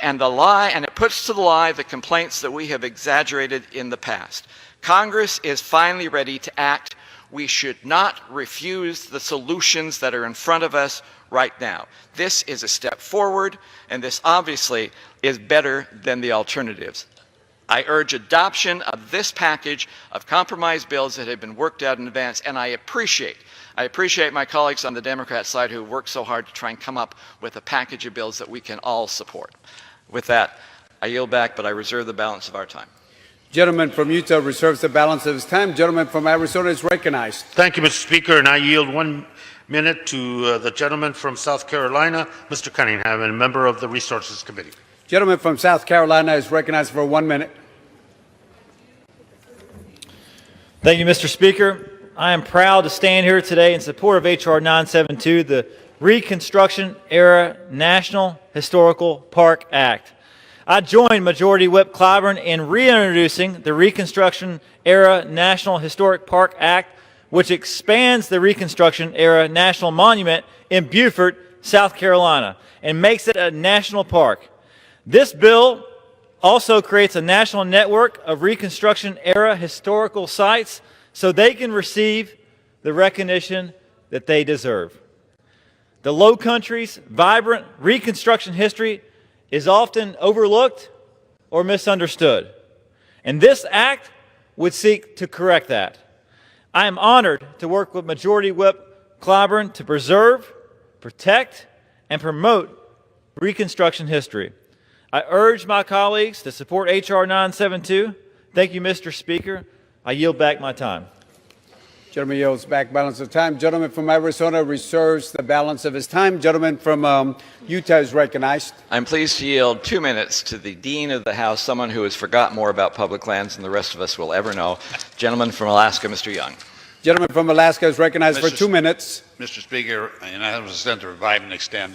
And it puts to the lie the complaints that we have exaggerated in the past. Congress is finally ready to act. We should not refuse the solutions that are in front of us right now. This is a step forward, and this obviously is better than the alternatives. I urge adoption of this package of compromise bills that have been worked out in advance, and I appreciate my colleagues on the Democrat side who worked so hard to try and come up with a package of bills that we can all support. With that, I yield back, but I reserve the balance of our time. Gentleman from Utah reserves the balance of his time. Gentleman from Arizona is recognized. Thank you, Mr. Speaker, and I yield 1 minute to the gentleman from South Carolina, Mr. Cunningham, and a member of the Resources Committee. Gentleman from South Carolina is recognized for 1 minute. Thank you, Mr. Speaker. I am proud to stand here today in support of H.R. 972, the Reconstruction Era National Historical Park Act. I joined Majority Whip Clyburn in reintroducing the Reconstruction Era National Historic Park Act, which expands the Reconstruction Era National Monument in Beaufort, South Carolina, and makes it a national park. This bill also creates a national network of Reconstruction Era historical sites so they can receive the recognition that they deserve. The Low Country's vibrant Reconstruction history is often overlooked or misunderstood, and this act would seek to correct that. I am honored to work with Majority Whip Clyburn to preserve, protect, and promote Reconstruction history. I urge my colleagues to support H.R. 972. Thank you, Mr. Speaker. I yield back my time. Gentleman yields back balance of time. Gentleman from Arizona reserves the balance of his time. Gentleman from Utah is recognized. I'm pleased to yield 2 minutes to the Dean of the House, someone who has forgot more about public lands than the rest of us will ever know. Gentleman from Alaska, Mr. Young. Gentleman from Alaska is recognized for 2 minutes. Mr. Speaker, and I have a consent to revive and extend.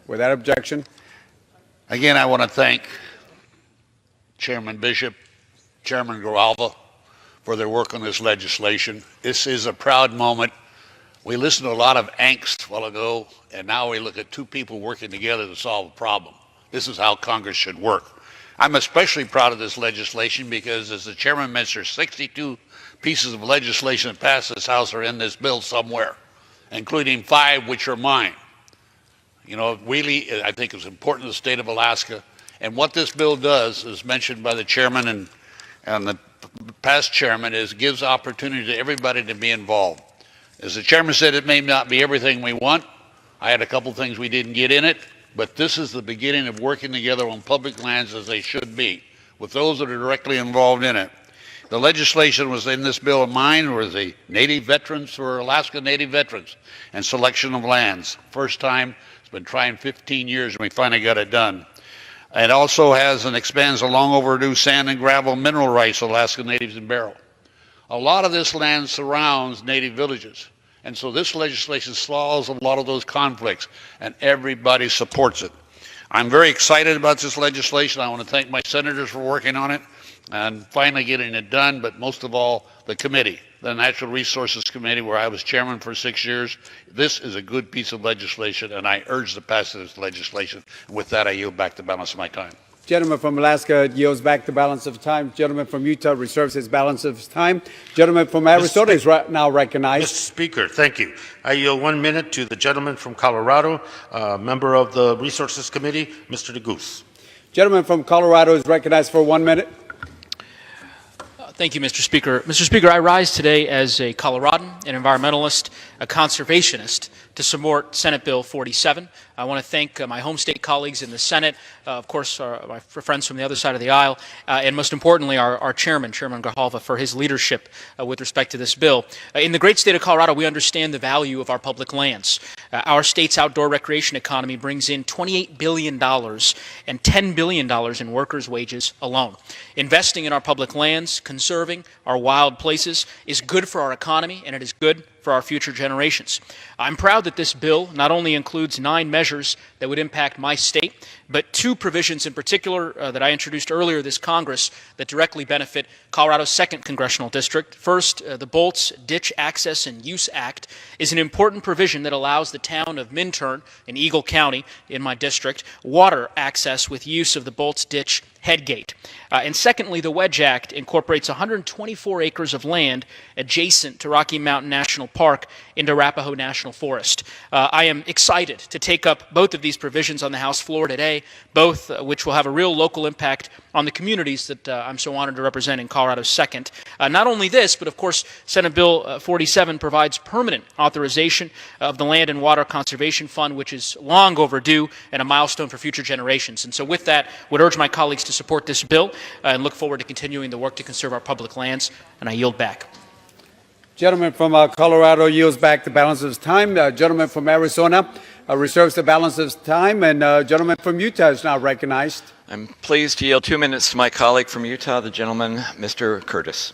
Without objection. Again, I want to thank Chairman Bishop, Chairman Grijalva, for their work on this legislation. This is a proud moment. We listened to a lot of angst a while ago, and now we look at two people working together to solve a problem. This is how Congress should work. I'm especially proud of this legislation because, as the chairman mentioned, 62 pieces of legislation that passed this House are in this bill somewhere, including 5 which are mine. You know, really, I think it's important to the state of Alaska. And what this bill does, as mentioned by the chairman and the past chairman, is gives opportunity to everybody to be involved. As the chairman said, it may not be everything we want. I had a couple things we didn't get in it, but this is the beginning of working together on public lands as they should be, with those that are directly involved in it. The legislation was in this bill of mine was the Native veterans for Alaska Native veterans and selection of lands. First time, it's been trying 15 years and we finally got it done. It also has and expands a long overdue sand and gravel mineral rights of Alaska Natives in Barrow. A lot of this land surrounds Native villages. And so this legislation solves a lot of those conflicts, and everybody supports it. I'm very excited about this legislation. I want to thank my senators for working on it and finally getting it done, but most of all, the committee, the Natural Resources Committee, where I was chairman for 6 years. This is a good piece of legislation, and I urge the passage of this legislation. And with that, I yield back the balance of my time. Gentleman from Alaska yields back the balance of time. Gentleman from Utah reserves his balance of time. Gentleman from Arizona is now recognized. Mr. Speaker, thank you. I yield 1 minute to the gentleman from Colorado, member of the Resources Committee, Mr. DeGoose. Gentleman from Colorado is recognized for 1 minute. Thank you, Mr. Speaker. Mr. Speaker, I rise today as a Coloradan, an environmentalist, a conservationist, to support Senate Bill 47. I want to thank my home state colleagues in the Senate, of course, my friends from the other side of the aisle, and most importantly, our chairman, Chairman Grijalva, for his leadership with respect to this bill. In the great state of Colorado, we understand the value of our public lands. Our state's outdoor recreation economy brings in $28 billion and $10 billion in workers' wages alone. Investing in our public lands, conserving our wild places, is good for our economy, and it is good for our future generations. I'm proud that this bill not only includes 9 measures that would impact my state, but 2 provisions in particular that I introduced earlier this Congress that directly benefit Colorado's 2nd Congressional District. First, the Bolts Ditch Access and Use Act is an important provision that allows the town of Minturn in Eagle County, in my district, water access with use of the Bolts Ditch headgate. And secondly, the Wedge Act incorporates 124 acres of land adjacent to Rocky Mountain National Park into Arapahoe National Forest. I am excited to take up both of these provisions on the House floor today, both which will have a real local impact on the communities that I'm so honored to represent in Colorado's 2nd. Not only this, but of course, Senate Bill 47 provides permanent authorization of the Land and Water Conservation Fund, which is long overdue and a milestone for future generations. And so with that, would urge my colleagues to support this bill and look forward to continuing the work to conserve our public lands, and I yield back. Gentleman from Colorado yields back the balance of his time. Gentleman from Arizona reserves the balance of his time, and gentleman from Utah is now recognized. I'm pleased to yield 2 minutes to my colleague from Utah, the gentleman, Mr. Curtis.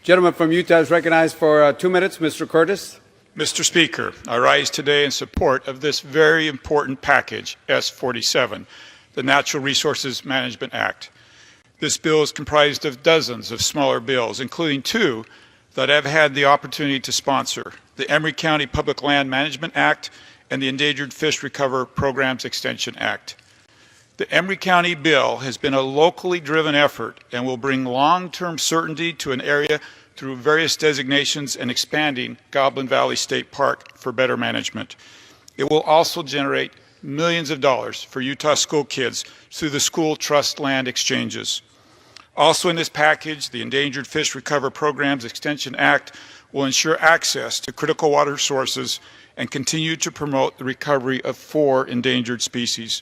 Gentleman from Utah is recognized for 2 minutes. Mr. Curtis. Mr. Speaker, I rise today in support of this very important package, S47, the Natural Resources Management Act. This bill is comprised of dozens of smaller bills, including 2 that I've had the opportunity to sponsor, the Emory County Public Land Management Act and the Endangered Fish Recovery Programs Extension Act. The Emory County bill has been a locally driven effort and will bring long-term certainty to an area through various designations and expanding Goblin Valley State Park for better management. It will also generate millions of dollars for Utah school kids through the school trust land exchanges. Also in this package, the Endangered Fish Recovery Programs Extension Act will ensure access to critical water sources and continue to promote the recovery of 4 endangered species.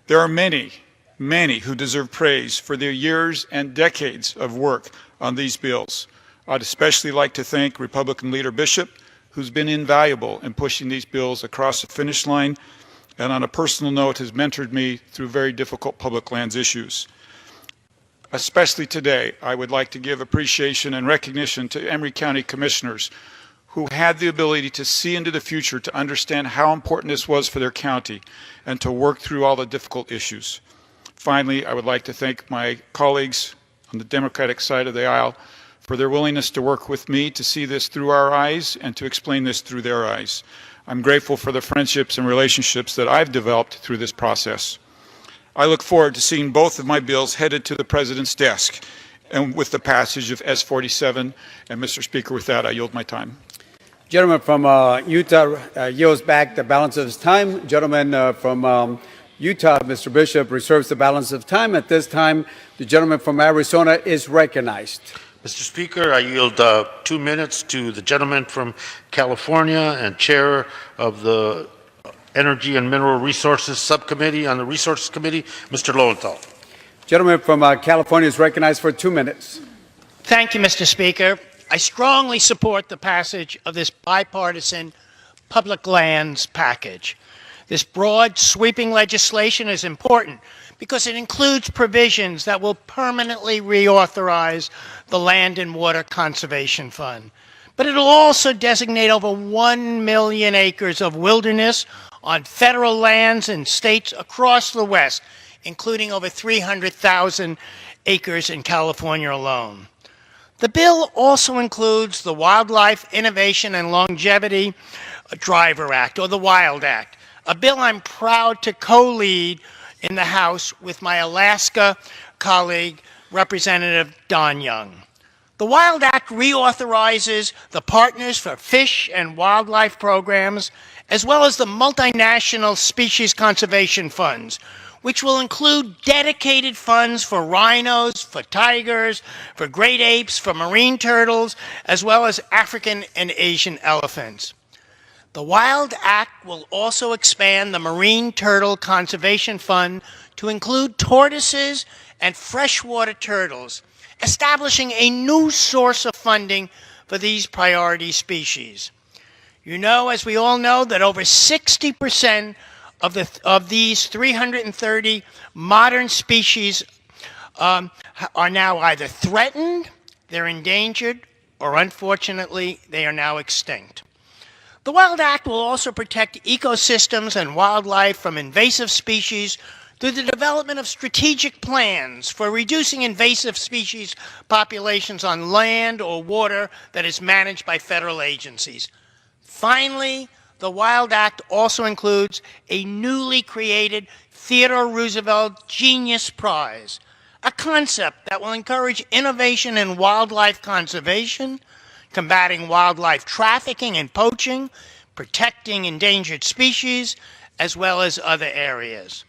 There are many who deserve praise for their years and decades of work on these bills. I'd especially like to thank Republican Leader Bishop, who's been invaluable in pushing these bills across the finish line, and on a personal note has mentored me through very difficult public lands issues. Especially today, I would like to give appreciation and recognition to Emory County Commissioners who had the ability to see into the future, to understand how important this was for their county, and to work through all the difficult issues. Finally, I would like to thank my colleagues on the Democratic side of the aisle for their willingness to work with me to see this through our eyes and to explain this through their eyes. I'm grateful for the friendships and relationships that I've developed through this process. I look forward to seeing both of my bills headed to the President's desk and with the passage of S47. And Mr. Speaker, with that, I yield my time. Gentleman from Utah yields back the balance of his time. Gentleman from Utah, Mr. Bishop, reserves the balance of time. At this time, the gentleman from Arizona is recognized. Mr. Speaker, I yield 2 minutes to the gentleman from California and chair of the Energy and Mineral Resources Subcommittee on the Resources Committee, Mr. Lowenthal. Gentleman from California is recognized for 2 minutes. Thank you, Mr. Speaker. I strongly support the passage of this bipartisan public lands package. This broad, sweeping legislation is important because it includes provisions that will permanently reauthorize the Land and Water Conservation Fund. But it will also designate over 1 million acres of wilderness on federal lands in states across the West, including over 300,000 acres in California alone. The bill also includes the Wildlife Innovation and Longevity Driver Act, or the WILD Act, a bill I'm proud to co-lead in the House with my Alaska colleague, Representative Don Young. The WILD Act reauthorizes the Partners for Fish and Wildlife programs, as well as the multinational species conservation funds, which will include dedicated funds for rhinos, for tigers, for great apes, for marine turtles, as well as African and Asian elephants. The WILD Act will also expand the Marine Turtle Conservation Fund to include tortoises and freshwater turtles, establishing a new source of funding for these priority species. You know, as we all know, that over 60% of these 330 modern species are now either threatened, they're endangered, or unfortunately, they are now extinct. The WILD Act will also protect ecosystems and wildlife from invasive species through the development of strategic plans for reducing invasive species populations on land or water that is managed by federal agencies. Finally, the WILD Act also includes a newly created Theodore Roosevelt Genius Prize, a concept that will encourage innovation in wildlife conservation, combating wildlife trafficking and poaching, protecting endangered species, as well as other areas.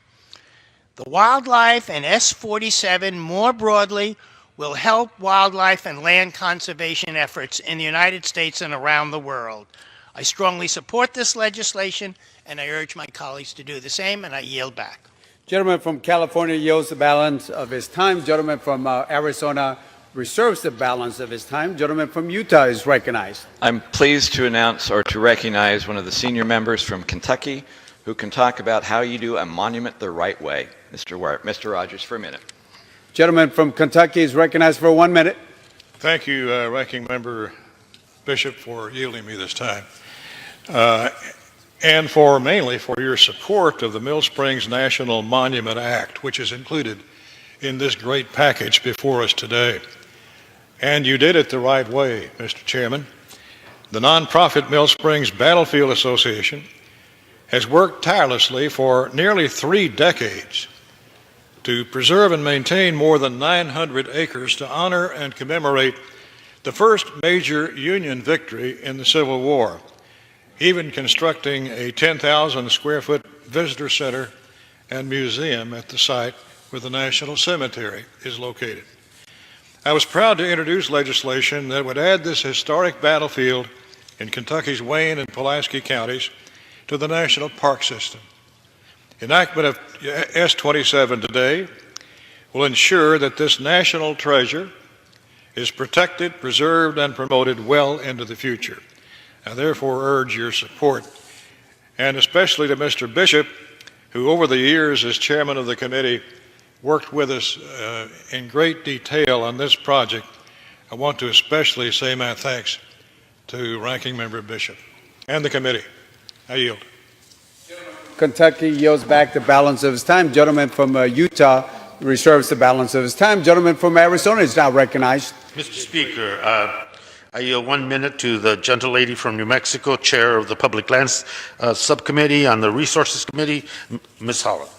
The wildlife and S-47 more broadly will help wildlife and land conservation efforts in the United States and around the world. I strongly support this legislation, and I urge my colleagues to do the same, and I yield back. Gentleman from California yields the balance of his time. Gentleman from Arizona reserves the balance of his time. Gentleman from Utah is recognized. I'm pleased to announce or to recognize one of the senior members from Kentucky who can talk about how you do a monument the right way. Mr. Rogers, for a minute. Gentleman from Kentucky is recognized for 1 minute. Thank you, Ranking Member Bishop, for yielding me this time. And mainly for your support of the Mill Springs National Monument Act, which is included in this great package before us today. And you did it the right way, Mr. Chairman. The nonprofit Mill Springs Battlefield Association has worked tirelessly for nearly 3 decades to preserve and maintain more than 900 acres to honor and commemorate the first major Union victory in the Civil War, even constructing a 10,000 square foot visitor center and museum at the site where the National Cemetery is located. I was proud to introduce legislation that would add this historic battlefield in Kentucky's Wayne and Pulaski counties to the National Park System. Enactment of S-27 today will ensure that this national treasure is protected, preserved, and promoted well into the future. I therefore urge your support, and especially to Mr. Bishop, who over the years as chairman of the committee worked with us in great detail on this project. I want to especially say my thanks to Ranking Member Bishop and the committee. I yield. Kentucky yields back the balance of his time. Gentleman from Utah reserves the balance of his time. Gentleman from Arizona is now recognized. Mr. Speaker, I yield 1 minute to the gentlelady from New Mexico, Chair of the Public Lands Subcommittee on the Resources Committee, Ms. Holland.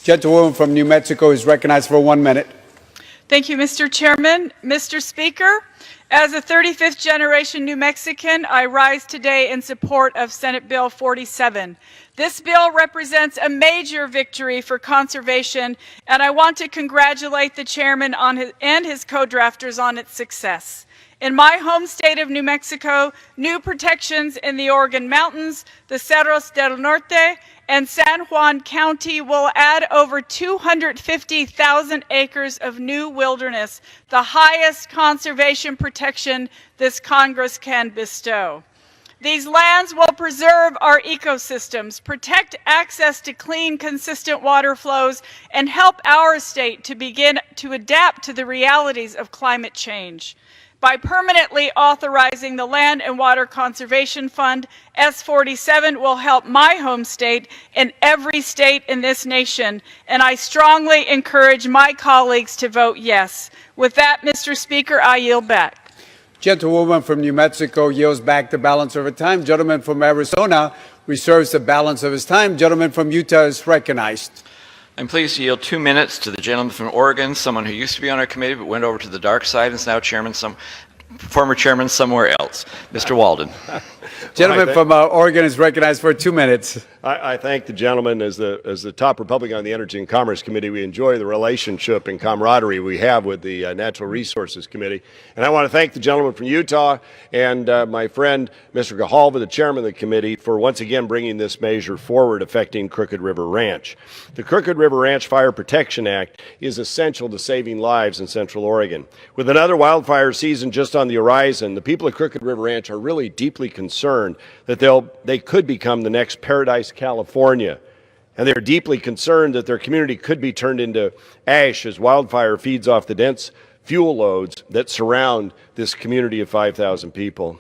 Gentlewoman from New Mexico is recognized for 1 minute. Thank you, Mr. Chairman. Mr. Speaker, as a 35th generation New Mexican, I rise today in support of Senate Bill 47. This bill represents a major victory for conservation, and I want to congratulate the chairman and his co-drafters on its success. In my home state of New Mexico, new protections in the Organ Mountains, the Cerros del Norte, and San Juan County will add over 250,000 acres of new wilderness, the highest conservation protection this Congress can bestow. These lands will preserve our ecosystems, protect access to clean, consistent water flows, and help our state to begin to adapt to the realities of climate change. By permanently authorizing the Land and Water Conservation Fund, S47 will help my home state and every state in this nation, and I strongly encourage my colleagues to vote yes. With that, Mr. Speaker, I yield back. Gentlewoman from New Mexico yields back the balance of her time. Gentleman from Arizona reserves the balance of his time. Gentleman from Utah is recognized. I'm pleased to yield 2 minutes to the gentleman from Oregon, someone who used to be on our committee but went over to the dark side and is now former chairman somewhere else, Mr. Walden. Gentleman from Oregon is recognized for 2 minutes. I thank the gentleman. As the top Republican on the Energy and Commerce Committee, we enjoy the relationship and camaraderie we have with the Natural Resources Committee. And I want to thank the gentleman from Utah and my friend, Mr. Grijalva, the chairman of the committee, for once again bringing this measure forward affecting Crooked River Ranch. The Crooked River Ranch Fire Protection Act is essential to saving lives in Central Oregon. With another wildfire season just on the horizon, the people of Crooked River Ranch are really deeply concerned that they could become the next Paradise, California. And they're deeply concerned that their community could be turned into ash as wildfire feeds off the dense fuel loads that surround this community of 5,000 people.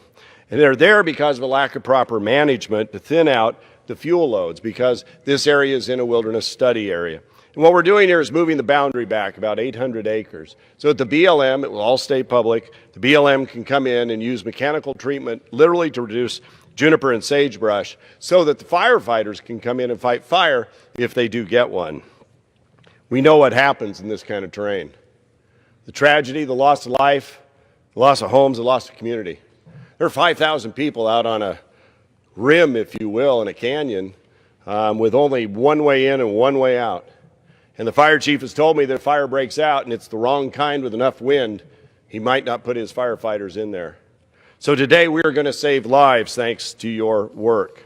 And they're there because of a lack of proper management to thin out the fuel loads, because this area is in a wilderness study area. And what we're doing here is moving the boundary back about 800 acres. So at the BLM, it will all stay public, the BLM can come in and use mechanical treatment literally to reduce juniper and sagebrush so that the firefighters can come in and fight fire if they do get one. We know what happens in this kind of terrain. The tragedy, the loss of life, the loss of homes, the loss of community. There are 5,000 people out on a rim, if you will, in a canyon with only one way in and one way out. And the fire chief has told me that if fire breaks out and it's the wrong kind with enough wind, he might not put his firefighters in there. So today we are going to save lives thanks to your work.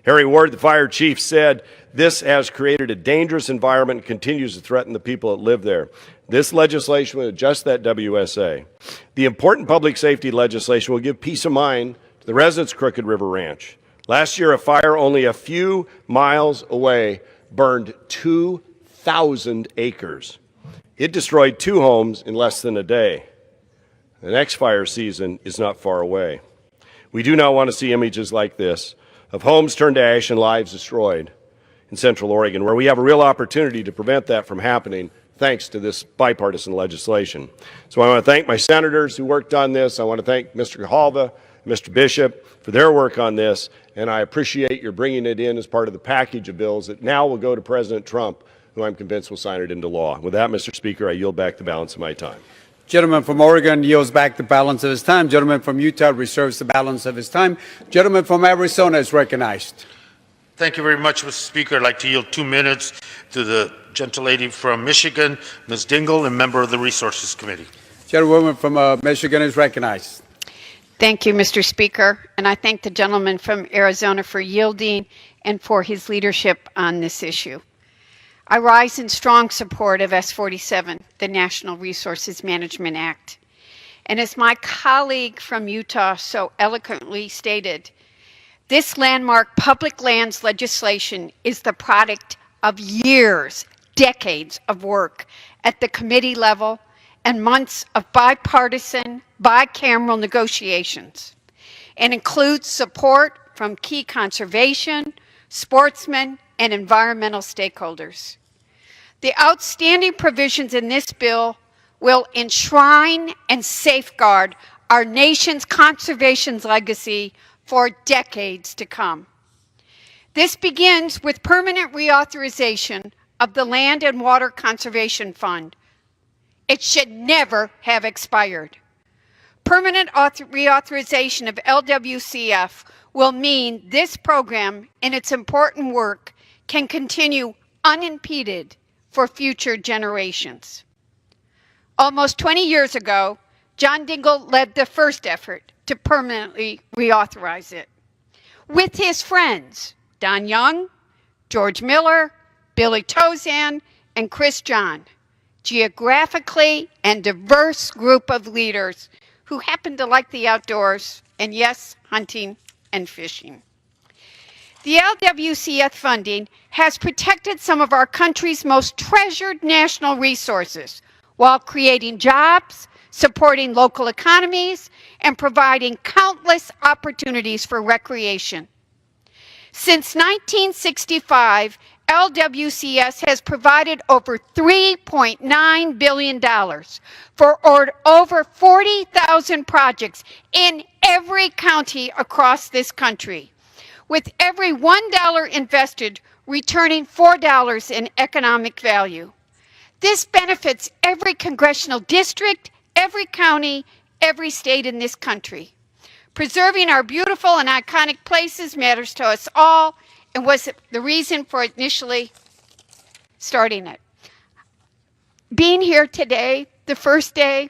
Harry Ward, the fire chief, said, "This has created a dangerous environment and continues to threaten the people that live there. This legislation will adjust that WSA. The important public safety legislation will give peace of mind to the residents of Crooked River Ranch. Last year, a fire only a few miles away burned 2,000 acres. It destroyed 2 homes in less than a day. The next fire season is not far away. We do not want to see images like this of homes turned to ash and lives destroyed in Central Oregon, where we have a real opportunity to prevent that from happening thanks to this bipartisan legislation. So I want to thank my senators who worked on this. I want to thank Mr. Grijalva, Mr. Bishop for their work on this, and I appreciate your bringing it in as part of the package of bills that now will go to President Trump, who I'm convinced will sign it into law. With that, Mr. Speaker, I yield back the balance of my time. Gentleman from Oregon yields back the balance of his time. Gentleman from Utah reserves the balance of his time. Gentleman from Arizona is recognized. Thank you very much, Mr. Speaker. I'd like to yield 2 minutes to the gentlelady from Michigan, Ms. Dingell, and member of the Resources Committee. Gentlewoman from Michigan is recognized. Thank you, Mr. Speaker, and I thank the gentleman from Arizona for yielding and for his leadership on this issue. I rise in strong support of S47, the National Resources Management Act. And as my colleague from Utah so eloquently stated, this landmark public lands legislation is the product of years, decades of work at the committee level and months of bipartisan, bicameral negotiations, and includes support from key conservation, sportsmen, and environmental stakeholders. The outstanding provisions in this bill will enshrine and safeguard our nation's conservation legacy for decades to come. This begins with permanent reauthorization of the Land and Water Conservation Fund. It should never have expired. Permanent reauthorization of LWCF will mean this program and its important work can continue unimpeded for future generations. Almost 20 years ago, John Dingell led the first effort to permanently reauthorize it. With his friends, Don Young, George Miller, Billy Tozan, and Chris John, geographically and diverse group of leaders who happen to like the outdoors and, yes, hunting and fishing. The LWCF funding has protected some of our country's most treasured national resources while creating jobs, supporting local economies, and providing countless opportunities for recreation. Since 1965, LWCS has provided over $3.9 billion for over 40,000 projects in every county across this country, with every $1 invested returning $4 in economic value. This benefits every congressional district, every county, every state in this country. Preserving our beautiful and iconic places matters to us all and was the reason for initially starting it. Being here today, the first day,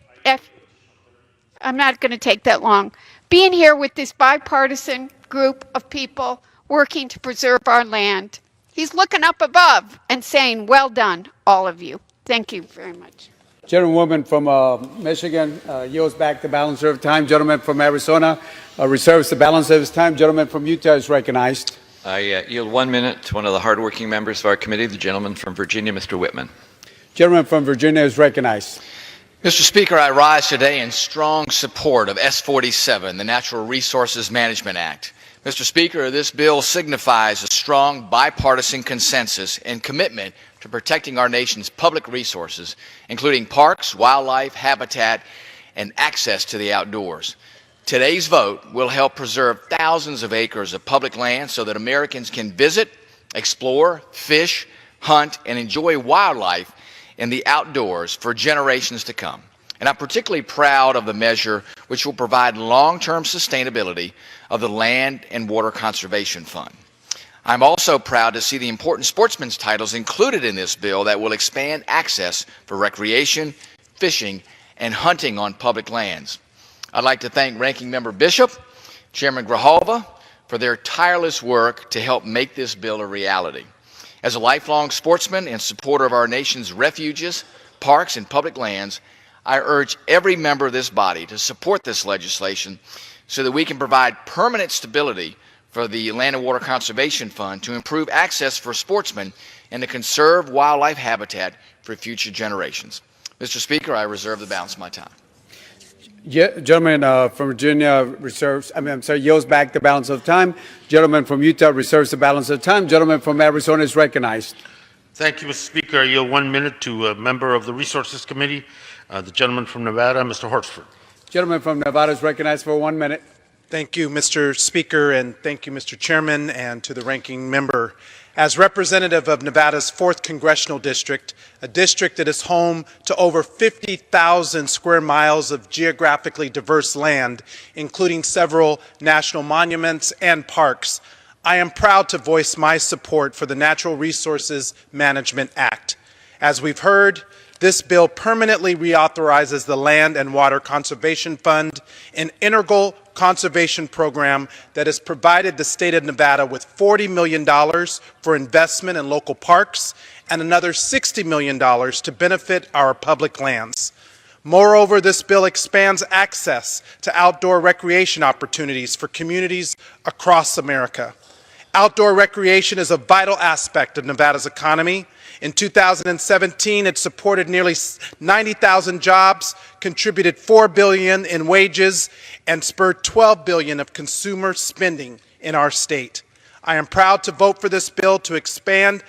I'm not going to take that long. Being here with this bipartisan group of people working to preserve our land. He's looking up above and saying, well done, all of you. Thank you very much. Gentlewoman from Michigan yields back the balance of time. Gentleman from Arizona reserves the balance of his time. Gentleman from Utah is recognized. I yield 1 minute to one of the hardworking members of our committee, the gentleman from Virginia, Mr. Whitman. Gentleman from Virginia is recognized. Mr. Speaker, I rise today in strong support of S-47, the Natural Resources Management Act. Mr. Speaker, this bill signifies a strong bipartisan consensus and commitment to protecting our nation's public resources, including parks, wildlife, habitat, and access to the outdoors. Today's vote will help preserve thousands of acres of public land so that Americans can visit, explore, fish, hunt, and enjoy wildlife in the outdoors for generations to come. And I'm particularly proud of the measure which will provide long-term sustainability of the Land and Water Conservation Fund. I'm also proud to see the important sportsman's titles included in this bill that will expand access for recreation, fishing, and hunting on public lands. I'd like to thank Ranking Member Bishop, Chairman Grijalva, for their tireless work to help make this bill a reality. As a lifelong sportsman and supporter of our nation's refuges, parks, and public lands, I urge every member of this body to support this legislation so that we can provide permanent stability for the Land and Water Conservation Fund to improve access for sportsmen and to conserve wildlife habitat for future generations. Mr. Speaker, I reserve the balance of my time. Gentleman from Virginia yields back the balance of time. Gentleman from Utah reserves the balance of time. Gentleman from Arizona is recognized. Thank you, Mr. Speaker. I yield 1 minute to a member of the Resources Committee, the gentleman from Nevada, Mr. Horsford. Gentleman from Nevada is recognized for 1 minute. Thank you, Mr. Speaker, and thank you, Mr. Chairman, and to the ranking member. As representative of Nevada's 4th Congressional District, a district that is home to over 50,000 square miles of geographically diverse land, including several national monuments and parks, I am proud to voice my support for the Natural Resources Management Act. As we've heard, this bill permanently reauthorizes the Land and Water Conservation Fund, an integral conservation program that has provided the state of Nevada with $40 million for investment in local parks and another $60 million to benefit our public lands. Moreover, this bill expands access to outdoor recreation opportunities for communities across America. Outdoor recreation is a vital aspect of Nevada's economy. In 2017, it supported nearly 90,000 jobs, contributed $4 billion in wages, and spurred $12 billion of consumer spending in our state. I am proud to vote for this bill to expand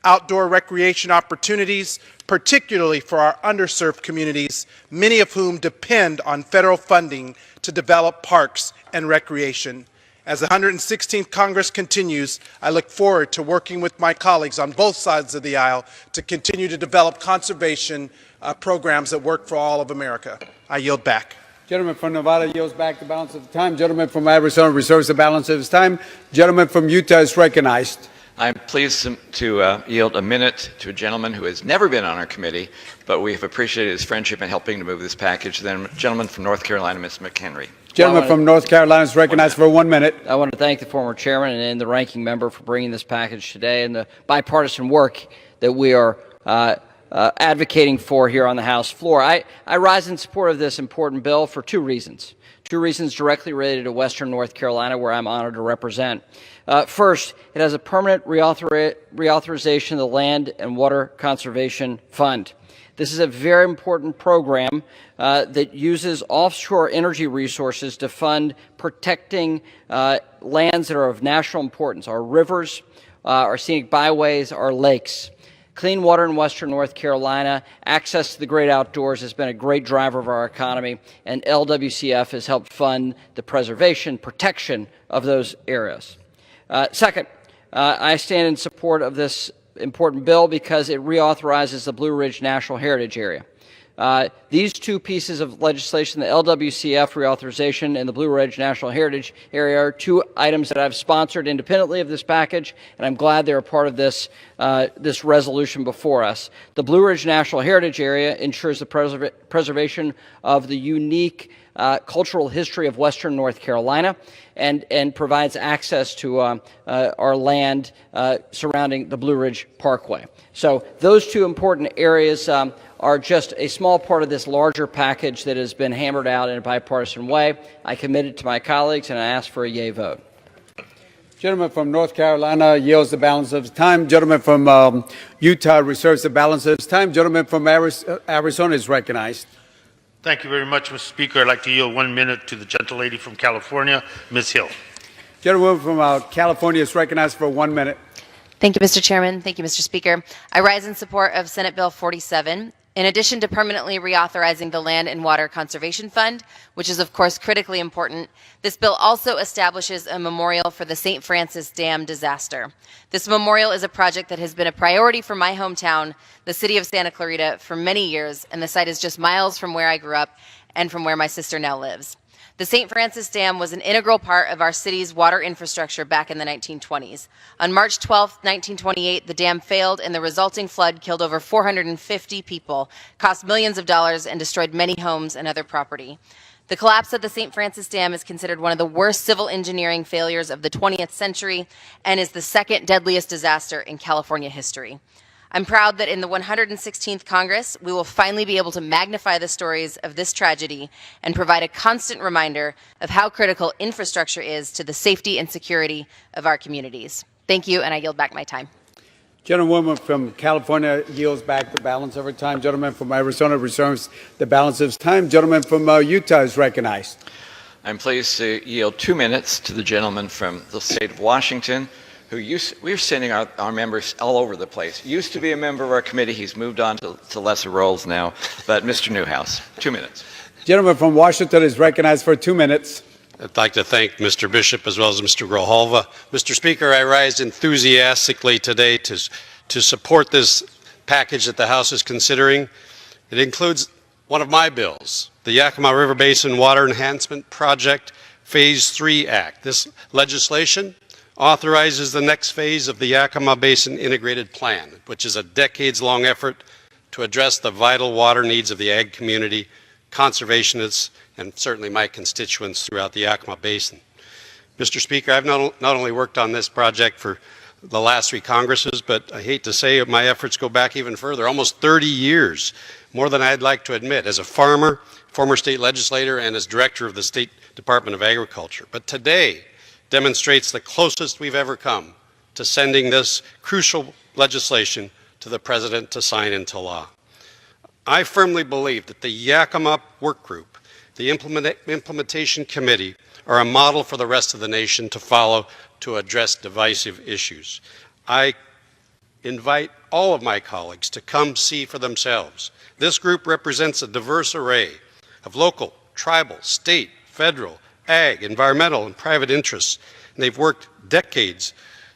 outdoor recreation opportunities, particularly for our underserved communities, many of whom depend on federal funding to develop parks and recreation. As the 116th Congress continues, I look forward to working with my colleagues on both sides of the aisle to continue to develop conservation programs that work for all of America. I yield back. Gentleman from Nevada yields back the balance of the time. Gentleman from Arizona reserves the balance of his time. Gentleman from Utah is recognized. I'm pleased to yield a minute to a gentleman who has never been on our committee, but we have appreciated his friendship in helping to move this package. Then, gentleman from North Carolina, Mr. McHenry. Gentleman from North Carolina is recognized for 1 minute. I want to thank the former chairman and the ranking member for bringing this package today and the bipartisan work that we are advocating for here on the House floor. I rise in support of this important bill for two reasons. Two reasons directly related to Western North Carolina, where I'm honored to represent. First, it has a permanent reauthorization of the Land and Water Conservation Fund. This is a very important program that uses offshore energy resources to fund protecting lands that are of national importance, our rivers, our scenic byways, our lakes. Clean water in Western North Carolina, access to the great outdoors has been a great driver of our economy, and LWCF has helped fund the preservation, protection of those areas. Second, I stand in support of this important bill because it reauthorizes the Blue Ridge National Heritage Area. These two pieces of legislation, the LWCF reauthorization and the Blue Ridge National Heritage Area, are two items that I've sponsored independently of this package, and I'm glad they're a part of this, this resolution before us. The Blue Ridge National Heritage Area ensures the preservation of the unique cultural history of Western North Carolina and provides access to our land surrounding the Blue Ridge Parkway. So those two important areas are just a small part of this larger package that has been hammered out in a bipartisan way. I commit it to my colleagues, and I ask for a yea vote. Gentleman from North Carolina yields the balance of his time. Gentleman from Utah reserves the balance of his time. Gentleman from Arizona is recognized. Thank you very much, Mr. Speaker. I'd like to yield 1 minute to the gentlelady from California, Ms. Hill. Gentleman from California is recognized for 1 minute. Thank you, Mr. Chairman. Thank you, Mr. Speaker. I rise in support of Senate Bill 47. In addition to permanently reauthorizing the Land and Water Conservation Fund, which is of course critically important, this bill also establishes a memorial for the St. Francis Dam disaster. This memorial is a project that has been a priority for my hometown, the city of Santa Clarita, for many years, and the site is just miles from where I grew up and from where my sister now lives. The St. Francis Dam was an integral part of our city's water infrastructure back in the 1920s. On March 12, 1928, the dam failed and the resulting flood killed over 450 people, cost millions of dollars, and destroyed many homes and other property. The collapse of the St. Francis Dam is considered one of the worst civil engineering failures of the 20th century and is the second deadliest disaster in California history. I'm proud that in the 116th Congress, we will finally be able to magnify the stories of this tragedy and provide a constant reminder of how critical infrastructure is to the safety and security of our communities. Thank you, and I yield back my time. Gentlewoman from California yields back the balance of her time. Gentleman from Arizona reserves the balance of his time. Gentleman from Utah is recognized. I'm pleased to yield 2 minutes to the gentleman from the state of Washington, we're sending our members all over the place. Used to be a member of our committee. He's moved on to lesser roles now. But Mr. Newhouse, 2 minutes. Gentleman from Washington is recognized for 2 minutes. I'd like to thank Mr. Bishop as well as Mr. Grijalva. Mr. Speaker, I rise enthusiastically today to support this package that the House is considering. It includes one of my bills, the Yakima River Basin Water Enhancement Project Phase 3 Act. This legislation authorizes the next phase of the Yakima Basin Integrated Plan, which is a decades-long effort to address the vital water needs of the ag community, conservationists, and certainly my constituents throughout the Yakima Basin. Mr. Speaker, I've not only worked on this project for the last 3 Congresses, but I hate to say my efforts go back even further, almost 30 years, more than I'd like to admit, as a farmer, former state legislator, and as director of the State Department of Agriculture. But today demonstrates the closest we've ever come to sending this crucial legislation to the President to sign into law. I firmly believe that the Yakima Work Group, the Implementation Committee, are a model for the rest of the nation to follow to address divisive issues. I invite all of my colleagues to come see for themselves. This group represents a diverse array of local, tribal, state, federal, ag, environmental, and private interests. And they've worked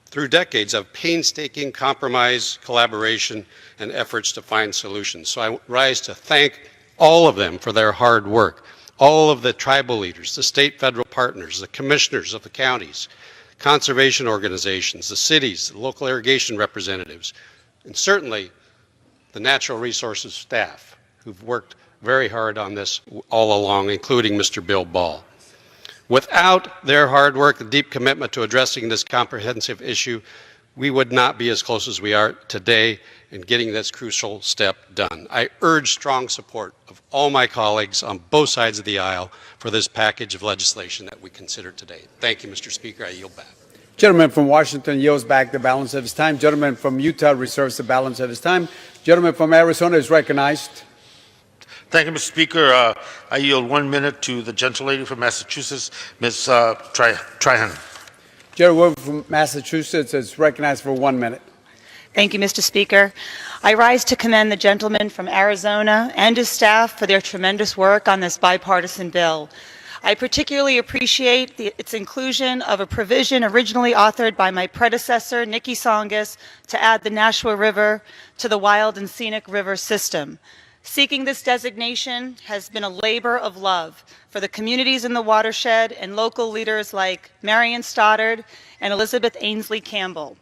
through decades of painstaking compromise, collaboration, and efforts to find solutions. So I rise to thank all of them for their hard work, all of the tribal leaders, the state federal partners, the commissioners of the counties, conservation organizations, the cities, the local irrigation representatives, and certainly the natural resources staff who've worked very hard on this all along, including Mr. Bill Ball. Without their hard work and deep commitment to addressing this comprehensive issue, we would not be as close as we are today in getting this crucial step done. I urge strong support of all my colleagues on both sides of the aisle for this package of legislation that we consider today. Thank you, Mr. Speaker. I yield back. Gentleman from Washington yields back the balance of his time. Gentleman from Utah reserves the balance of his time. Gentleman from Arizona is recognized. Thank you, Mr. Speaker. I yield 1 minute to the gentlelady from Massachusetts, Ms. Trihan. Gentlewoman from Massachusetts is recognized for 1 minute. Thank you, Mr. Speaker. I rise to commend the gentleman from Arizona and his staff for their tremendous work on this bipartisan bill. I particularly appreciate its inclusion of a provision originally authored by my predecessor, Nikki Tsongas, to add the Nashua River to the Wild and Scenic River system. Seeking this designation has been a labor of love for the communities in the watershed and local leaders like Marion Stoddard and Elizabeth Ainsley Campbell.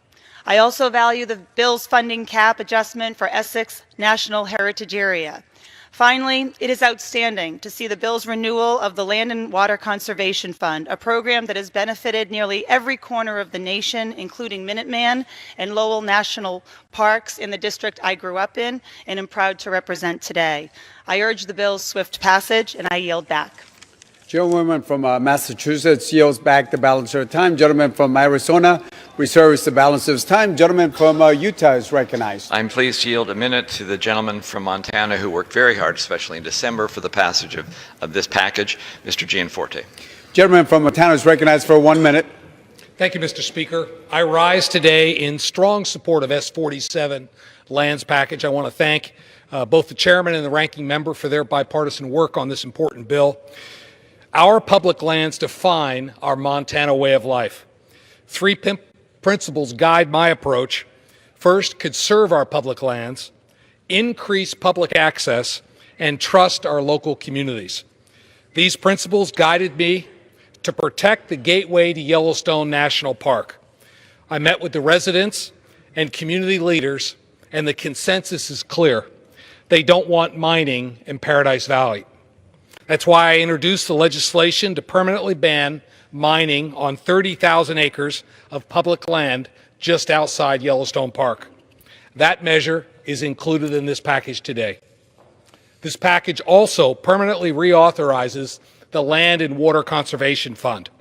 I also value the bill's funding cap adjustment for Essex National Heritage Area. Finally, it is outstanding to see the bill's renewal of the Land and Water Conservation Fund, a program that has benefited nearly every corner of the nation, including Minuteman and Lowell National Parks in the district I grew up in and am proud to represent today. I urge the bill's swift passage, and I yield back. Gentlewoman from Massachusetts yields back the balance of her time. Gentleman from Arizona reserves the balance of his time. Gentleman from Utah is recognized. I'm pleased to yield a minute to the gentleman from Montana who worked very hard, especially in December, for the passage of this package, Mr. Gianforte. Gentleman from Montana is recognized for 1 minute. Thank you, Mr. Speaker. I rise today in strong support of S47 lands package. I want to thank both the chairman and the ranking member for their bipartisan work on this important bill. Our public lands define our Montana way of life. Three principles guide my approach. First, conserve our public lands, increase public access, and trust our local communities. These principles guided me to protect the gateway to Yellowstone National Park. I met with the residents and community leaders, and the consensus is clear. They don't want mining in Paradise Valley. That's why I introduced the legislation to permanently ban mining on 30,000 acres of public land just outside Yellowstone Park. That measure is included in this package today. This package also permanently reauthorizes the Land and Water Conservation Fund.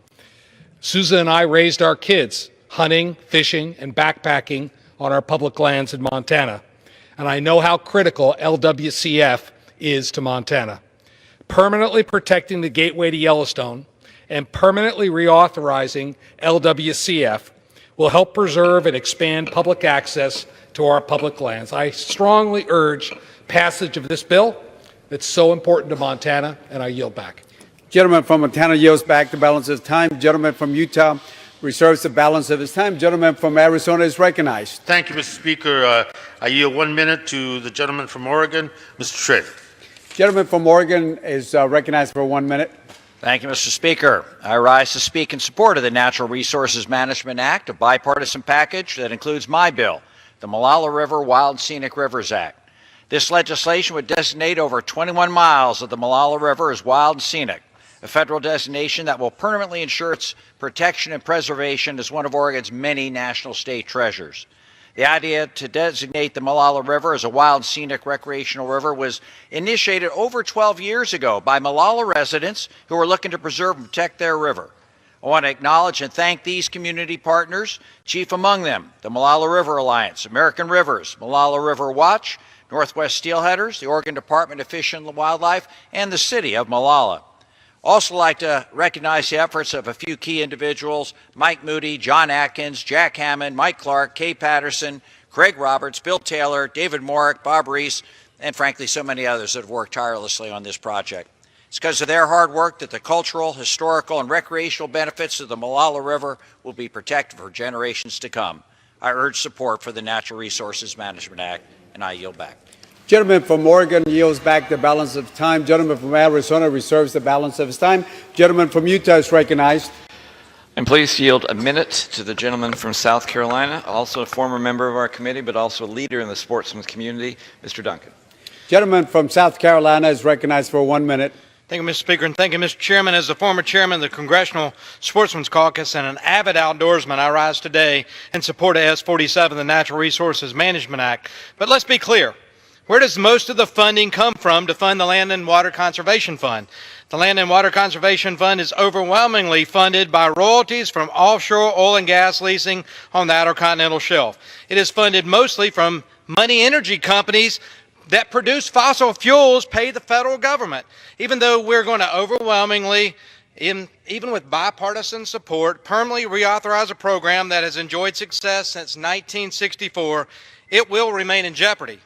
Susan and I raised our kids hunting, fishing, and backpacking on our public lands in Montana, and I know how critical LWCF is to Montana. Permanently protecting the gateway to Yellowstone and permanently reauthorizing LWCF will help preserve and expand public access to our public lands. I strongly urge passage of this bill that's so important to Montana, and I yield back. Gentleman from Montana yields back the balance of his time. Gentleman from Utah reserves the balance of his time. Gentleman from Arizona is recognized. Thank you, Mr. Speaker. I yield 1 minute to the gentleman from Oregon, Mr. Trey. Gentleman from Oregon is recognized for 1 minute. Thank you, Mr. Speaker. I rise to speak in support of the Natural Resources Management Act, a bipartisan package that includes my bill, the Molalla River Wild Scenic Rivers Act. This legislation would designate over 21 miles of the Molalla River as wild and scenic, a federal designation that will permanently ensure its protection and preservation as one of Oregon's many national state treasures. The idea to designate the Molalla River as a wild, scenic, recreational river was initiated over 12 years ago by Molalla residents who were looking to preserve and protect their river. I want to acknowledge and thank these community partners, chief among them, the Molalla River Alliance, American Rivers, Molalla River Watch, Northwest Steelheaders, the Oregon Department of Fish and Wildlife, and the city of Molalla. Also like to recognize the efforts of a few key individuals, Mike Moody, John Atkins, Jack Hammond, Mike Clark, Kay Patterson, Craig Roberts, Bill Taylor, David Morick, Bob Reese, and frankly so many others that have worked tirelessly on this project. It's because of their hard work that the cultural, historical, and recreational benefits of the Molalla River will be protected for generations to come. I urge support for the Natural Resources Management Act, and I yield back. Gentleman from Oregon yields back the balance of time. Gentleman from Arizona reserves the balance of his time. Gentleman from Utah is recognized. I'm pleased to yield a minute to the gentleman from South Carolina, also a former member of our committee, but also a leader in the sportsman's community, Mr. Duncan. Gentleman from South Carolina is recognized for 1 minute. Thank you, Mr. Speaker, and thank you, Mr. Chairman. As the former chairman of the Congressional Sportsmen's Caucus and an avid outdoorsman, I rise today in support of S47, the Natural Resources Management Act. But let's be clear. Where does most of the funding come from to fund the Land and Water Conservation Fund? The Land and Water Conservation Fund is overwhelmingly funded by royalties from offshore oil and gas leasing on the Outer Continental Shelf. It is funded mostly from money energy companies that produce fossil fuels pay the federal government. Even though we're going to overwhelmingly, even with bipartisan support, permanently reauthorize a program that has enjoyed success since 1964, it will remain in jeopardy.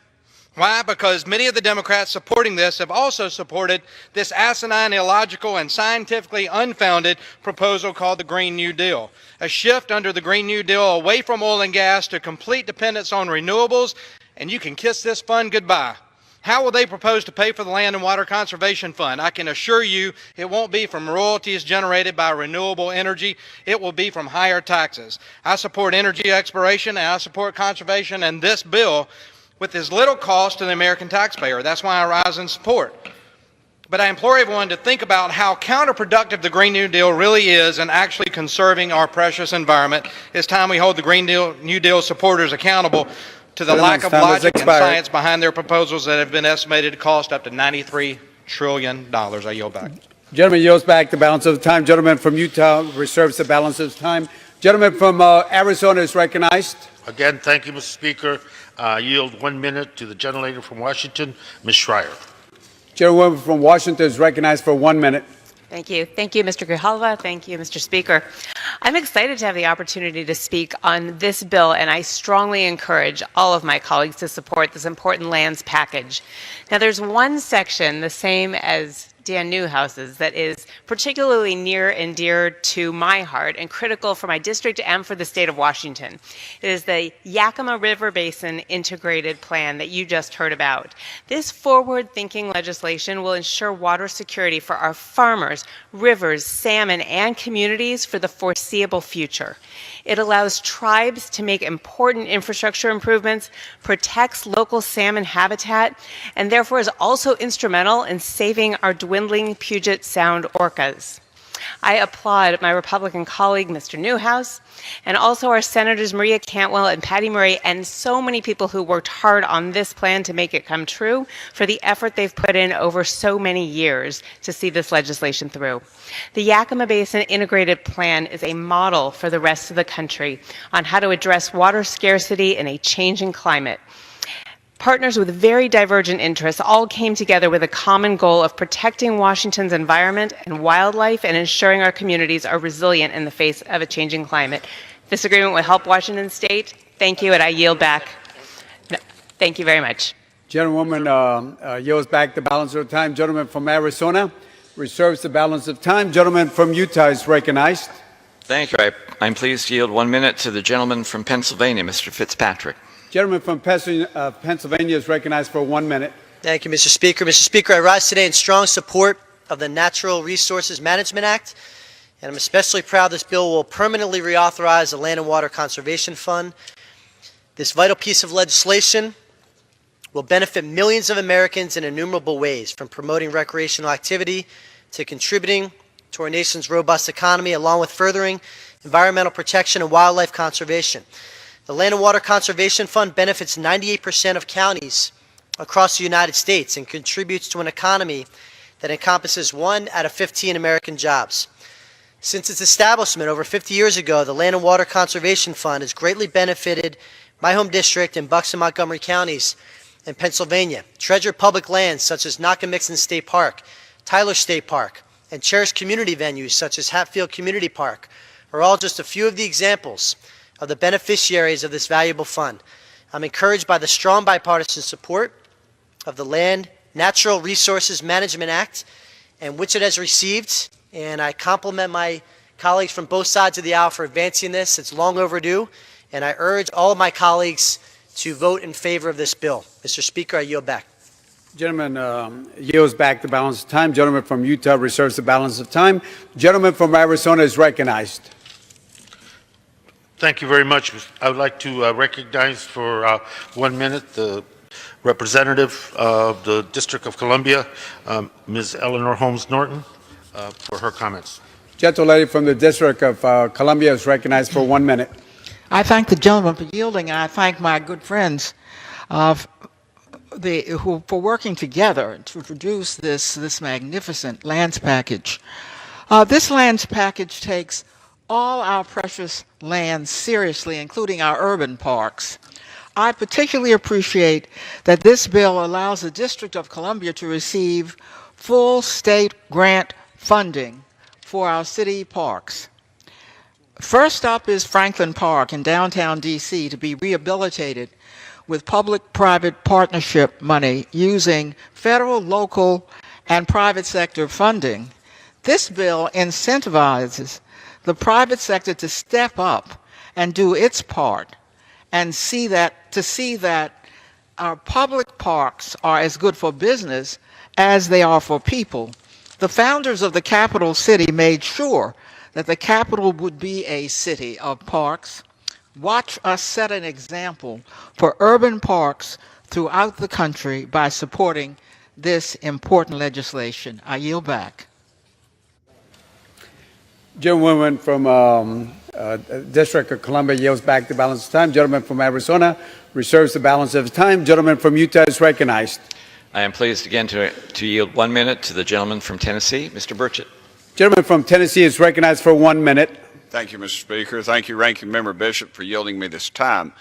Why? Because many of the Democrats supporting this have also supported this asinine, illogical, and scientifically unfounded proposal called the Green New Deal. A shift under the Green New Deal away from oil and gas to complete dependence on renewables, and you can kiss this fund goodbye. How will they propose to pay for the Land and Water Conservation Fund? I can assure you it won't be from royalties generated by renewable energy. It will be from higher taxes. I support energy exploration and I support conservation, and this bill with as little cost to the American taxpayer. That's why I rise in support. But I implore everyone to think about how counterproductive the Green New Deal really is in actually conserving our precious environment. It's time we hold the Green New Deal supporters accountable to the lack of logic and science behind their proposals that have been estimated to cost up to $93 trillion. I yield back. Gentleman yields back the balance of the time. Gentleman from Utah reserves the balance of time. Gentleman from Arizona is recognized. Again, thank you, Mr. Speaker. Yield 1 minute to the gentlelady from Washington, Ms. Schreier. Gentlewoman from Washington is recognized for 1 minute. Thank you. Thank you, Mr. Grijalva. Thank you, Mr. Speaker. I'm excited to have the opportunity to speak on this bill, and I strongly encourage all of my colleagues to support this important lands package. Now, there's one section, the same as Dan Newhouse's, that is particularly near and dear to my heart and critical for my district and for the state of Washington. It is the Yakima River Basin Integrated Plan that you just heard about. This forward-thinking legislation will ensure water security for our farmers, rivers, salmon, and communities for the foreseeable future. It allows tribes to make important infrastructure improvements, protects local salmon habitat, and therefore is also instrumental in saving our dwindling Puget Sound orcas. I applaud my Republican colleague, Mr. Newhouse, and also our Senators Maria Cantwell and Patty Murray, and so many people who worked hard on this plan to make it come true for the effort they've put in over so many years to see this legislation through. The Yakima Basin Integrated Plan is a model for the rest of the country on how to address water scarcity in a changing climate. Partners with very divergent interests all came together with a common goal of protecting Washington's environment and wildlife and ensuring our communities are resilient in the face of a changing climate. This agreement will help Washington State. Thank you, and I yield back. No, thank you very much. Gentlewoman yields back the balance of the time. Gentleman from Arizona reserves the balance of time. Gentleman from Utah is recognized. Thank you. I'm pleased to yield 1 minute to the gentleman from Pennsylvania, Mr. Fitzpatrick. Gentleman from Pennsylvania is recognized for 1 minute. Thank you, Mr. Speaker. Mr. Speaker, I rise today in strong support of the Natural Resources Management Act, and I'm especially proud this bill will permanently reauthorize the Land and Water Conservation Fund. This vital piece of legislation will benefit millions of Americans in innumerable ways, from promoting recreational activity to contributing to our nation's robust economy, along with furthering environmental protection and wildlife conservation. The Land and Water Conservation Fund benefits 98% of counties across the United States and contributes to an economy that encompasses 1 out of 15 American jobs. Since its establishment over 50 years ago, the Land and Water Conservation Fund has greatly benefited my home district in Bucks and Montgomery counties in Pennsylvania. Treasured public lands such as Nockamixon State Park, Tyler State Park, and cherished community venues such as Hatfield Community Park are all just a few of the examples of the beneficiaries of this valuable fund. I'm encouraged by the strong bipartisan support of the Land Natural Resources Management Act, and which it has received, and I compliment my colleagues from both sides of the aisle for advancing this. It's long overdue, and I urge all of my colleagues to vote in favor of this bill. Mr. Speaker, I yield back. Gentleman yields back the balance of time. Gentleman from Utah reserves the balance of time. Gentleman from Arizona is recognized. Thank you very much. I would like to recognize for 1 minute the representative of the District of Columbia, Ms. Eleanor Holmes Norton, for her comments. Gentlelady from the District of Columbia is recognized for 1 minute. I thank the gentleman for yielding, and I thank my good friends for working together to produce this magnificent lands package. This lands package takes all our precious lands seriously, including our urban parks. I particularly appreciate that this bill allows the District of Columbia to receive full state grant funding for our city parks. First up is Franklin Park in downtown DC to be rehabilitated with public-private partnership money using federal, local, and private sector funding. This bill incentivizes the private sector to step up and do its part and see that our public parks are as good for business as they are for people. The founders of the capital city made sure that the capital would be a city of parks. Watch us set an example for urban parks throughout the country by supporting this important legislation. I yield back. Gentlewoman from District of Columbia yields back the balance of time. Gentleman from Arizona reserves the balance of time. Gentleman from Utah is recognized. I am pleased again to yield 1 minute to the gentleman from Tennessee, Mr. Burchett. Gentleman from Tennessee is recognized for 1 minute. Thank you, Mr. Speaker. Thank you, Ranking Member Bishop, for yielding me this time.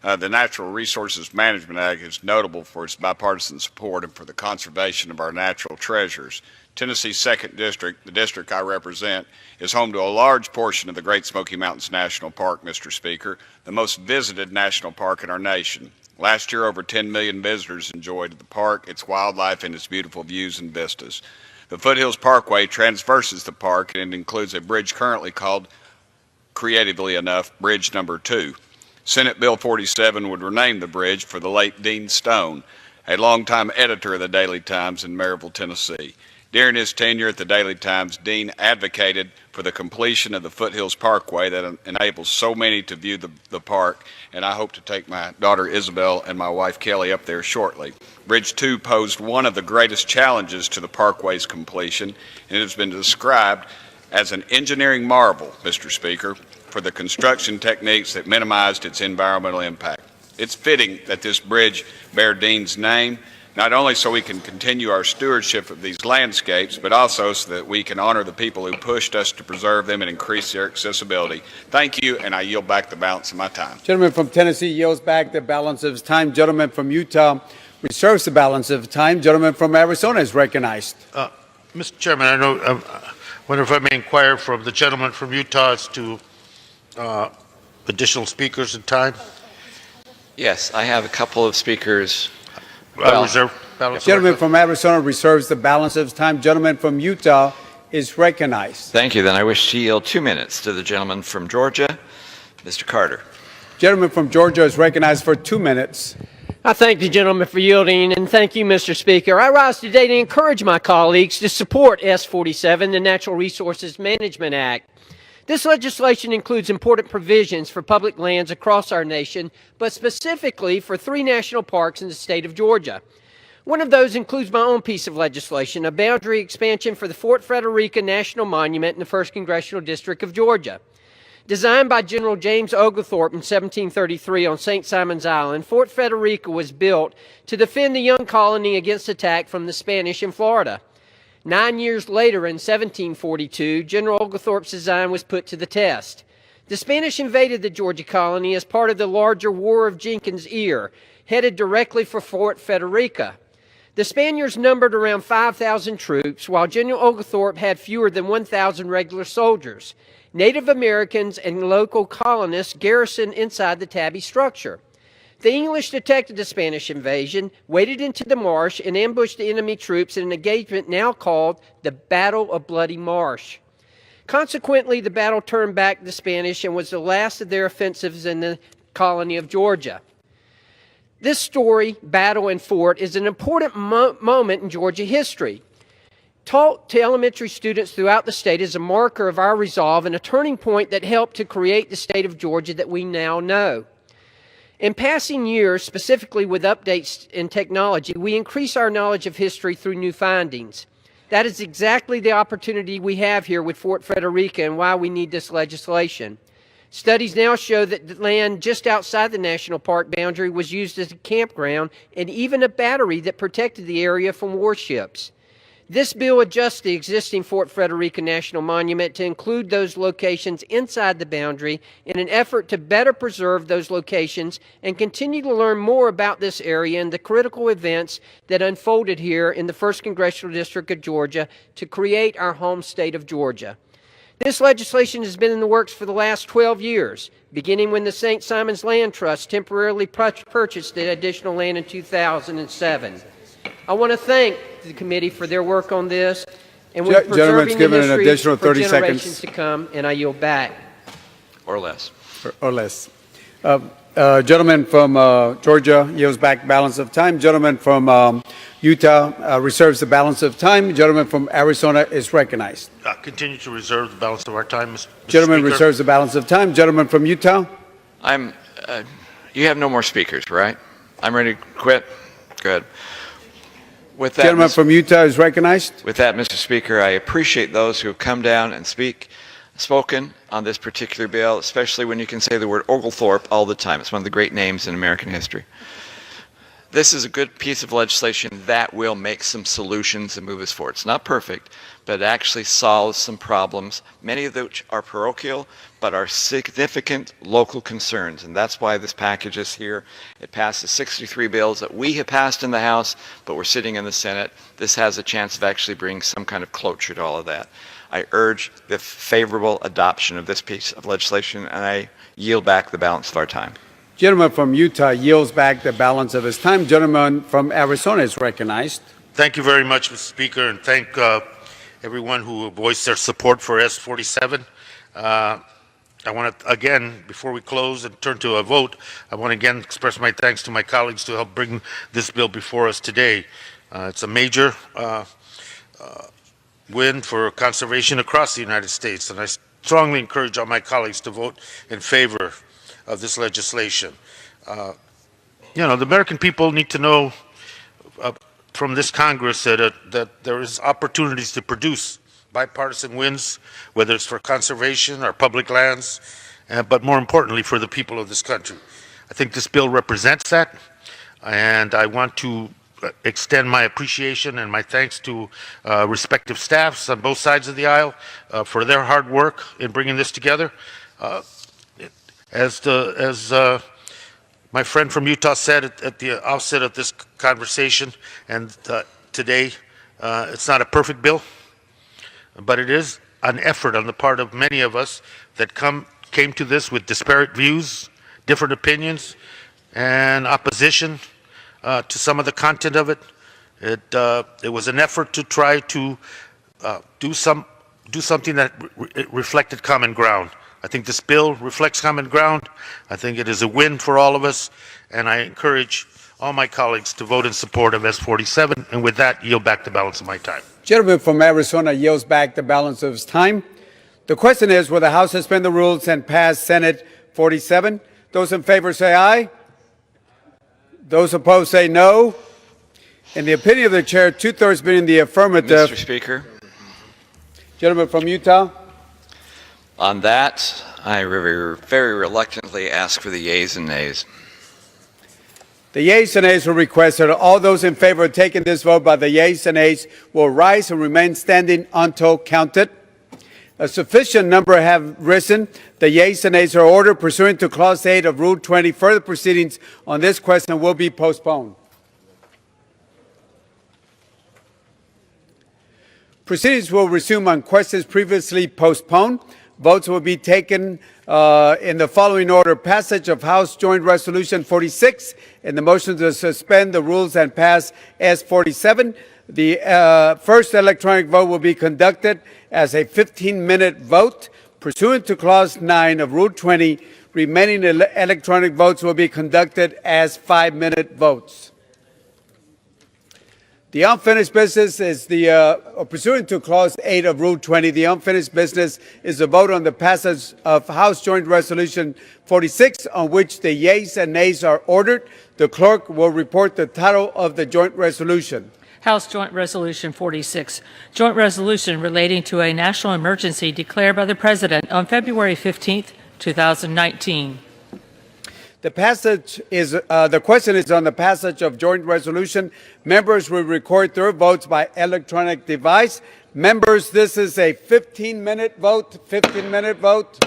The Natural Resources Management Act is notable for its bipartisan support and for the conservation of our natural treasures. Tennessee's 2nd District, the district I represent, is home to a large portion of the Great Smoky Mountains National Park, Mr. Speaker, the most visited national park in our nation. Last year, over 10 million visitors enjoyed the park, its wildlife, and its beautiful views and vistas. The Foothills Parkway traverses the park, and it includes a bridge currently called, creatively enough, Bridge Number 2. Senate Bill 47 would rename the bridge for the late Dean Stone, a longtime editor of the Daily Times in Maryville, Tennessee. During his tenure at the Daily Times, Dean advocated for the completion of the Foothills Parkway that enables so many to view the park, and I hope to take my daughter Isabel and my wife Kelly up there shortly. Bridge 2 posed one of the greatest challenges to the parkway's completion, and it has been described as an engineering marvel, Mr. Speaker, for the construction techniques that minimized its environmental impact. It's fitting that this bridge bear Dean's name, not only so we can continue our stewardship of these landscapes, but also so that we can honor the people who pushed us to preserve them and increase their accessibility. Thank you, and I yield back the balance of my time. Gentleman from Tennessee yields back the balance of his time. Gentleman from Utah reserves the balance of time. Gentleman from Arizona is recognized. Mr. Chairman, I know, wonder if I may inquire from the gentleman from Utah as to additional speakers in time? Yes, I have a couple of speakers. Gentleman from Arizona reserves the balance of his time. Gentleman from Utah is recognized. Thank you. Then I wish to yield 2 minutes to the gentleman from Georgia, Mr. Carter. Gentleman from Georgia is recognized for 2 minutes. I thank the gentleman for yielding, and thank you, Mr. Speaker. I rise today to encourage my colleagues to support S47, the Natural Resources Management Act. This legislation includes important provisions for public lands across our nation, but specifically for 3 national parks in the state of Georgia. One of those includes my own piece of legislation, a boundary expansion for the Fort Frederica National Monument in the 1st Congressional District of Georgia. Designed by General James Oglethorpe in 1733 on St. Simon's Island, Fort Frederica was built to defend the young colony against attack from the Spanish in Florida. 9 years later, in 1742, General Oglethorpe's design was put to the test. The Spanish invaded the Georgia colony as part of the larger War of Jenkins' Ear, headed directly for Fort Frederica. The Spaniards numbered around 5,000 troops, while General Oglethorpe had fewer than 1,000 regular soldiers. Native Americans and local colonists garrisoned inside the tabby structure. The English detected the Spanish invasion, waded into the marsh, and ambushed the enemy troops in an engagement now called the Battle of Bloody Marsh. Consequently, the battle turned back the Spanish and was the last of their offensives in the colony of Georgia. This story, Battle and Fort, is an important moment in Georgia history. Taught to elementary students throughout the state as a marker of our resolve and a turning point that helped to create the state of Georgia that we now know. In passing years, specifically with updates in technology, we increase our knowledge of history through new findings. That is exactly the opportunity we have here with Fort Frederica and why we need this legislation. Studies now show that the land just outside the national park boundary was used as a campground and even a battery that protected the area from warships. This bill adjusts the existing Fort Frederica National Monument to include those locations inside the boundary in an effort to better preserve those locations and continue to learn more about this area and the critical events that unfolded here in the 1st Congressional District of Georgia to create our home state of Georgia. This legislation has been in the works for the last 12 years, beginning when the St. Simons Land Trust temporarily purchased the additional land in 2007. I want to thank the committee for their work on this, and we're preserving the given an history additional for 30 generations seconds. to come, and I yield back. Or less. Or less. Gentleman from Georgia yields back balance of time. Gentleman from Utah reserves the balance of time. Gentleman from Arizona is recognized. Continue to reserve the balance of our time, Mr. Gentleman Speaker. reserves the balance of time. Gentleman from Utah. You have no more speakers, right? I'm ready to quit. Good. With that, Gentleman from Utah is recognized. With that, Mr. Speaker, I appreciate those who have come down and spoken on this particular bill, especially when you can say the word Oglethorpe all the time. It's one of the great names in American history. This is a good piece of legislation that will make some solutions and move us forward. It's not perfect, but it actually solves some problems, many of which are parochial, but are significant local concerns. And that's why this package is here. It passes 63 bills that we have passed in the House, but we're sitting in the Senate. This has a chance of actually bringing some kind of closure to all of that. I urge the favorable adoption of this piece of legislation, and I yield back the balance of our time. Gentleman from Utah yields back the balance of his time. Gentleman from Arizona is recognized. Thank you very much, Mr. Speaker, and thank everyone who voiced their support for S47. I want to, again, before we close and turn to a vote, I want to again express my thanks to my colleagues to help bring this bill before us today. It's a major win for conservation across the United States, and I strongly encourage all my colleagues to vote in favor of this legislation. You know, the American people need to know from this Congress that there is opportunities to produce bipartisan wins, whether it's for conservation or public lands, but more importantly for the people of this country. I think this bill represents that, and I want to extend my appreciation and my thanks to respective staffs on both sides of the aisle for their hard work in bringing this together. As my friend from Utah said at the outset of this conversation, and today, it's not a perfect bill, but it is an effort on the part of many of us that came to this with disparate views, different opinions, and opposition to some of the content of it. It was an effort to try to do something that reflected common ground. I think this bill reflects common ground. I think it is a win for all of us, and I encourage all my colleagues to vote in support of S47, and with that, yield back the balance of my time. Gentleman from Arizona yields back the balance of his time. The question is, will the House suspend the rules and pass Senate 47? Those in favor say aye. Those opposed say no. In the opinion of the chair, 2/3 being the affirmative. Mr. Speaker. Gentleman from Utah. On that, I very reluctantly ask for the yeas and nays. The yeas and nays will request that all those in favor of taking this vote by the yeas and nays will rise and remain standing until counted. A sufficient number have risen. The yeas and nays are ordered pursuant to Clause 8 of Rule 20. Further proceedings on this question will be postponed. Proceedings will resume on questions previously postponed. Votes will be taken in the following order: passage of House Joint Resolution 46 and the motion to suspend the rules and pass S47. The first electronic vote will be conducted as a 15-minute vote. Pursuant to Clause 9 of Rule 20, remaining electronic votes will be conducted as 5-minute votes. The unfinished business is pursuant to Clause 8 of Rule 20, the unfinished business is a vote on the passage of House Joint Resolution 46, on which the yeas and nays are ordered. The clerk will report the title of the joint resolution. House Joint Resolution 46, joint resolution relating to a national emergency declared by the President on February 15, 2019. The question is on the passage of joint resolution. Members will record their votes by electronic device. Members, this is a 15-minute vote. 15-minute vote.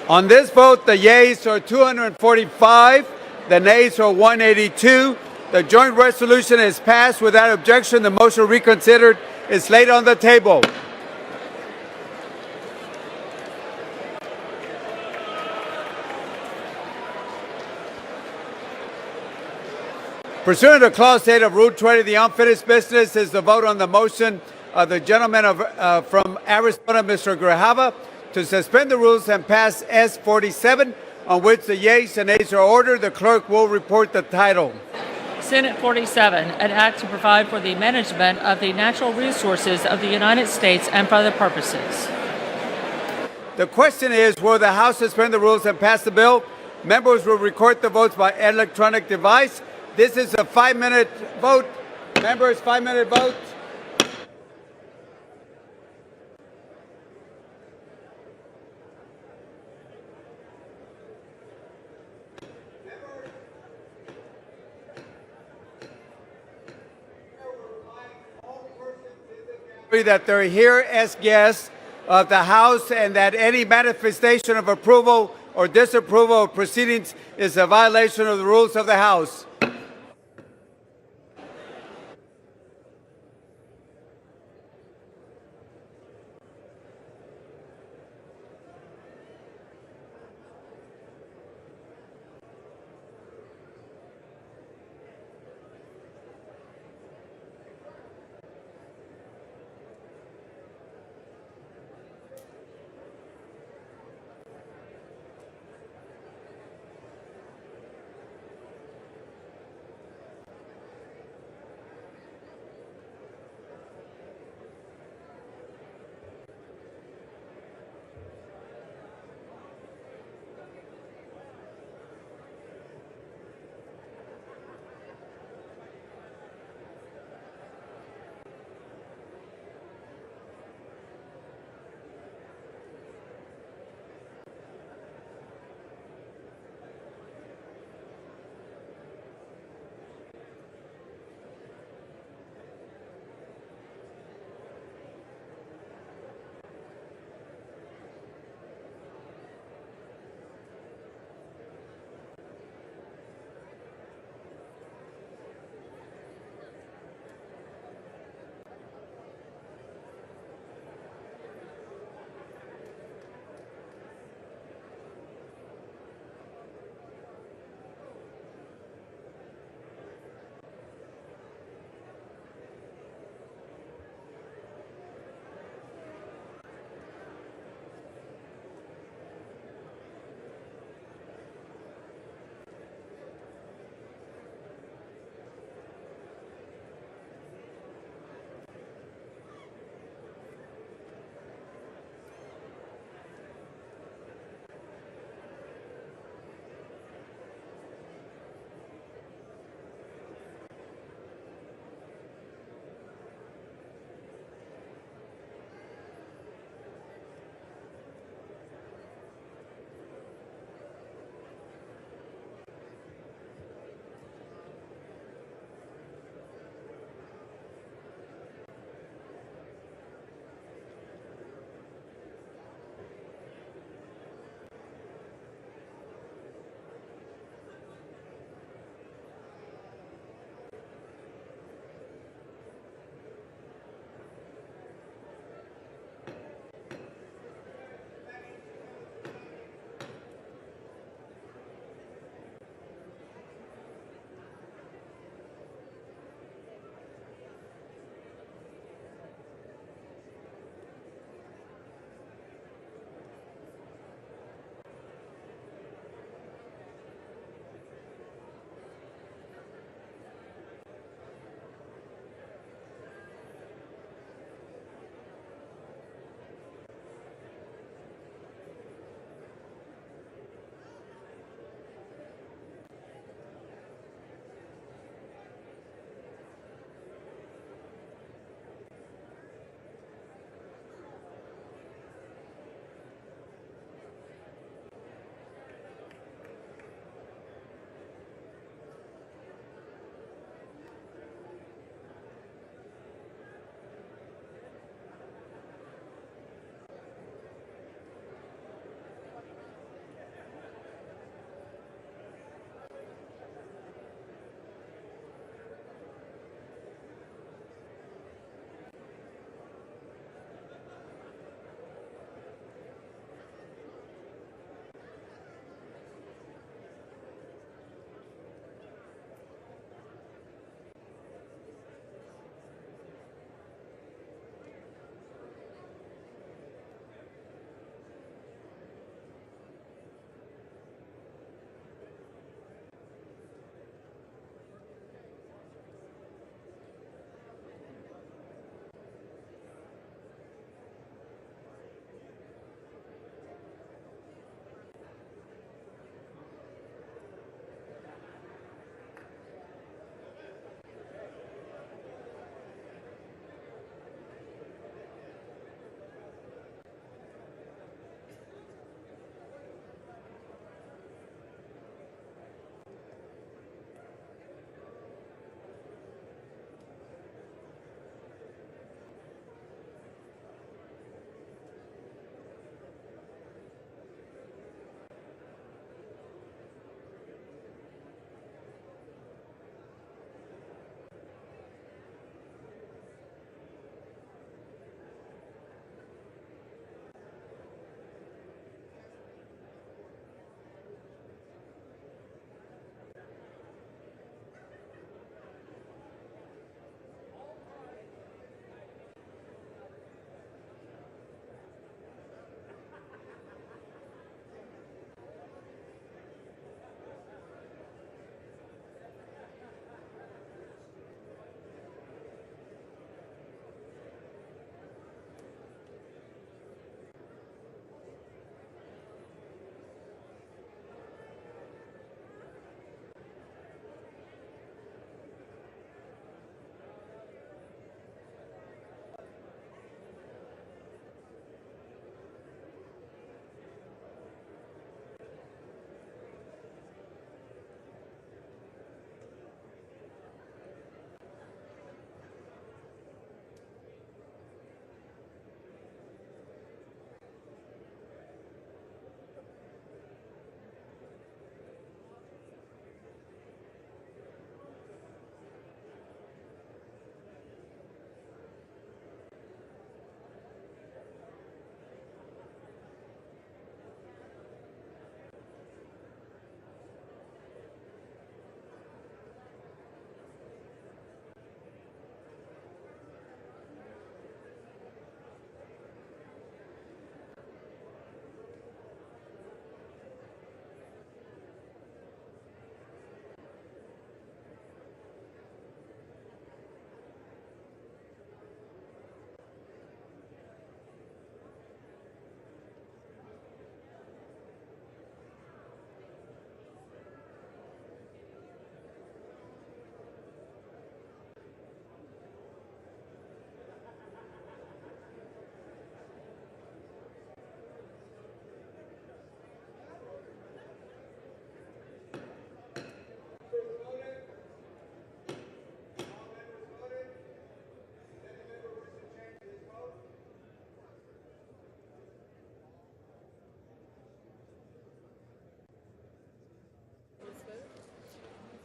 On this vote, the yeas are 245, the nays are 182. The joint resolution is passed without objection. The motion reconsidered is laid on the table. Pursuant to Clause 8 of Rule 20, the unfinished business is the vote on the motion of the gentleman from Arizona, Mr. Grijalva, to suspend the rules and pass S-47, on which the yeas and nays are ordered. The clerk will report the title. Senate 47, an act to provide for the management of the natural resources of the United States and for other purposes. The question is, will the House suspend the rules and pass the bill? Members will record the votes by electronic device. This is a 5-minute vote. Members, 5-minute vote. That they're here as guests of the House and that any manifestation of approval or disapproval of proceedings is a violation of the rules of the House.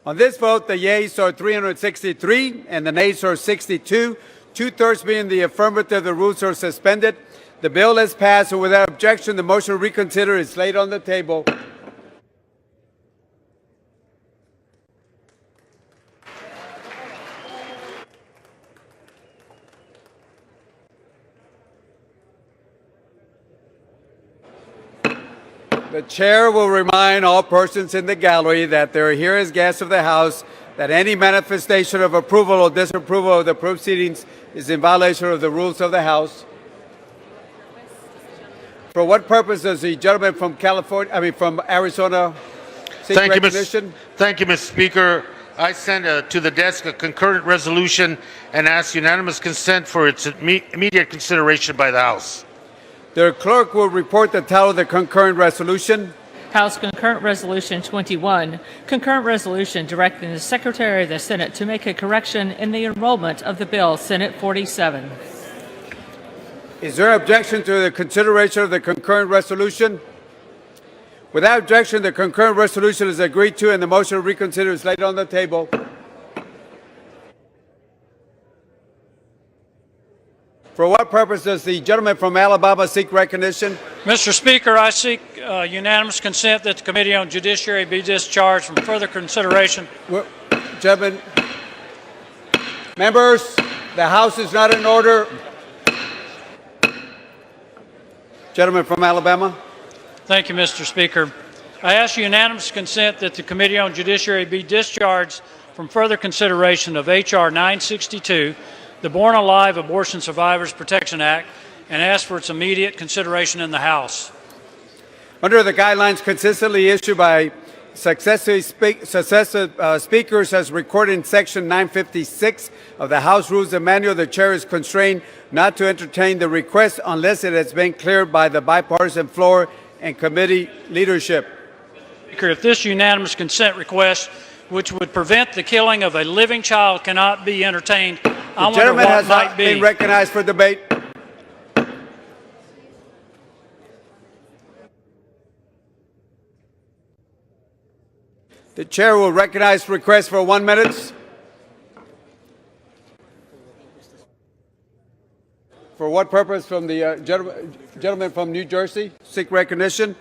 On this vote, the yeas are 363 and the nays are 62, two-thirds being the affirmative. The rules are suspended. The bill is passed, and without objection, the motion to reconsider is laid on the table. The chair will remind all persons in the gallery that they are here as guests of the House, that any manifestation of approval or disapproval of the proceedings is in violation of the rules of the House. For what purpose does the gentleman from from Arizona seek recognition? Thank you, Mr. Speaker. I send to the desk a concurrent resolution and ask unanimous consent for its immediate consideration by the House. The clerk will report the title of the concurrent resolution. House Concurrent Resolution 21, concurrent resolution directing the Secretary of the Senate to make a correction in the enrollment of the bill, Senate 47. Is there objection to the consideration of the concurrent resolution? Without objection, the concurrent resolution is agreed to and the motion to reconsider is laid on the table. For what purpose does the gentleman from Alabama seek recognition? Mr. Speaker, I seek unanimous consent that the Committee on Judiciary be discharged from further consideration. Gentlemen, members, the House is not in order. Gentleman from Alabama. Thank you, Mr. Speaker. I ask unanimous consent that the Committee on Judiciary be discharged from further consideration of H.R. 962, the Born Alive Abortion Survivors Protection Act, and ask for its immediate consideration in the House. Under the guidelines consistently issued by successive speakers as recorded in Section 956 of the House Rules and Manual, the chair is constrained not to entertain the request unless it has been cleared by the bipartisan floor and committee leadership. Speaker, if this unanimous consent request, which would prevent the killing of a living child, cannot be entertained, I wonder gentleman what has might not be. been recognized for debate. The chair will recognize request for 1 minute. For what purpose? From the gentleman from New Jersey, seek recognition.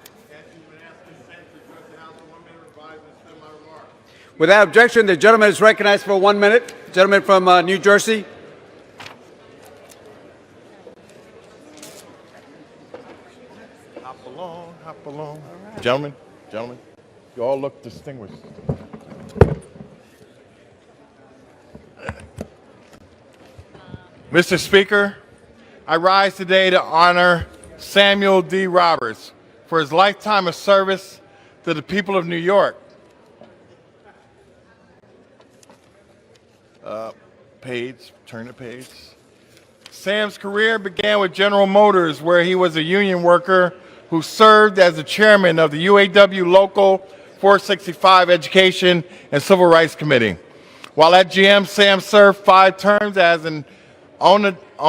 Without objection, the gentleman is recognized for 1 minute. Gentleman from New Jersey. Hop along, hop along. Gentlemen, you all look distinguished. Mr. Speaker, I rise today to honor Samuel D. Roberts for his lifetime of service to the people of New York. Turn the page. Sam's career began with General Motors, where he was a union worker who served as the chairman of the UAW Local 465 Education and Civil Rights Committee. While at GM, Sam served 5 terms as an Onondaga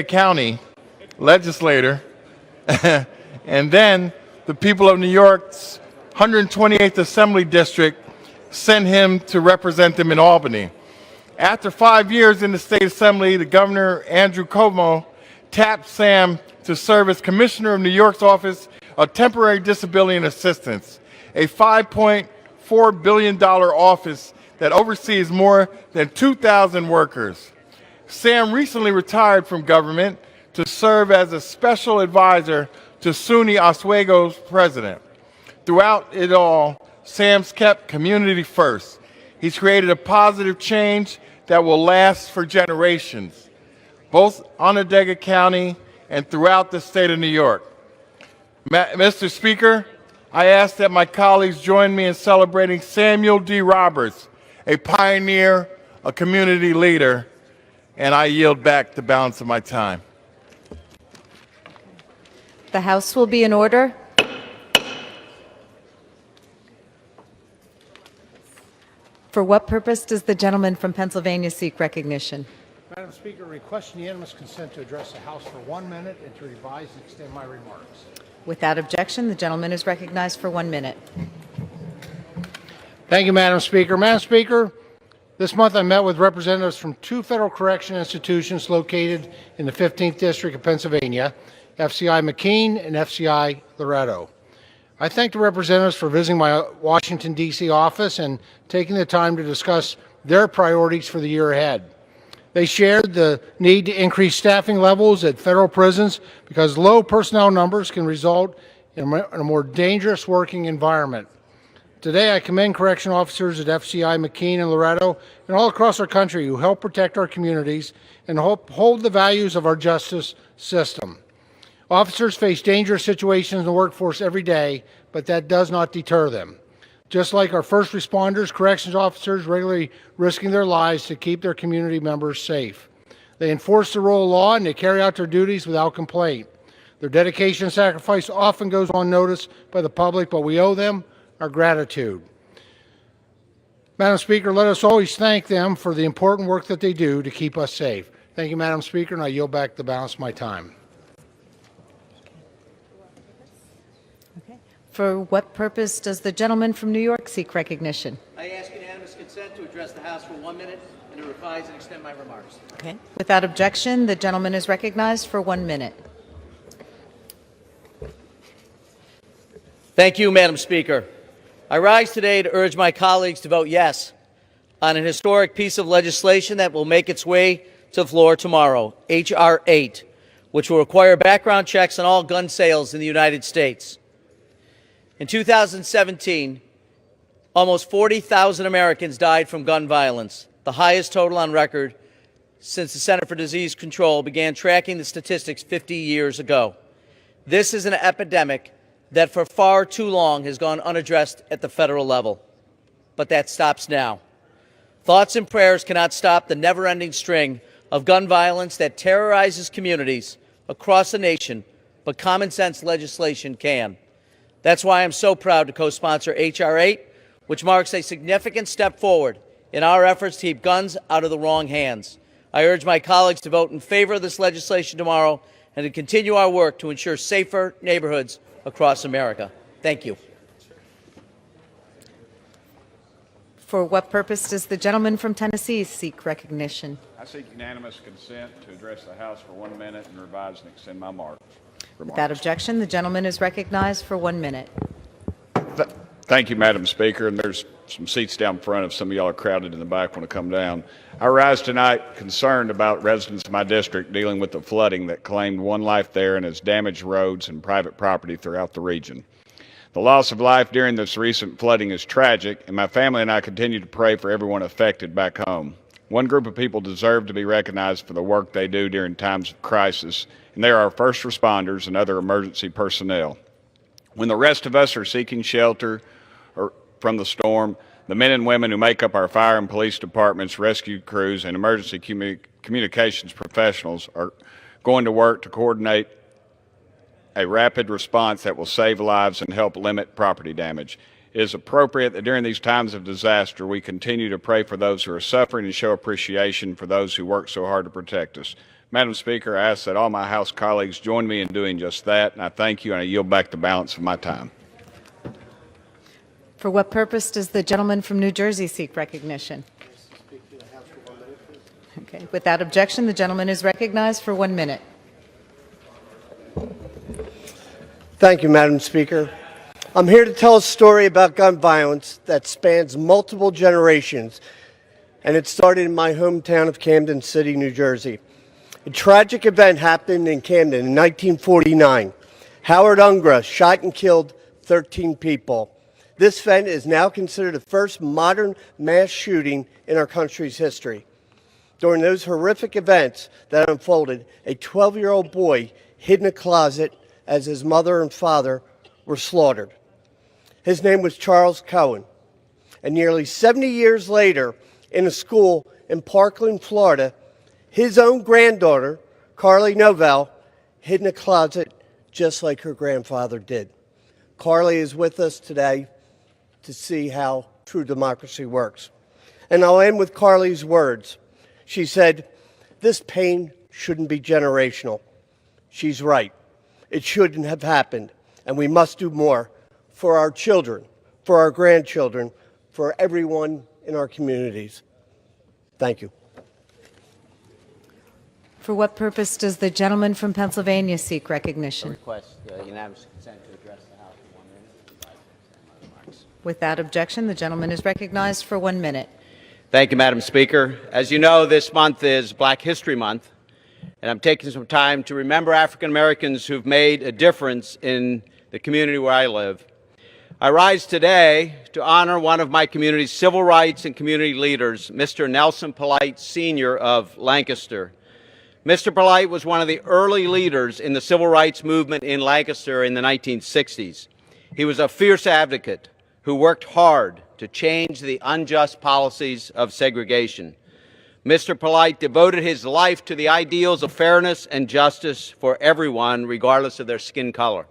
County legislator, and then the people of New York's 128th Assembly District sent him to represent them in Albany. After 5 years in the state assembly, the governor, Andrew Cuomo, tapped Sam to serve as commissioner of New York's Office of Temporary Disability and Assistance, a $5.4 billion office that oversees more than 2,000 workers. Sam recently retired from government to serve as a special advisor to SUNY Oswego's president. Throughout it all, Sam's kept community first. He's created a positive change that will last for generations, both Onondaga County and throughout the state of New York. Mr. Speaker, I ask that my colleagues join me in celebrating Samuel D. Roberts, a pioneer, a community leader, and I yield back the balance of my time. The House will be in order. For what purpose does the gentleman from Pennsylvania seek recognition? Madam Speaker, request unanimous consent to address the House for 1 minute and to revise and extend my remarks. Without objection, the gentleman is recognized for 1 minute. Thank you, Madam Speaker. Madam Speaker, this month I met with representatives from two federal correction institutions located in the 15th District of Pennsylvania, FCI McKean and FCI Loretto. I thank the representatives for visiting my Washington, D.C. office and taking the time to discuss their priorities for the year ahead. They shared the need to increase staffing levels at federal prisons because low personnel numbers can result in a more dangerous working environment. Today, I commend correction officers at FCI McKean and Loretto and all across our country who help protect our communities and hold the values of our justice system. Officers face dangerous situations in the workforce every day, but that does not deter them. Just like our first responders, corrections officers regularly risking their lives to keep their community members safe. They enforce the rule of law and they carry out their duties without complaint. Their dedication and sacrifice often goes unnoticed by the public, but we owe them our gratitude. Madam Speaker, let us always thank them for the important work that they do to keep us safe. Thank you, Madam Speaker, and I yield back the balance of my time. For what purpose does the gentleman from New York seek recognition? I ask unanimous consent to address the House for 1 minute and to revise and extend my remarks. Okay. Without objection, the gentleman is recognized for 1 minute. Thank you, Madam Speaker. I rise today to urge my colleagues to vote yes on an historic piece of legislation that will make its way to the floor tomorrow, H.R. 8, which will require background checks on all gun sales in the United States. In 2017, almost 40,000 Americans died from gun violence, the highest total on record since the Center for Disease Control began tracking the statistics 50 years ago. This is an epidemic that for far too long has gone unaddressed at the federal level. But that stops now. Thoughts and prayers cannot stop the never-ending string of gun violence that terrorizes communities across the nation, but common sense legislation can. That's why I'm so proud to co-sponsor H.R. 8, which marks a significant step forward in our efforts to keep guns out of the wrong hands. I urge my colleagues to vote in favor of this legislation tomorrow and to continue our work to ensure safer neighborhoods across America. Thank you. For what purpose does the gentleman from Tennessee seek recognition? I seek unanimous consent to address the House for 1 minute and revise and extend my remarks. Without objection, the gentleman is recognized for 1 minute. Thank you, Madam Speaker. And there's some seats down front if some of y'all are crowded in the back want to come down. I rise tonight concerned about residents of my district dealing with the flooding that claimed one life there and has damaged roads and private property throughout the region. The loss of life during this recent flooding is tragic, and my family and I continue to pray for everyone affected back home. One group of people deserve to be recognized for the work they do during times of crisis, and they are our first responders and other emergency personnel. When the rest of us are seeking shelter from the storm, the men and women who make up our fire and police departments, rescue crews, and emergency communications professionals are going to work to coordinate a rapid response that will save lives and help limit property damage. It is appropriate that during these times of disaster, we continue to pray for those who are suffering and show appreciation for those who work so hard to protect us. Madam Speaker, I ask that all my House colleagues join me in doing just that, and I thank you, and I yield back the balance of my time. For what purpose does the gentleman from New Jersey seek recognition? Okay. Without objection, the gentleman is recognized for 1 minute. Thank you, Madam Speaker. I'm here to tell a story about gun violence that spans multiple generations, and it started in my hometown of Camden City, New Jersey. A tragic event happened in Camden in 1949. Howard Ungra shot and killed 13 people. This event is now considered the first modern mass shooting in our country's history. During those horrific events that unfolded, a 12-year-old boy hid in a closet as his mother and father were slaughtered. His name was Charles Cohen. And nearly 70 years later, in a school in Parkland, Florida, his own granddaughter, Carly Novell, hid in a closet just like her grandfather did. Carly is with us today to see how true democracy works. And I'll end with Carly's words. She said, "This pain shouldn't be generational." She's right. It shouldn't have happened, and we must do more for our children, for our grandchildren, for everyone in our communities. Thank you. For what purpose does the gentleman from Pennsylvania seek recognition? Request unanimous consent to address the House for 1 minute. Without objection, the gentleman is recognized for 1 minute. Thank you, Madam Speaker. As you know, this month is Black History Month, and I'm taking some time to remember African Americans who've made a difference in the community where I live. I rise today to honor one of my community's civil rights and community leaders, Mr. Nelson Polite, Sr. of Lancaster. Mr. Polite was one of the early leaders in the civil rights movement in Lancaster in the 1960s. He was a fierce advocate who worked hard to change the unjust policies of segregation. Mr. Polite devoted his life to the ideals of fairness and justice for everyone, regardless of their skin color.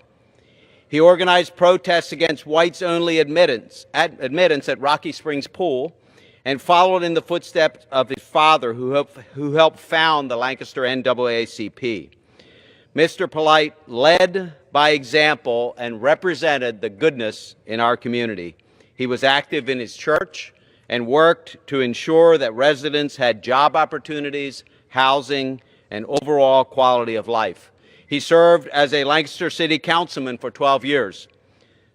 He organized protests against whites-only admittance at Rocky Springs Pool, and followed in the footsteps of his father, who helped found the Lancaster NAACP. Mr. Polite led by example and represented the goodness in our community. He was active in his church and worked to ensure that residents had job opportunities, housing, and overall quality of life. He served as a Lancaster City Councilman for 12 years.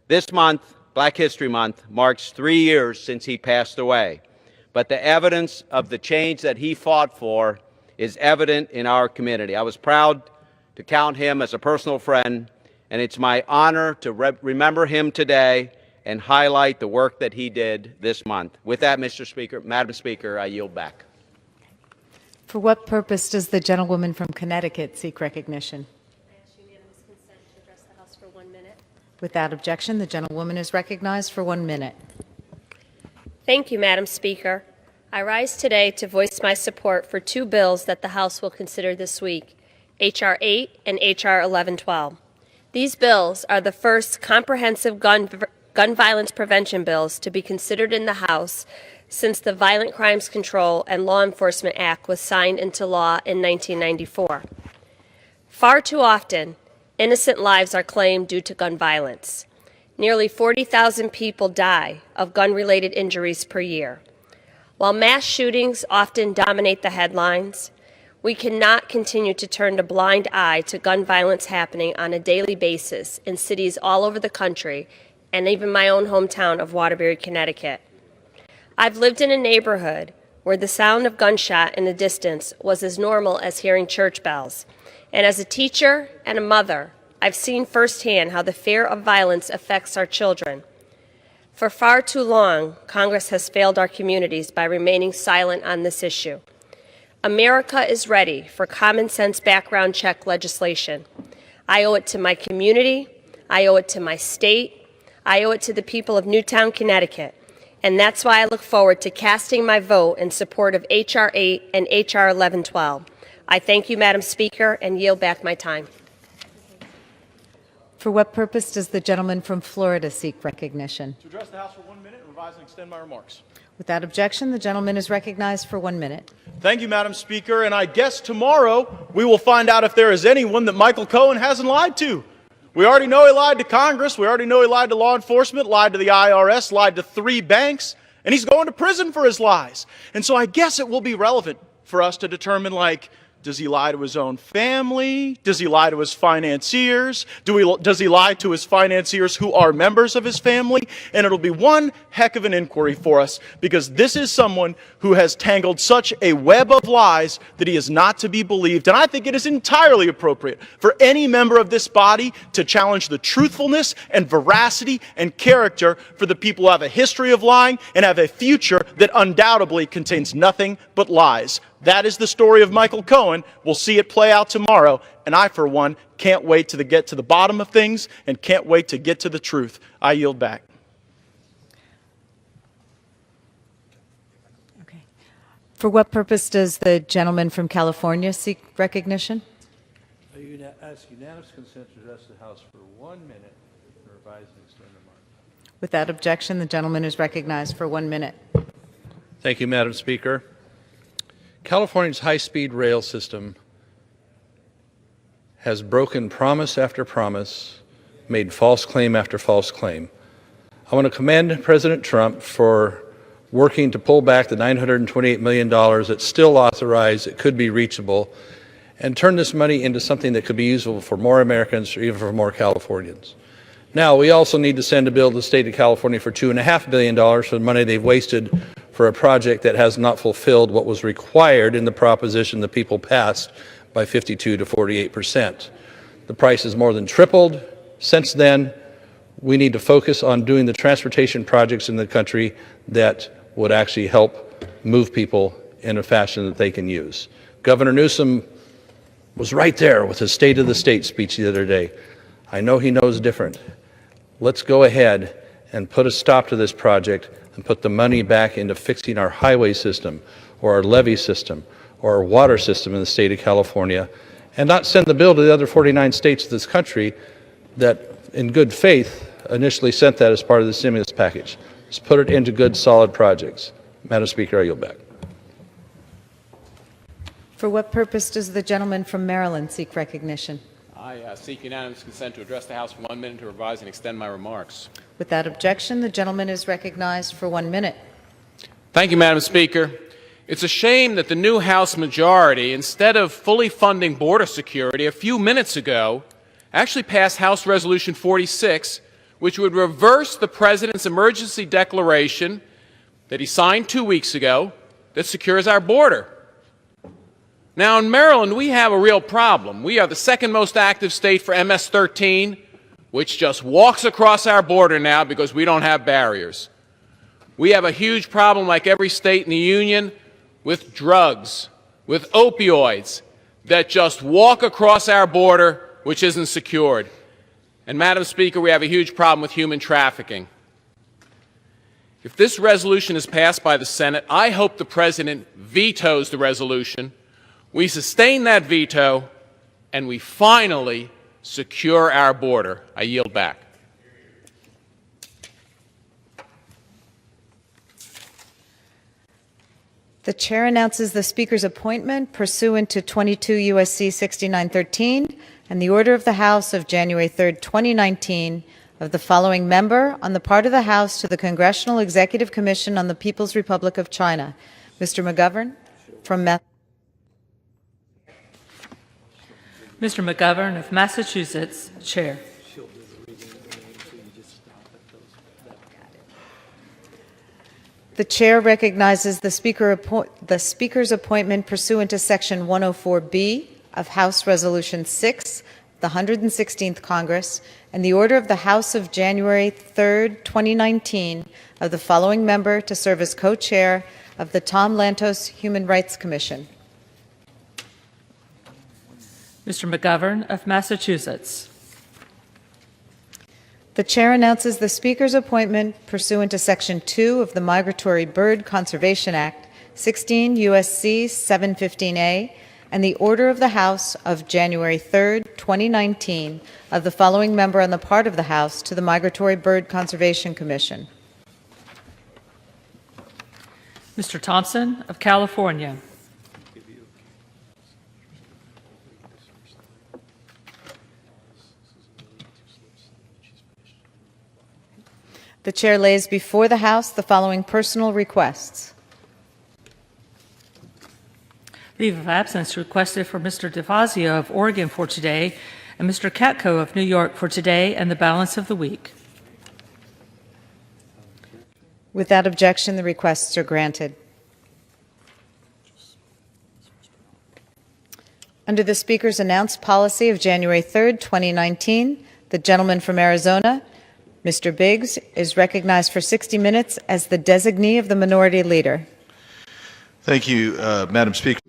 This month, Black History Month, marks 3 years since he passed away. But the evidence of the change that he fought for is evident in our community. I was proud to count him as a personal friend, and it's my honor to remember him today and highlight the work that he did this month. With that, Madam Speaker, I yield back. For what purpose does the gentlewoman from Connecticut seek recognition? I ask unanimous consent to address the House for 1 minute. Without objection, the gentlewoman is recognized for 1 minute. Thank you, Madam Speaker. I rise today to voice my support for 2 bills that the House will consider this week, H.R. 8 and H.R. 1112. These bills are the first comprehensive gun violence prevention bills to be considered in the House since the Violent Crimes Control and Law Enforcement Act was signed into law in 1994. Far too often, innocent lives are claimed due to gun violence. Nearly 40,000 people die of gun-related injuries per year. While mass shootings often dominate the headlines, we cannot continue to turn a blind eye to gun violence happening on a daily basis in cities all over the country and even my own hometown of Waterbury, Connecticut. I've lived in a neighborhood where the sound of gunshot in the distance was as normal as hearing church bells. And as a teacher and a mother, I've seen firsthand how the fear of violence affects our children. For far too long, Congress has failed our communities by remaining silent on this issue. America is ready for common sense background check legislation. I owe it to my community, I owe it to my state, I owe it to the people of Newtown, Connecticut. And that's why I look forward to casting my vote in support of H.R. 8 and H.R. 1112. I thank you, Madam Speaker, and yield back my time. For what purpose does the gentleman from Florida seek recognition? To address the House for 1 minute, revise and extend my remarks. Without objection, the gentleman is recognized for 1 minute. Thank you, Madam Speaker, and I guess tomorrow we will find out if there is anyone that Michael Cohen hasn't lied to. We already know he lied to Congress, we already know he lied to law enforcement, lied to the IRS, lied to 3 banks, and he's going to prison for his lies. And so I guess it will be relevant for us to determine, like, does he lie to his own family? Does he lie to his financiers? Does he lie to his financiers who are members of his family? And it'll be one heck of an inquiry for us, because this is someone who has tangled such a web of lies that he is not to be believed. And I think it is entirely appropriate for any member of this body to challenge the truthfulness and veracity and character for the people who have a history of lying and have a future that undoubtedly contains nothing but lies. That is the story of Michael Cohen. We'll see it play out tomorrow. And I, for one, can't wait to get to the bottom of things and can't wait to get to the truth. I yield back. Okay. For what purpose does the gentleman from California seek recognition? I ask unanimous consent to address the House for 1 minute and revise and extend remarks. Without objection, the gentleman is recognized for 1 minute. Thank you, Madam Speaker. California's high-speed rail system has broken promise after promise, made false claim after false claim. I want to commend President Trump for working to pull back the $928 million that's still authorized, that could be reachable, and turn this money into something that could be useful for more Americans or even for more Californians. Now, we also need to send a bill to the state of California for $2.5 billion for the money they've wasted for a project that has not fulfilled what was required in the proposition the people passed by 52 to 48%. The price has more than tripled since then. We need to focus on doing the transportation projects in the country that would actually help move people in a fashion that they can use. Governor Newsom was right there with his State of the State speech the other day. I know he knows different. Let's go ahead and put a stop to this project and put the money back into fixing our highway system or our levee system or our water system in the state of California, and not send the bill to the other 49 states of this country that, in good faith, initially sent that as part of the stimulus package. Let's put it into good, solid projects. Madam Speaker, I yield back. For what purpose does the gentleman from Maryland seek recognition? I seek unanimous consent to address the House for 1 minute to revise and extend my remarks. Without objection, the gentleman is recognized for 1 minute. Thank you, Madam Speaker. It's a shame that the new House majority, instead of fully funding border security a few minutes ago, actually passed House Resolution 46, which would reverse the President's emergency declaration that he signed 2 weeks ago that secures our border. Now, in Maryland, we have a real problem. We are the second most active state for MS-13, which just walks across our border now because we don't have barriers. We have a huge problem, like every state in the Union, with drugs, with opioids, that just walk across our border, which isn't secured. And, Madam Speaker, we have a huge problem with human trafficking. If this resolution is passed by the Senate, I hope the President vetoes the resolution. We sustain that veto, and we finally secure our border. I yield back. The chair announces the Speaker's appointment pursuant to 22 U.S.C. 6913 and the order of the House of January 3, 2019, of the following member on the part of the House to the Congressional Executive Commission on the People's Republic of China. Mr. McGovern from Mr. McGovern of Massachusetts, Chair. The chair recognizes the Speaker's appointment pursuant to Section 104B of House Resolution 6, the 116th Congress, and the order of the House of January 3, 2019, of the following member to serve as co-chair of the Tom Lantos Human Rights Commission. Mr. McGovern of Massachusetts. The chair announces the Speaker's appointment pursuant to Section 2 of the Migratory Bird Conservation Act, 16 U.S.C. 715A, and the order of the House of January 3, 2019, of the following member on the part of the House to the Migratory Bird Conservation Commission. Mr. Thompson of California. The chair lays before the House the following personal requests. Leave of absence requested for Mr. DeFazio of Oregon for today and Mr. Katko of New York for today and the balance of the week. Without objection, the requests are granted. Under the Speaker's announced policy of January 3, 2019, the gentleman from Arizona, Mr. Biggs, is recognized for 60 minutes as the designee of the Minority Leader. Thank you, Madam Speaker.